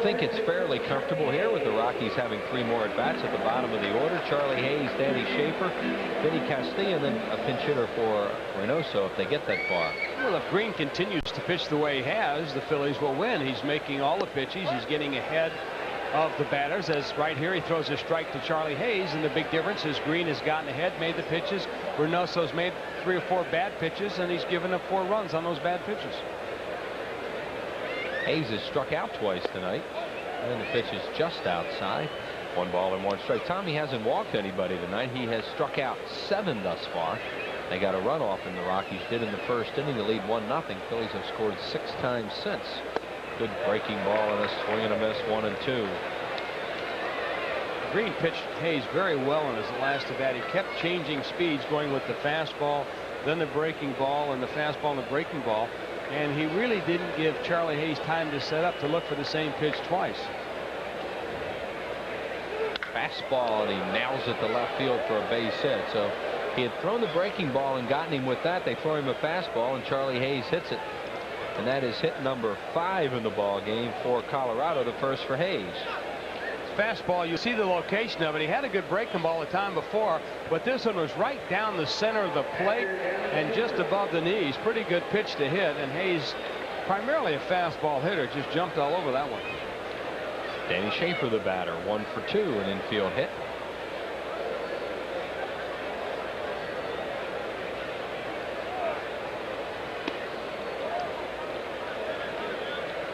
think it's fairly comfortable here, with the Rockies having 3 more at-bats at the bottom of the order. Charlie Hayes, Danny Schaefer, Vinny Castilla, and then a pinch hitter for Reynoso if they get that far. Well, if Green continues to pitch the way he has, the Phillies will win. He's making all the pitches. He's getting ahead of the batters, as right here he throws a strike to Charlie Hayes, and the big difference is Green has gotten ahead, made the pitches. Reynoso's made 3 or 4 bad pitches, and he's given up 4 runs on those bad pitches. Hayes has struck out twice tonight, and the pitch is just outside. 1 ball and 1 strike. Tommy hasn't walked anybody tonight. He has struck out 7 thus far. They got a runoff, and the Rockies did in the first inning to lead 1-0. Phillies have scored 6 times since. Good breaking ball and a swing and a miss, 1-2. Green pitched Hayes very well in his last at bat. He kept changing speeds, going with the fastball, then the breaking ball, and the fastball and the breaking ball. And he really didn't give Charlie Hayes time to set up to look for the same pitch twice. Fastball, and he nails it to left field for a base hit. So he had thrown the breaking ball and gotten him with that. They throw him a fastball, and Charlie Hayes hits it. And that is hit number 5 in the ball game for Colorado, the first for Hayes. Fastball, you see the location of it. He had a good breaking ball the time before, but this one was right down the center of the plate and just above the knees. Pretty good pitch to hit, and Hayes, primarily a fastball hitter, just jumped all over that one. Danny Schaefer, the batter, 1 for 2, an infield hit.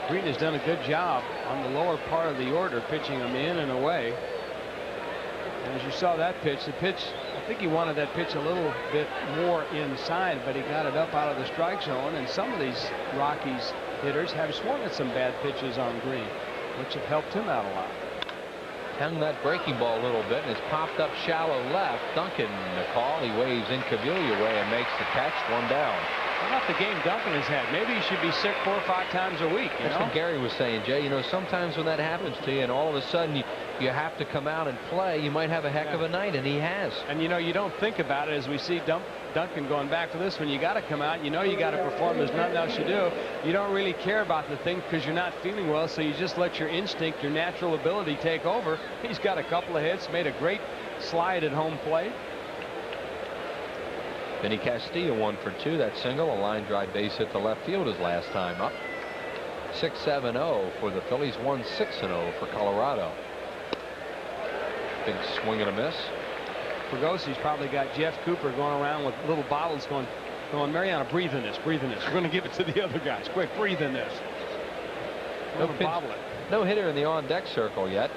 Green has done a good job on the lower part of the order, pitching them in and away. And as you saw that pitch, I think he wanted that pitch a little bit more inside, but he got it up out of the strike zone. And some of these Rockies hitters have swung at some bad pitches on Green, which have helped him out a lot. Hung that breaking ball a little bit, and it's popped up shallow left. Duncan, the call. He waves Incaviglia away and makes the catch. 1 down. How about the game Duncan has had? Maybe he should be sick 4 or 5 times a week. That's what Gary was saying, Jay. You know, sometimes when that happens to you and all of a sudden you have to come out and play, you might have a heck of a night, and he has. And you know, you don't think about it as we see Duncan going back to this one. You got to come out. You know, you got to perform. There's nothing else you do. You don't really care about the thing because you're not feeling well, so you just let your instinct, your natural ability take over. He's got a couple of hits, made a great slide at home plate. Vinny Castilla 1 for 2. That single, a line drive base hit to left field his last time up. 6-7-0 for the Phillies. 1-6-0 for Colorado. Big swing and a miss. Fergosi's probably got Jeff Cooper going around with little bottles going, Mariana, breathe in this, breathe in this. We're going to give it to the other guys. Quick, breathe in this. No hitter in the on-deck circle yet.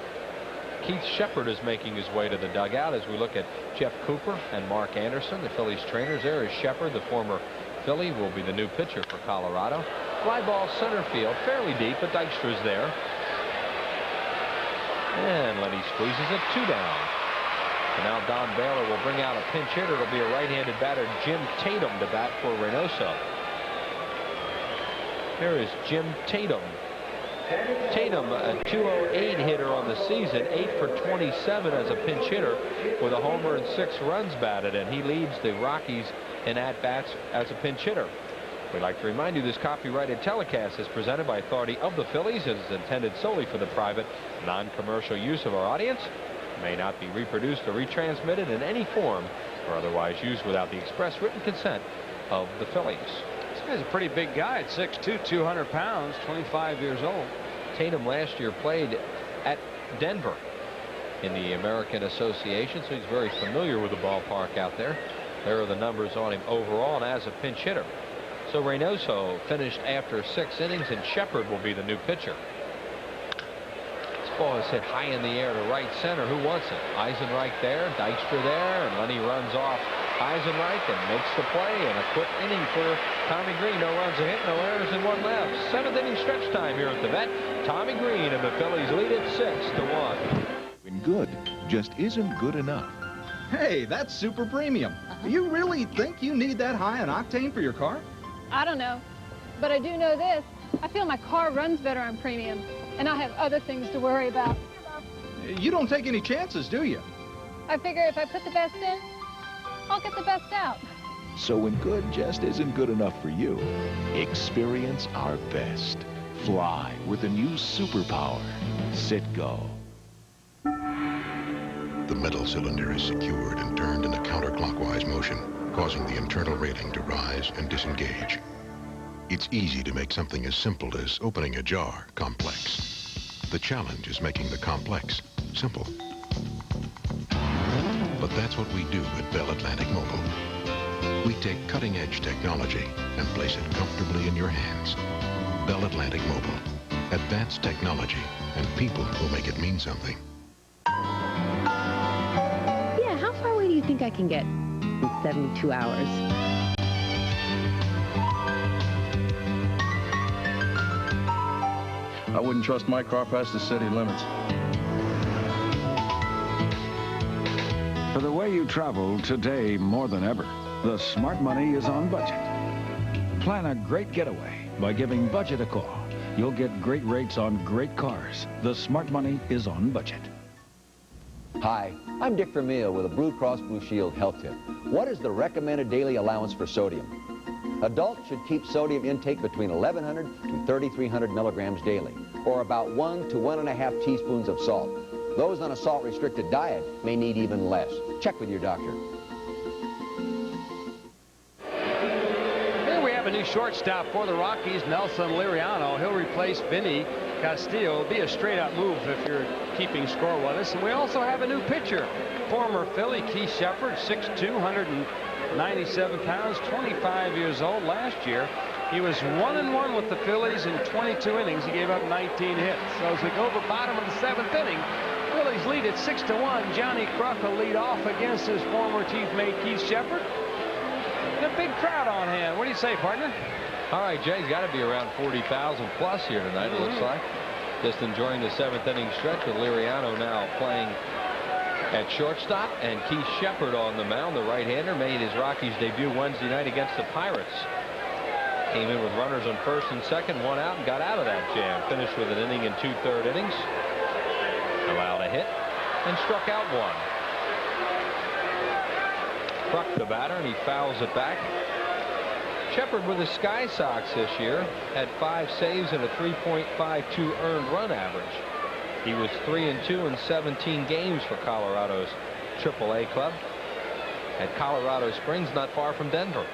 Keith Shepard is making his way to the dugout as we look at Jeff Cooper and Mark Anderson, the Phillies trainers. There is Shepard, the former Philly, will be the new pitcher for Colorado. Fly ball center field, fairly deep, but Dykstra's there. And Lenny squeezes it, 2 down. And now Don Baylor will bring out a pinch hitter. It'll be a right-handed batter, Jim Tatum, to bat for Reynoso. Here is Jim Tatum. Tatum, a 208 hitter on the season, 8 for 27 as a pinch hitter with a homer and 6 runs batted, and he leads the Rockies in at-bats as a pinch hitter. We'd like to remind you this copyrighted telecast is presented by authority of the Phillies and is intended solely for the private, non-commercial use of our audience. It may not be reproduced or retransmitted in any form or otherwise used without the express written consent of the Phillies. This guy's a pretty big guy at 6'2", 200 pounds, 25 years old. Tatum last year played at Denver in the American Association, so he's very familiar with the ballpark out there. There are the numbers on him overall and as a pinch hitter. So Reynoso finished after 6 innings, and Shepard will be the new pitcher. This ball is hit high in the air to right center. Who wants it? Eisenreich there, Dykstra there, and Lenny runs off Eisenreich and makes the play, and a quick inning for Tommy Green. No runs a hit, no errors, and 1 left. 7th inning stretch time here at the Vet. Tommy Green and the Phillies lead it 6-1. When good just isn't good enough. Hey, that's super premium. Do you really think you need that high in octane for your car? I don't know, but I do know this. I feel my car runs better on premium, and I have other things to worry about. You don't take any chances, do you? I figure if I put the best in, I'll get the best out. So when good just isn't good enough for you, experience our best. Fly with the new superpower, Citgo. The metal cylinder is secured and turned in a counterclockwise motion, causing the internal railing to rise and disengage. It's easy to make something as simple as opening a jar complex. The challenge is making the complex simple. But that's what we do at Bell Atlantic Mobile. We take cutting-edge technology and place it comfortably in your hands. Bell Atlantic Mobile. Advanced technology and people who make it mean something. Yeah, how far away do you think I can get in 72 hours? I wouldn't trust my car past the city limits. For the way you travel today more than ever, the Smart Money is on budget. Plan a great getaway by giving Budget a call. You'll get great rates on great cars. The Smart Money is on budget. Hi, I'm Dick Vermeil with a Blue Cross Blue Shield health tip. What is the recommended daily allowance for sodium? Adults should keep sodium intake between 1,100 to 3,300 milligrams daily, or about 1 to 1.5 teaspoons of salt. Those on a salt-restricted diet may need even less. Check with your doctor. Here we have a new shortstop for the Rockies, Nelson Liriano. He'll replace Vinny Castillo. It'll be a straight-up move if you're keeping score with us. And we also have a new pitcher, former Philly Keith Shepard, 6'2", 197 pounds, 25 years old last year. He was 1-1 with the Phillies in 22 innings. He gave up 19 hits. So as we go over bottom of the 7th inning, Phillies lead at 6-1. Johnny Kruk will lead off against his former teammate Keith Shepard. And a big crowd on hand. What do you say, partner? All right, Jay's got to be around 40,000 plus here tonight, it looks like. Just enjoying the 7th inning stretch with Liriano now playing at shortstop, and Keith Shepard on the mound. The right-hander made his Rockies debut Wednesday night against the Pirates. Came in with runners on first and second, 1 out, and got out of that jam. Finished with an inning and 2/3 innings. Allowed a hit and struck out 1. Kruk the batter, and he fouls it back. Shepard with the Sky Sox this year had 5 saves and a 3.52 earned run average. He was 3-2 in 17 games for Colorado's AAA club at Colorado Springs, not far from Denver.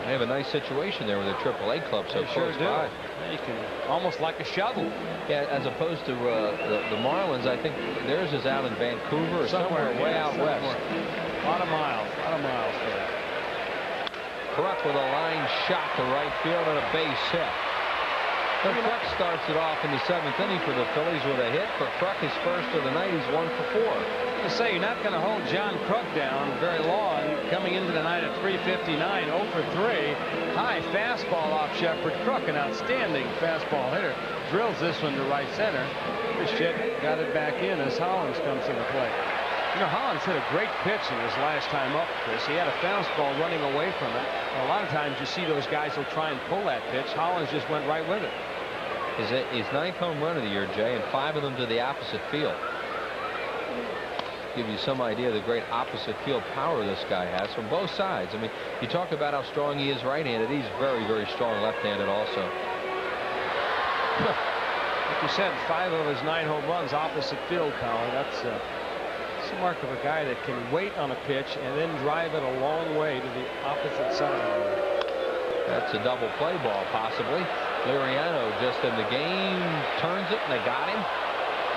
They have a nice situation there with a AAA club so close by. You can almost like a shovel. Yeah, as opposed to the Marlins, I think theirs is out in Vancouver or somewhere way out west. A lot of miles for that. Kruk with a line shot to right field and a base hit. But Kruk starts it off in the 7th inning for the Phillies with a hit. For Kruk, his first of the night, he's 1 for 4. To say you're not going to hold John Kruk down very long. Coming into the night at 359, 0 for 3. High fastball off Shepard. Kruk, an outstanding fastball hitter, drills this one to right center. This shit got it back in as Hollins comes to the plate. You know, Hollins hit a great pitch in his last time up, Chris. He had a fastball running away from it. A lot of times you see those guys will try and pull that pitch. Hollins just went right with it. His 9th home run of the year, Jay, and 5 of them to the opposite field. Give you some idea of the great opposite field power this guy has from both sides. I mean, you talk about how strong he is right-handed. He's very, very strong left-handed also. Like you said, 5 of his 9 home runs opposite field power. That's the mark of a guy that can wait on a pitch and then drive it a long way to the opposite side. That's a double play ball, possibly. Liriano just in the game, turns it, and they got him.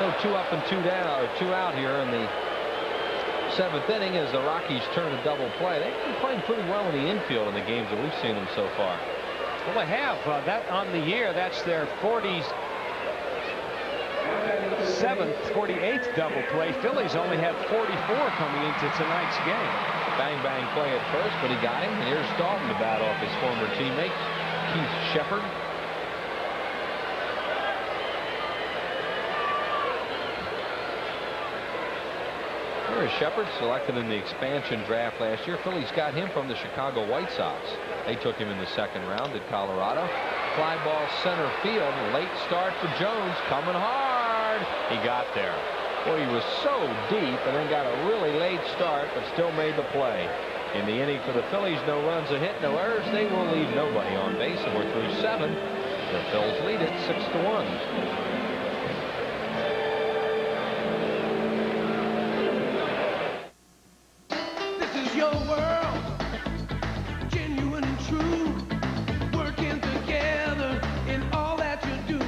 So 2 up and 2 down, or 2 out here in the 7th inning as the Rockies turn a double play. They've been playing pretty well in the infield in the games that we've seen them so far. Well, they have. That on the year, that's their 47th, 48th double play. Phillies only had 44 coming into tonight's game. Bang, bang play at first, but he got him. And here's Dalton to bat off his former teammate, Keith Shepard. Here's Shepard, selected in the expansion draft last year. Phillies got him from the Chicago White Sox. They took him in the 2nd round at Colorado. Fly ball center field. Late start for Jones, coming hard. He got there. Boy, he was so deep and then got a really late start, but still made the play. In the inning for the Phillies, no runs, a hit, no errors. They will leave nobody on base, and we're through 7. The Phils lead it 6-1. Your world, genuine and true, working together in all that you do,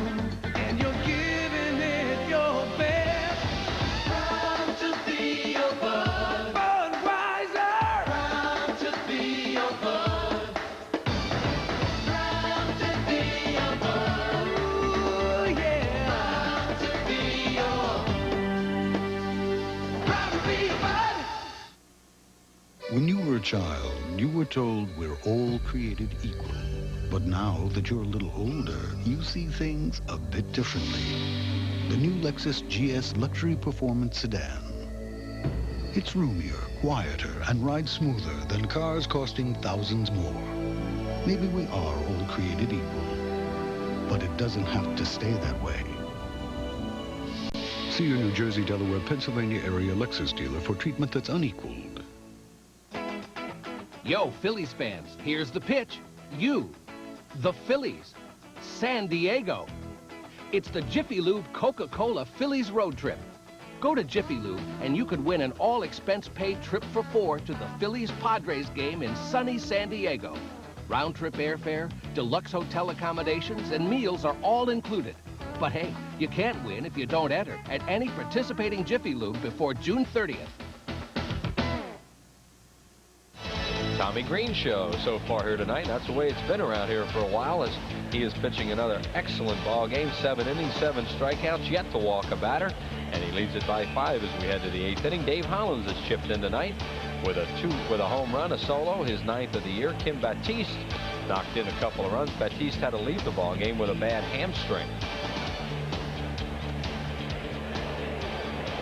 and you're giving it your best. Proud to be your bud, Budweiser. Proud to be your bud. Proud to be your bud. Ooh, yeah. Proud to be your. Proud to be your bud. When you were a child, you were told we're all created equal. But now that you're a little older, you see things a bit differently. The new Lexus GS Luxury Performance Sedan. It's roomier, quieter, and rides smoother than cars costing thousands more. Maybe we are all created equal, but it doesn't have to stay that way. See your New Jersey, Delaware, Pennsylvania area Lexus dealer for treatment that's unequaled. Yo, Phillies fans, here's the pitch. You, the Phillies, San Diego. It's the Jiffy Lube Coca-Cola Phillies road trip. Go to Jiffy Lube and you could win an all-expense-paid trip for 4 to the Phillies-Padres game in sunny San Diego. Round-trip airfare, deluxe hotel accommodations, and meals are all included. But hey, you can't win if you don't enter at any participating Jiffy Lube before June 30th. Tommy Green show so far here tonight. That's the way it's been around here for a while, as he is pitching another excellent ball game. 7 innings, 7 strikeouts, yet to walk a batter, and he leads it by 5 as we head to the 8th inning. Dave Hollins has chipped in tonight with a home run, a solo, his 9th of the year. Kim Batiste knocked in a couple of runs. Batiste had to leave the ball game with a bad hamstring.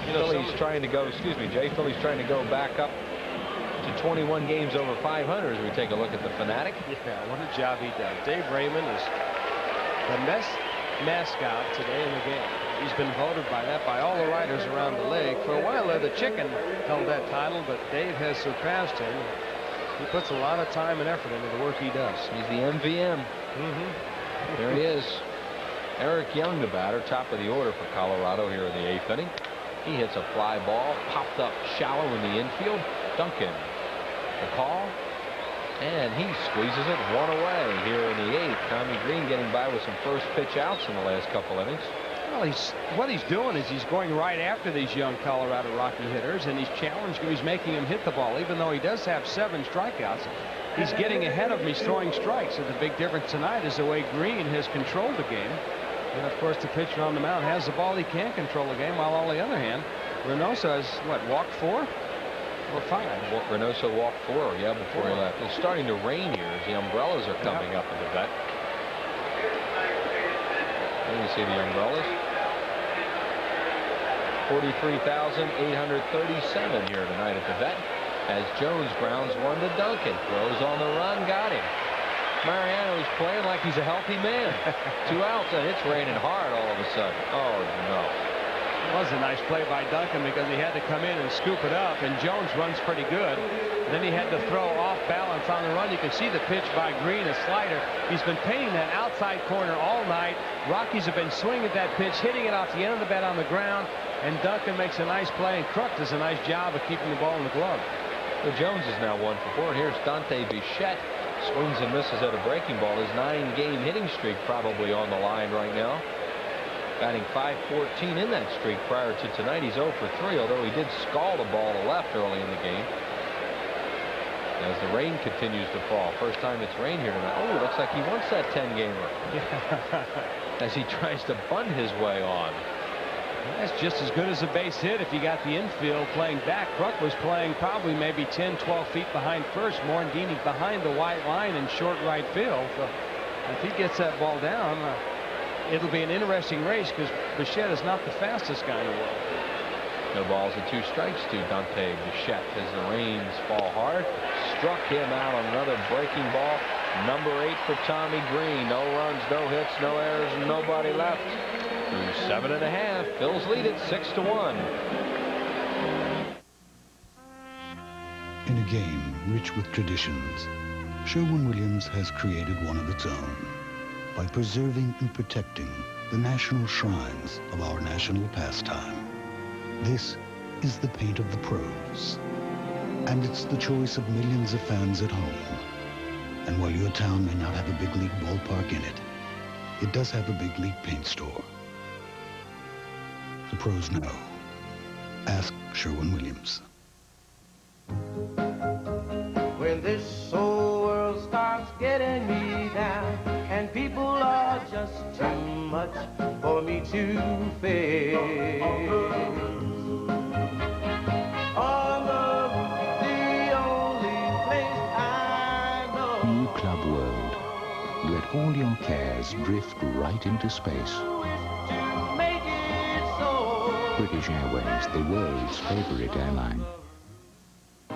Phillies trying to go, Phillies trying to go back up to 21 games over 500 as we take a look at the Fanatic. Yeah, what a job he does. Dave Raymond is the best mascot today in the game. He's been voted by all the writers around the league. For a while there, the Chicken held that title, but Dave has surpassed him. He puts a lot of time and effort into the work he does. He's the MVM. There he is. Eric Young, the batter, top of the order for Colorado here in the 8th inning. He hits a fly ball, popped up shallow in the infield. Duncan, the call, and he squeezes it one away here in the 8th. Tommy Green getting by with some first pitch outs in the last couple innings. Well, what he's doing is he's going right after these young Colorado Rocky hitters, and he's challenging them. He's making him hit the ball, even though he does have 7 strikeouts. He's getting ahead of him. He's throwing strikes. And the big difference tonight is the way Green has controlled the game. And of course, the pitcher on the mound has the ball. He can't control the game. While on the other hand, Reynoso has walked 4 or 5. Reynoso walked 4, yeah, before he left. It's starting to rain here as the umbrellas are coming up at the vet. There you see the umbrellas. 43,837 here tonight at the vet as Jones grounds one to Duncan. Throws on the run, got him. Mariano's playing like he's a healthy man. 2 outs, and it's raining hard all of a sudden. Oh, no. It was a nice play by Duncan because he had to come in and scoop it up, and Jones runs pretty good. Then he had to throw off balance on the run. You can see the pitch by Green, a slider. He's been painting that outside corner all night. Rockies have been swinging at that pitch, hitting it off the end of the bat on the ground, and Duncan makes a nice play, and Crook does a nice job of keeping the ball in the glove. So Jones is now 1 for 4. Here's Dante Bichette. Swings and misses at a breaking ball. His 9-game hitting streak probably on the line right now. Batting .514 in that streak prior to tonight. He's 0 for 3, although he did scald a ball to left early in the game. As the rain continues to fall. First time it's rained here tonight. Oh, looks like he wants that 10-gamer. As he tries to bunt his way on. That's just as good as a base hit if you got the infield playing back. Crook was playing probably maybe 10, 12 feet behind first. Morandini behind the white line in short right field. So if he gets that ball down, it'll be an interesting race because Bichette is not the fastest guy in the world. No balls and 2 strikes to Dante Bichette as the rains fall hard. Struck him out on another breaking ball. Number 8 for Tommy Green. No runs, no hits, no errors, and nobody left. Through 7.5, Phils lead it 6-1. In a game rich with traditions, Sherwin-Williams has created one of its own by preserving and protecting the national shrines of our national pastime. This is the paint of the pros, and it's the choice of millions of fans at home. And while your town may not have a big league ballpark in it, it does have a big league paint store. The pros know. Ask Sherwin-Williams. When this whole world starts getting me down and people are just too much for me to face, on the only place I know. New Club World. Let all your cares drift right into space. British Airways, the world's favorite airline.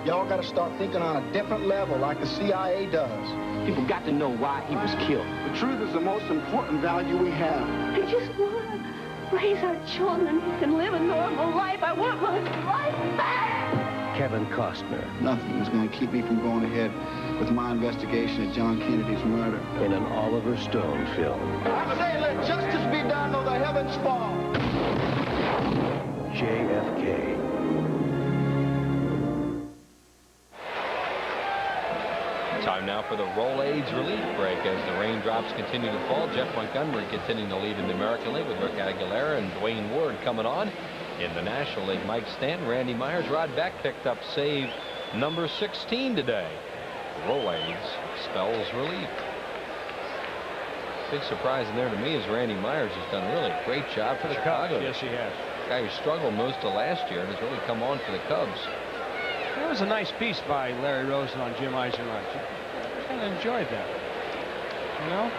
Y'all got to start thinking on a different level like the CIA does. People got to know why he was killed. The truth is the most important value we have. I just want to raise our children and live a normal life. I want my life back. Kevin Costner. Nothing is going to keep me from going ahead with my investigation of John Kennedy's murder. In an Oliver Stone film. I say let justice be done or the heavens fall. JFK. Time now for the Rolaids relief break as the raindrops continue to fall. Jeff Montgomery continuing to lead in the American League with Rick Aguilera and Dwayne Ward coming on. In the National League, Mike Stanton, Randy Myers, Rod Beck picked up save number 16 today. Rolaids spells relief. Big surprise in there to me is Randy Myers has done a really great job for the Cubs. Yes, he has. Guy who struggled most of last year and has really come on for the Cubs. There was a nice piece by Larry Rosen on Jim Eisenreich. I kind of enjoyed that. You know?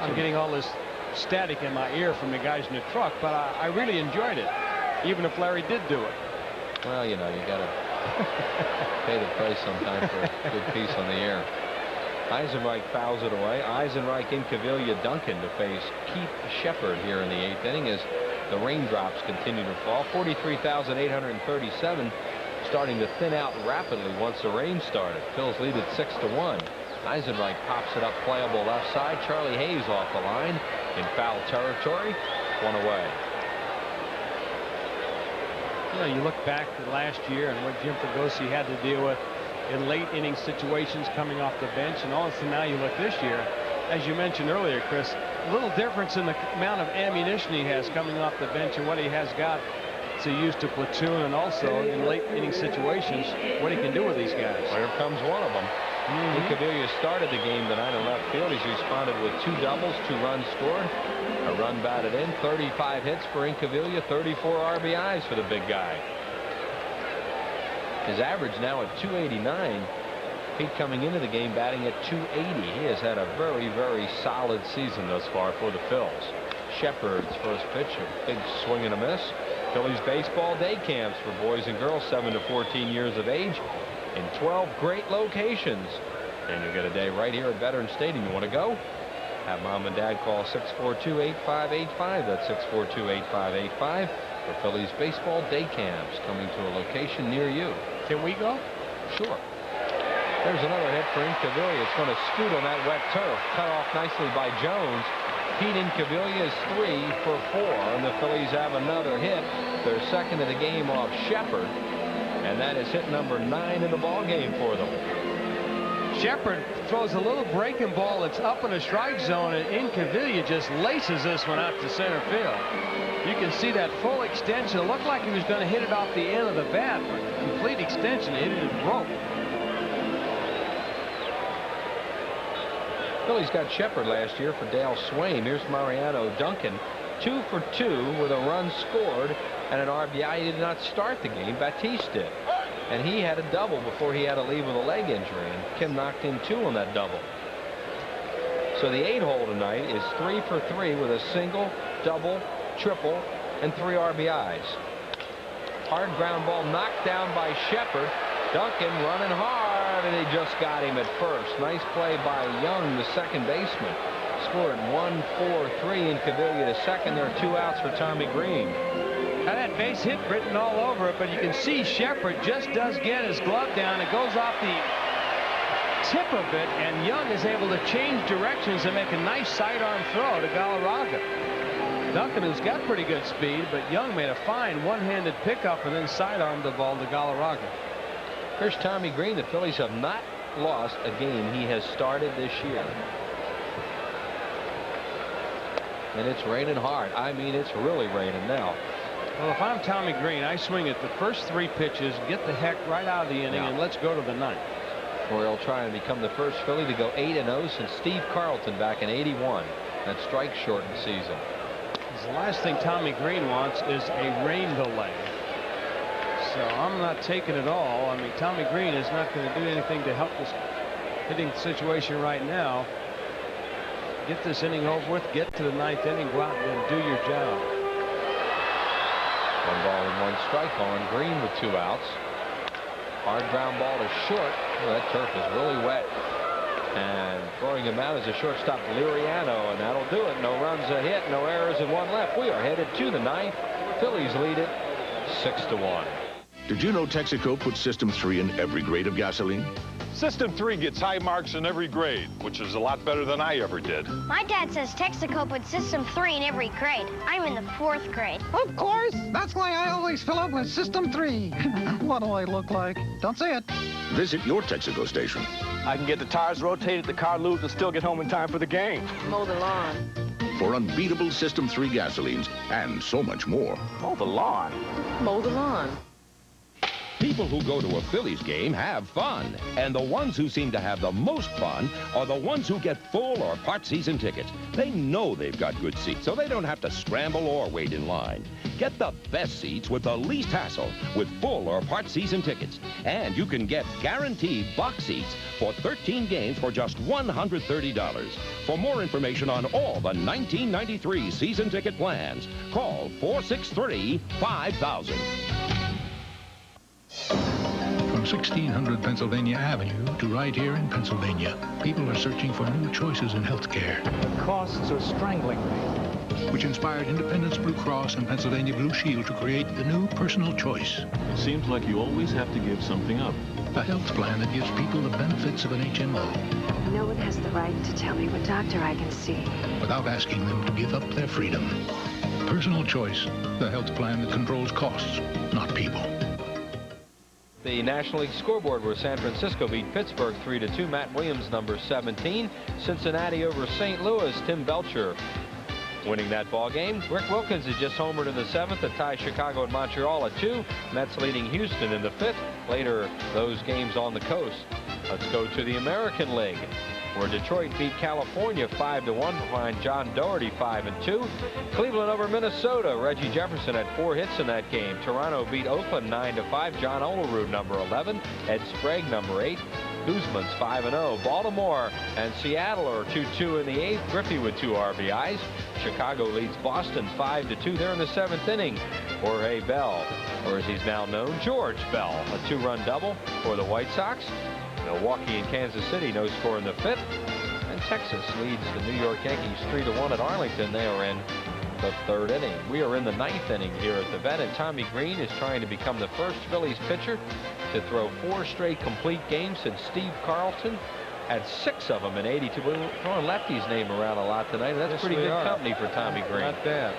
I'm getting all this static in my ear from the guys in the truck, but I really enjoyed it, even if Larry did do it. Well, you know, you got to pay the price sometime for a good piece on the air. Eisenreich fouls it away. Eisenreich in Cavilla Duncan to face Keith Shepard here in the 8th inning as the raindrops continue to fall. 43,837 starting to thin out rapidly once the rain started. Phil's lead at 6-1. Eisenreich pops it up playable left side. Charlie Hayes off the line in foul territory. One away. You know, you look back to last year and what Jim Fregosi had to deal with in late inning situations coming off the bench, and also now you look this year, as you mentioned earlier, Chris, a little difference in the amount of ammunition he has coming off the bench and what he has got to use to platoon, and also in late inning situations what he can do with these guys. Here comes one of them. Incaviglia started the game tonight in left field. He's responded with 2 doubles, 2 runs scored, a run batted in, 35 hits for Incaviglia, 34 RBIs for the big guy. His average now at 289. Pete coming into the game batting at 280. He has had a very, very solid season thus far for the Phils. Shepard's first pitch, a big swing and a miss. Phillies baseball day camps for boys and girls 7 to 14 years of age in 12 great locations. And you'll get a day right here at Veterans Stadium. You want to go? Have mom and dad call 642-8585. That's 642-8585 for Phillies baseball day camps coming to a location near you. Can we go? Sure. There's another hit for Incaviglia. It's going to scoot on that wet turf. Cut off nicely by Jones. Pete Incaviglia is 3 for 4, and the Phillies have another hit. Their second of the game off Shepard, and that is hit number 9 in the ball game for them. Shepard throws a little breaking ball that's up in the strike zone, and Incaviglia just laces this one out to center field. You can see that full extension. It looked like he was going to hit it off the end of the bat, but complete extension. He hit it broke. Phillies got Shepard last year for Dale Swain. Here's Mariano Duncan, 2 for 2 with a run scored and an RBI. He did not start the game. Batiste did. And he had a double before he had to leave with a leg injury. And Kim knocked in 2 on that double. So the 8-hole tonight is 3 for 3 with a single, double, triple, and 3 RBIs. Hard ground ball knocked down by Shepard. Duncan running hard, and he just got him at first. Nice play by Young, the second baseman. Scored 1-4-3 in Cavilla to second. There are 2 outs for Tommy Green. Now that base hit written all over it, but you can see Shepard just does get his glove down. It goes off the tip of it, and Young is able to change directions and make a nice sidearm throw to Galarraga. Duncan, who's got pretty good speed, but Young made a fine one-handed pickup and then sidearmed the ball to Galarraga. Here's Tommy Green. The Phillies have not lost a game he has started this year. And it's raining hard. I mean, it's really raining now. Well, if I'm Tommy Green, I swing at the first 3 pitches, get the heck right out of the inning, and let's go to the 9th. Or he'll try and become the first Philly to go 8-0 since Steve Carlton back in '81. That strike shortened season. The last thing Tommy Green wants is a rain delay. So I'm not taking it all. I mean, Tommy Green is not going to do anything to help this hitting situation right now. Get this inning over with. Get to the 9th inning. Go out and do your job. 1 ball and 1 strike on Green with 2 outs. Hard ground ball to short. Oh, that turf is really wet. And throwing him out as a shortstop, Liriano, and that'll do it. No runs a hit, no errors, and 1 left. We are headed to the 9th. Phillies lead it 6-1. Did you know Texaco puts System 3 in every grade of gasoline? System 3 gets high marks in every grade, which is a lot better than I ever did. My dad says Texaco puts System 3 in every grade. I'm in the 4th grade. Of course. That's why I always fill up with System 3. What do I look like? Don't say it. Visit your Texaco station. I can get the tires rotated, the car lubed, and still get home in time for the game. Mow the lawn. For unbeatable System 3 gasolines and so much more. Mow the lawn. Mow the lawn. People who go to a Phillies game have fun, and the ones who seem to have the most fun are the ones who get full or part season tickets. They know they've got good seats, so they don't have to scramble or wait in line. Get the best seats with the least hassle with full or part season tickets. And you can get guaranteed box seats for 13 games for just $130. For more information on all the 1993 season ticket plans, call 463-5000. From 1600 Pennsylvania Avenue to right here in Pennsylvania, people are searching for new choices in healthcare. The costs are strangling me. Which inspired Independence Blue Cross and Pennsylvania Blue Shield to create the new personal choice. It seems like you always have to give something up. A health plan that gives people the benefits of an HMO. No one has the right to tell me what doctor I can see. Without asking them to give up their freedom. Personal choice, the health plan that controls costs, not people. The National League scoreboard where San Francisco beat Pittsburgh 3-2. Matt Williams, number 17. Cincinnati over St. Louis. Tim Belcher winning that ball game. Rick Wilkins has just homered in the 7th to tie Chicago and Montreal at 2. Mets leading Houston in the 5th. Later, those games on the coast. Let's go to the American League, where Detroit beat California 5-1 behind John Doherty 5-2. Cleveland over Minnesota. Reggie Jefferson had 4 hits in that game. Toronto beat Oakland 9-5. John Olerud, number 11. Ed Sprague, number 8. Guzman's 5-0. Baltimore and Seattle are 2-2 in the 8th. Griffey with 2 RBIs. Chicago leads Boston 5-2. They're in the 7th inning. Jorge Bell, or as he's now known, George Bell, a 2-run double for the White Sox. Milwaukee and Kansas City, no score in the 5th. And Texas leads the New York Yankees 3-1 at Arlington. They are in the 3rd inning. We are in the 9th inning here at the Vet, and Tommy Green is trying to become the first Phillies pitcher to throw 4 straight complete games since Steve Carlton had 6 of them in '82. We're throwing Lefty's name around a lot tonight. That's pretty good company for Tommy Green. Not bad.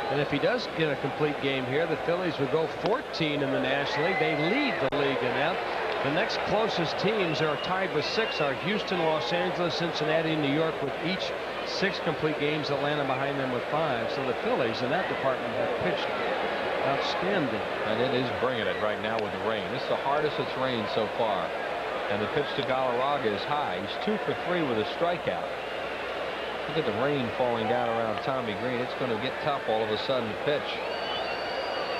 And if he does get a complete game here, the Phillies would go 14 in the National League. They lead the league in that. The next closest teams are tied with 6 are Houston, Los Angeles, Cincinnati, and New York with each 6 complete games. Atlanta behind them with 5. So the Phillies in that department have pitched outstanding. And it is bringing it right now with the rain. This is the hardest it's rained so far. And the pitch to Galarraga is high. He's 2 for 3 with a strikeout. Look at the rain falling down around Tommy Green. It's going to get tough all of a sudden to pitch.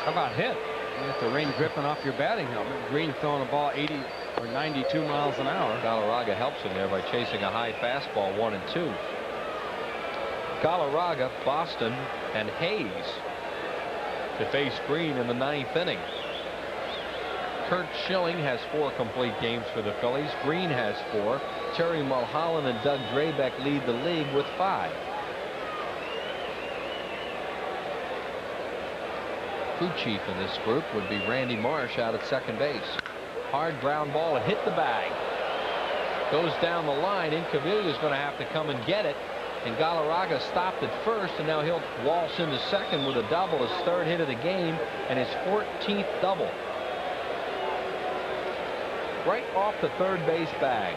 How about hit? You have the rain dripping off your batting helmet. Green throwing a ball 80 or 92 miles an hour. Galarraga helps him there by chasing a high fastball 1-2. Galarraga, Boston, and Hayes to face Green in the 9th inning. Kurt Schilling has 4 complete games for the Phillies. Green has 4. Terry Mulholland and Doug Drabek lead the league with 5. Crew chief in this group would be Randy Marsh out at second base. Hard ground ball. It hit the bag. Goes down the line. Incaviglia is going to have to come and get it. And Galarraga stopped at first, and now he'll waltz into second with a double, his 3rd hit of the game, and his 14th double. Right off the 3rd base bag.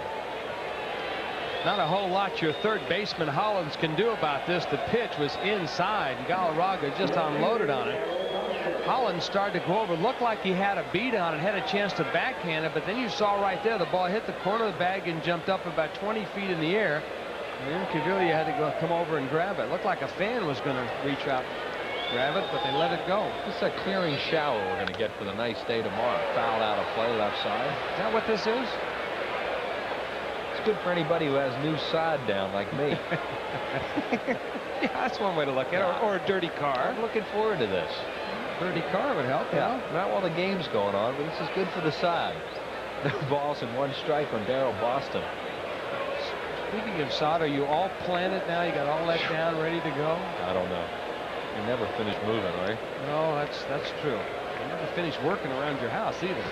Not a whole lot your 3rd baseman Hollins can do about this. The pitch was inside, and Galarraga just unloaded on it. Hollins started to go over, looked like he had a beat on it, had a chance to backhand it, but then you saw right there the ball hit the corner of the bag and jumped up about 20 feet in the air. And then Caviglia had to come over and grab it. Looked like a fan was going to reach out, grab it, but they let it go. This is a clearing shower we're going to get for the nice day tomorrow. Fouled out of play left side. Is that what this is? It's good for anybody who has new sod down like me. Yeah, that's one way to look at it. Or a dirty car. I'm looking forward to this. Dirty car would help. Yeah, not while the game's going on, but this is good for the side. No balls and 1 strike on Darryl Boston. Speaking of sod, are you all planted now? You got all that down, ready to go? I don't know. You never finish moving, right? No, that's true. You never finish working around your house either.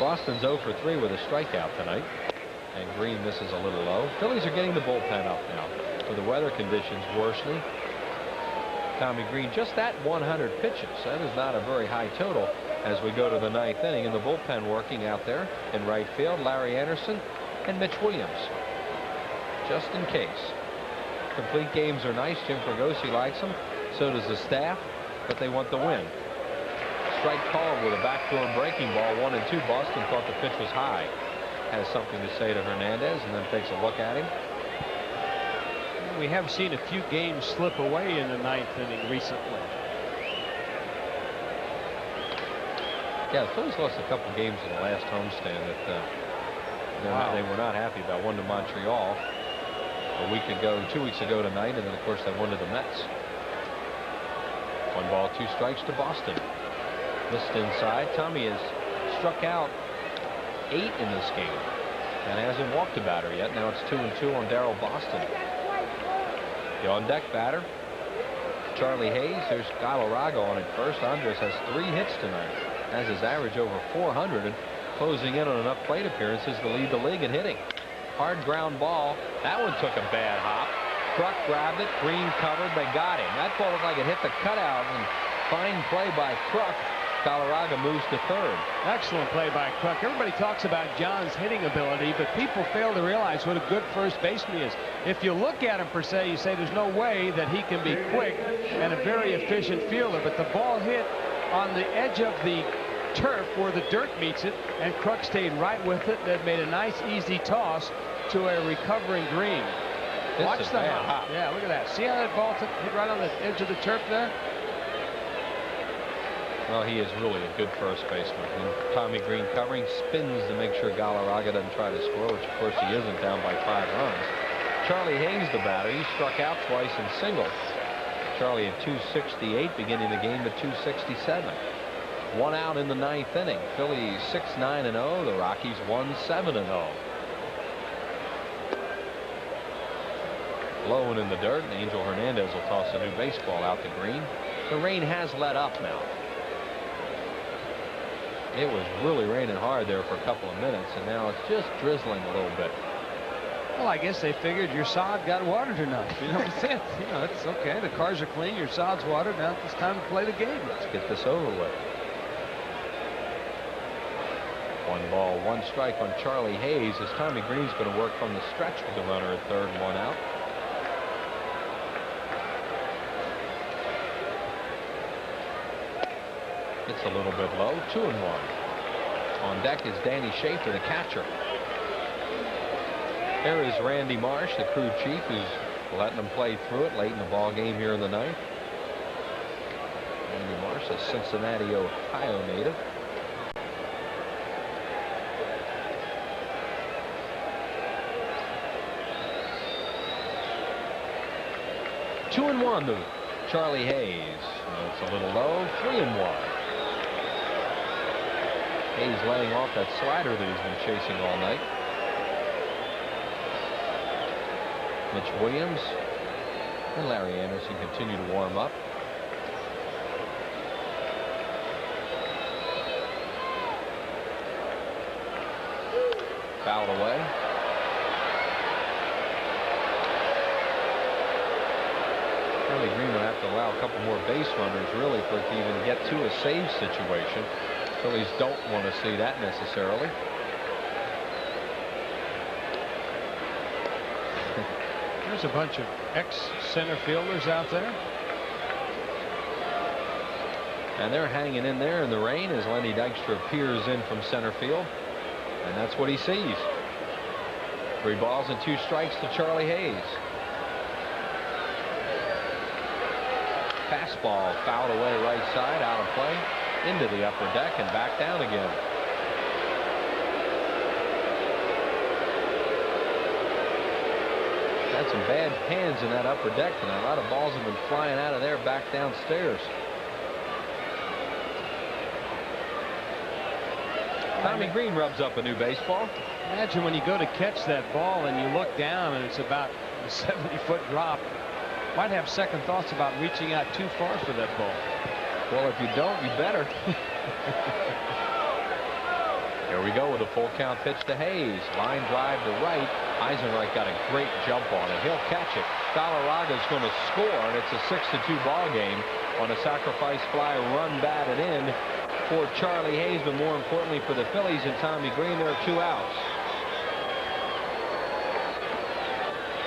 Boston's 0 for 3 with a strikeout tonight. And Green misses a little low. Phillies are getting the bullpen up now with the weather conditions worsening. Tommy Green just at 100 pitches. That is not a very high total as we go to the 9th inning. In the bullpen working out there in right field, Larry Anderson and Mitch Williams. Just in case. Complete games are nice. Jim Fregosi likes them. So does the staff, but they want the win. Strike called with a backdoor breaking ball, 1-2. Boston thought the pitch was high. Has something to say to Hernandez and then takes a look at him. We have seen a few games slip away in the 9th inning recently. Yeah, the Phillies lost a couple games in the last homestand that they were not happy about. One to Montreal a week ago, 2 weeks ago tonight, and then of course they won to the Mets. 1 ball, 2 strikes to Boston. Missed inside. Tommy has struck out 8 in this game and hasn't walked a batter yet. Now it's 2-2 on Darryl Boston. The on deck batter, Charlie Hayes. There's Galarraga on at first. Andres has 3 hits tonight. Has his average over 400 and closing in on enough plate appearances to lead the league in hitting. Hard ground ball. That one took a bad hop. Kruk grabbed it. Green covered. They got him. That ball looked like it hit the cutout. And fine play by Kruk. Galarraga moves to 3rd. Excellent play by Kruk. Everybody talks about John's hitting ability, but people fail to realize what a good first baseman is. If you look at him per se, you say there's no way that he can be quick and a very efficient fielder, but the ball hit on the edge of the turf where the dirt meets it, and Kruk stayed right with it. That made a nice easy toss to a recovering Green. Watch the hop. Yeah, look at that. See how that ball hit right on the edge of the turf there? Well, he is really a good first baseman. And Tommy Green covering, spins to make sure Galarraga doesn't try to score, which of course he isn't, down by 5 runs. Charlie Hayes, the batter, he struck out twice in singles. Charlie at 268, beginning the game at 267. 1 out in the 9th inning. Phillies 6-9-0. The Rockies 1-7-0. Low and in the dirt, and Angel Hernandez will toss a new baseball out to Green. The rain has let up now. It was really raining hard there for a couple of minutes, and now it's just drizzling a little bit. Well, I guess they figured your sod got watered enough. You know, that's it. You know, it's okay. The cars are clean. Your sod's watered. Now it's time to play the game. Let's get this over with. 1 ball, 1 strike on Charlie Hayes as Tommy Green's going to work from the stretch with the runner at 3rd and 1 out. It's a little bit low. 2-1. On deck is Danny Schaefer, the catcher. There is Randy Marsh, the crew chief, who's letting them play through it late in the ball game here in the 9th. Randy Marsh, a Cincinnati, Ohio native. Two and 1 to Charlie Hayes. It's a little low. 3-1. Hayes laying off that slider that he's been chasing all night. Mitch Williams and Larry Anderson continue to warm up. Fouled away. Charlie Green would have to allow a couple more base runners really for it to even get to a save situation. Phillies don't want to see that necessarily. There's a bunch of ex-center fielders out there. And they're hanging in there in the rain as Lenny Dykstra peers in from center field. And that's what he sees. 3 balls and 2 strikes to Charlie Hayes. Fastball fouled away right side, out of play, into the upper deck and back down again. Had some bad hands in that upper deck tonight. A lot of balls have been flying out of there back downstairs. Tommy Green rubs up a new baseball. Imagine when you go to catch that ball and you look down and it's about a 70-foot drop. Might have second thoughts about reaching out too far for that ball. Well, if you don't, you better. Here we go with a full count pitch to Hayes. Line drive to right. Eisenreich got a great jump on it. He'll catch it. Colorado's going to score, and it's a 6-2 ball game on a sacrifice fly run batted in for Charlie Hayes, but more importantly for the Phillies and Tommy Green. There are 2 outs.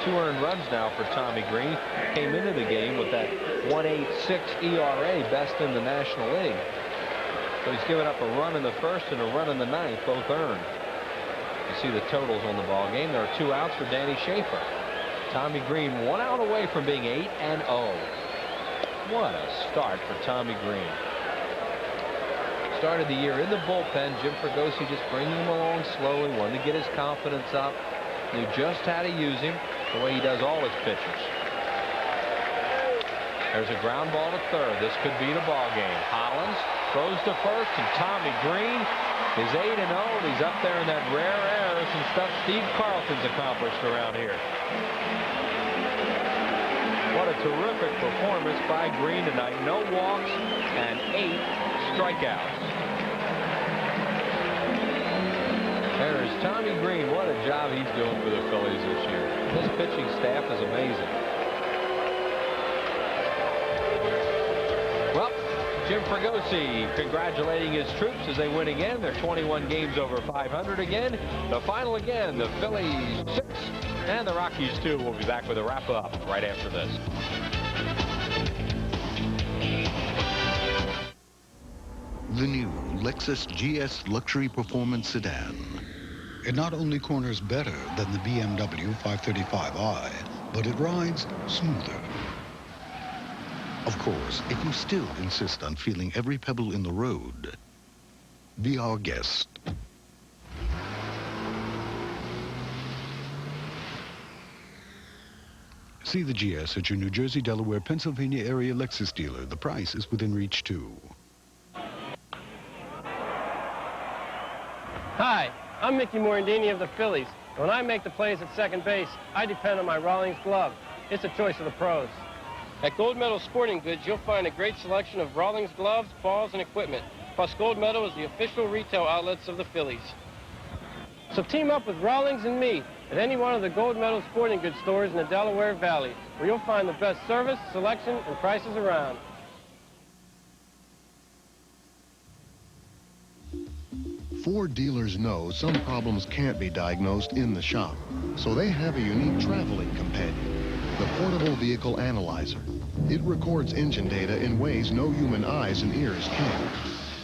2 earned runs now for Tommy Green. Came into the game with that 1.86 ERA, best in the National League. So he's given up a run in the first and a run in the ninth, both earned. You see the totals on the ball game. There are 2 outs for Danny Schaefer. Tommy Green 1 out away from being 8-0. What a start for Tommy Green. Started the year in the bullpen. Jim Fregosi just bringing him along slowly, wanted to get his confidence up. Knew just how to use him the way he does all his pitchers. There's a ground ball to third. This could be the ball game. Hollins throws to first, and Tommy Green is 8-0. He's up there in that rare air, some stuff Steve Carlton's accomplished around here. What a terrific performance by Green tonight. No walks and 8 strikeouts. There's Tommy Green. What a job he's doing for the Phillies this year. This pitching staff is amazing. Well, Jim Fregosi congratulating his troops as they win again. They're 21 games over 500 again. The final again, the Phillies 6 and the Rockies 2. We'll be back with a wrap-up right after this. The new Lexus GS Luxury Performance Sedan. It not only corners better than the BMW 535i, but it rides smoother. Of course, if you still insist on feeling every pebble in the road, be our guest. See the GS at your New Jersey, Delaware, Pennsylvania area Lexus dealer. The price is within reach, too. Hi, I'm Mickey Morandini of the Phillies. When I make the plays at second base, I depend on my Rawlings glove. It's a choice of the pros. At Gold Medal Sporting Goods, you'll find a great selection of Rawlings gloves, balls, and equipment. Plus, Gold Medal is the official retail outlets of the Phillies. So team up with Rawlings and me at any one of the Gold Medal Sporting Goods stores in the Delaware Valley, where you'll find the best service, selection, and prices around. Ford dealers know some problems can't be diagnosed in the shop, so they have a unique traveling companion, the Portable Vehicle Analyzer. It records engine data in ways no human eyes and ears can.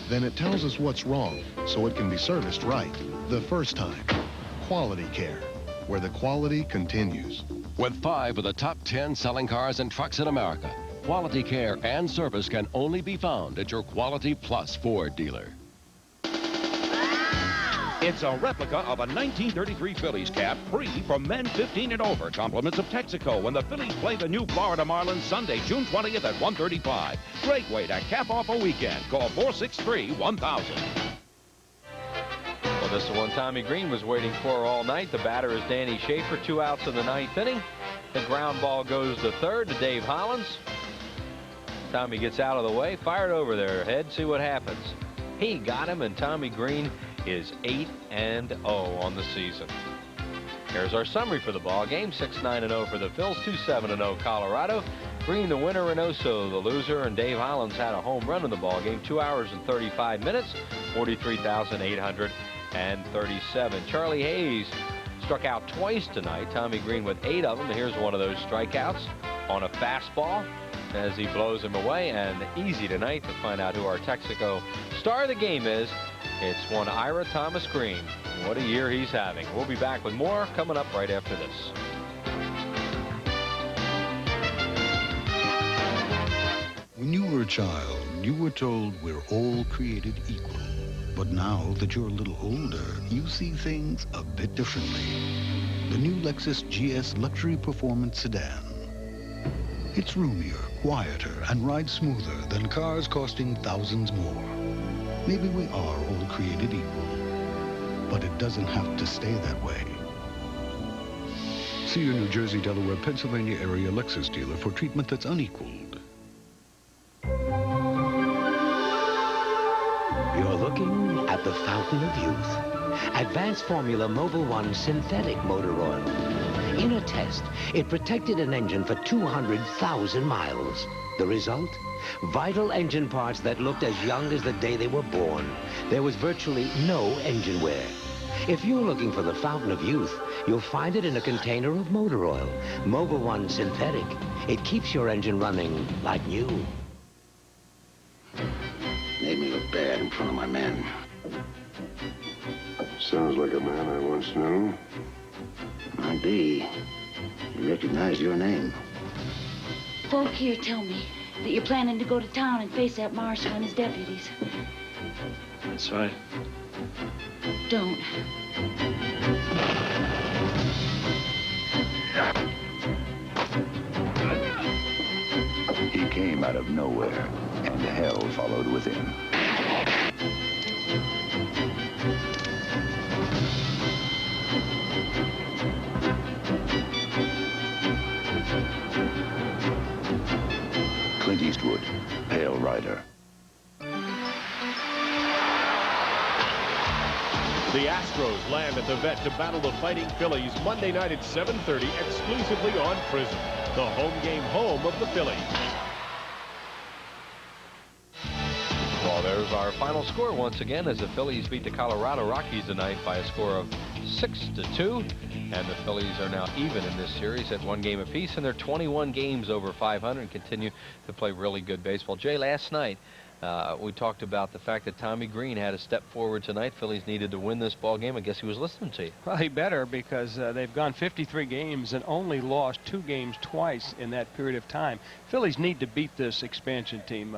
Then it tells us what's wrong, so it can be serviced right the first time. Quality care, where the quality continues. With 5 of the top 10 selling cars and trucks in America, quality care and service can only be found at your Quality Plus Ford dealer. It's a replica of a 1933 Phillies cap, free for men 15 and over. Compliments of Texaco when the Phillies play the new Florida Marlins Sunday, June 20th at 1:35. Great way to cap off a weekend. Call 463-1000. Well, this is the one Tommy Green was waiting for all night. The batter is Danny Schaefer. 2 outs in the 9th inning. The ground ball goes to third to Dave Hollins. Tommy gets out of the way, fired over their head. See what happens. He got him, and Tommy Green is 8-0 on the season. Here's our summary for the ball game. 6-9-0 for the Phils, 2-7-0 Colorado. Green the winner and Oso the loser, and Dave Hollins had a home run in the ball game. 2 hours and 35 minutes, 43,837. Charlie Hayes struck out twice tonight. Tommy Green with 8 of them. Here's one of those strikeouts on a fastball as he blows him away. And easy tonight to find out who our Texaco star of the game is. It's one Ira Thomas Green. What a year he's having. We'll be back with more coming up right after this. When you were a child, you were told we're all created equal. But now that you're a little older, you see things a bit differently. the new Lexus GS Luxury Performance Sedan. It's roomier, quieter, and rides smoother than cars costing thousands more. Maybe we are all created equal, but it doesn't have to stay that way. See your New Jersey, Delaware, Pennsylvania area Lexus dealer for treatment that's unequaled. You're looking at the fountain of youth. Advanced Formula Mobil 1 synthetic motor oil. In a test, it protected an engine for 200,000 miles. The result? Vital engine parts that looked as young as the day they were born. There was virtually no engine wear. If you're looking for the fountain of youth, you'll find it in a container of motor oil. Mobil 1 synthetic. It keeps your engine running like new. Made me look bad in front of my men. Sounds like a man I once knew. Might be. He recognized your name. Folk here tell me that you're planning to go to town and face that marshal and his deputies. That's right. Don't. He came out of nowhere, and hell followed with him. Clint Eastwood, Pale Rider. The Astros land at the Vet to battle the Fighting Phillies Monday night at 7:30 exclusively on Prism, the home game home of the Phillies. Well, there's our final score once again as the Phillies beat the Colorado Rockies tonight by a score of 6-2. And the Phillies are now even in this series at 1 game apiece, and they're 21 games over 500 and continue to play really good baseball. Jay, last night we talked about the fact that Tommy Green had a step forward tonight. Phillies needed to win this ball game. I guess he was listening to you. Well, he better, because they've gone 53 games and only lost 2 games twice in that period of time. Phillies need to beat this expansion team.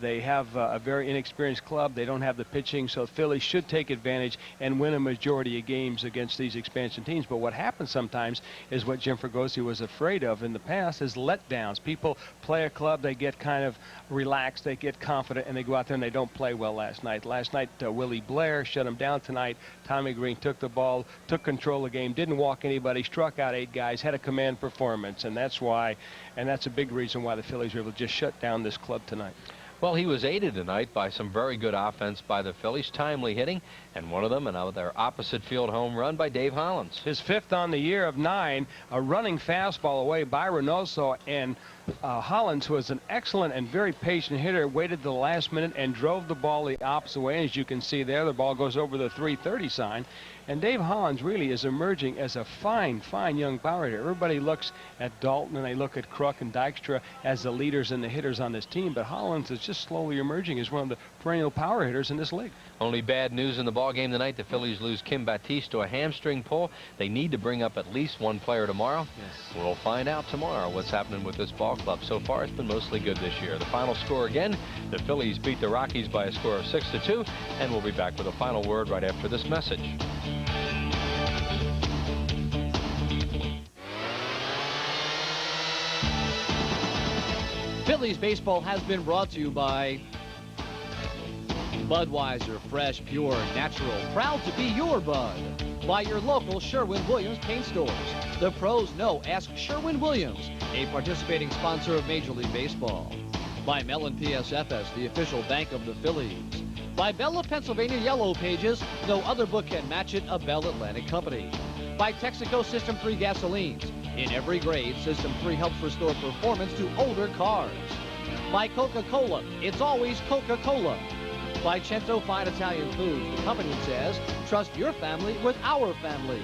They have a very inexperienced club. They don't have the pitching, so Phillies should take advantage and win a majority of games against these expansion teams. But what happens sometimes is what Jim Fregosi was afraid of in the past, is letdowns. People play a club, they get kind of relaxed, they get confident, and they go out there and they don't play well last night. Last night, Willie Blair shut him down tonight. Tommy Green took the ball, took control of the game, didn't walk anybody, struck out 8 guys, had a command performance, and that's why, and that's a big reason why the Phillies were able to just shut down this club tonight. Well, he was aided tonight by some very good offense by the Phillies, timely hitting, and one of them another opposite field home run by Dave Hollins. His 5th on the year of 9, a running fastball away by Reynoso, and Hollins, who was an excellent and very patient hitter, waited the last minute and drove the ball the opposite way. And as you can see there, the ball goes over the 330 sign. And Dave Hollins really is emerging as a fine, fine young power hitter. Everybody looks at Dalton and they look at Kruk and Dykstra as the leaders and the hitters on this team, but Hollins is just slowly emerging as one of the perennial power hitters in this league. Only bad news in the ball game tonight. The Phillies lose Kim Batiste to a hamstring pull. They need to bring up at least 1 player tomorrow. Yes. We'll find out tomorrow what's happening with this ball club. So far, it's been mostly good this year. The final score again, the Phillies beat the Rockies by a score of 6-2, and we'll be back with a final word right after this message. Phillies baseball has been brought to you by Budweiser, fresh, pure, natural, proud to be your Bud. By your local Sherwin-Williams paint stores. The pros know, ask Sherwin-Williams, a participating sponsor of Major League Baseball. By Mellon PSFS, the official bank of the Phillies. By Bell of Pennsylvania Yellow Pages, no other book can match it, a Bell Atlantic company. By Texaco System 3 gasolines. In every grade, System 3 helps restore performance to older cars. By Coca-Cola, it's always Coca-Cola. By Cento Fine Italian Foods, the company says, trust your family with our family.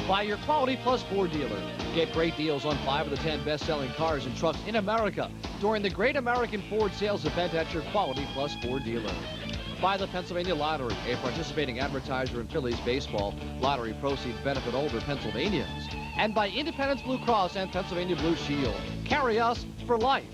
By your Quality Plus Ford dealer. Get great deals on 5 of the 10 best-selling cars and trucks in America during the Great American Ford Sales Event at your Quality Plus Ford dealer. By the Pennsylvania Lottery, a participating advertiser in Phillies baseball. Lottery proceeds benefit older Pennsylvanians. And by Independence Blue Cross and Pennsylvania Blue Shield. Carry us for life.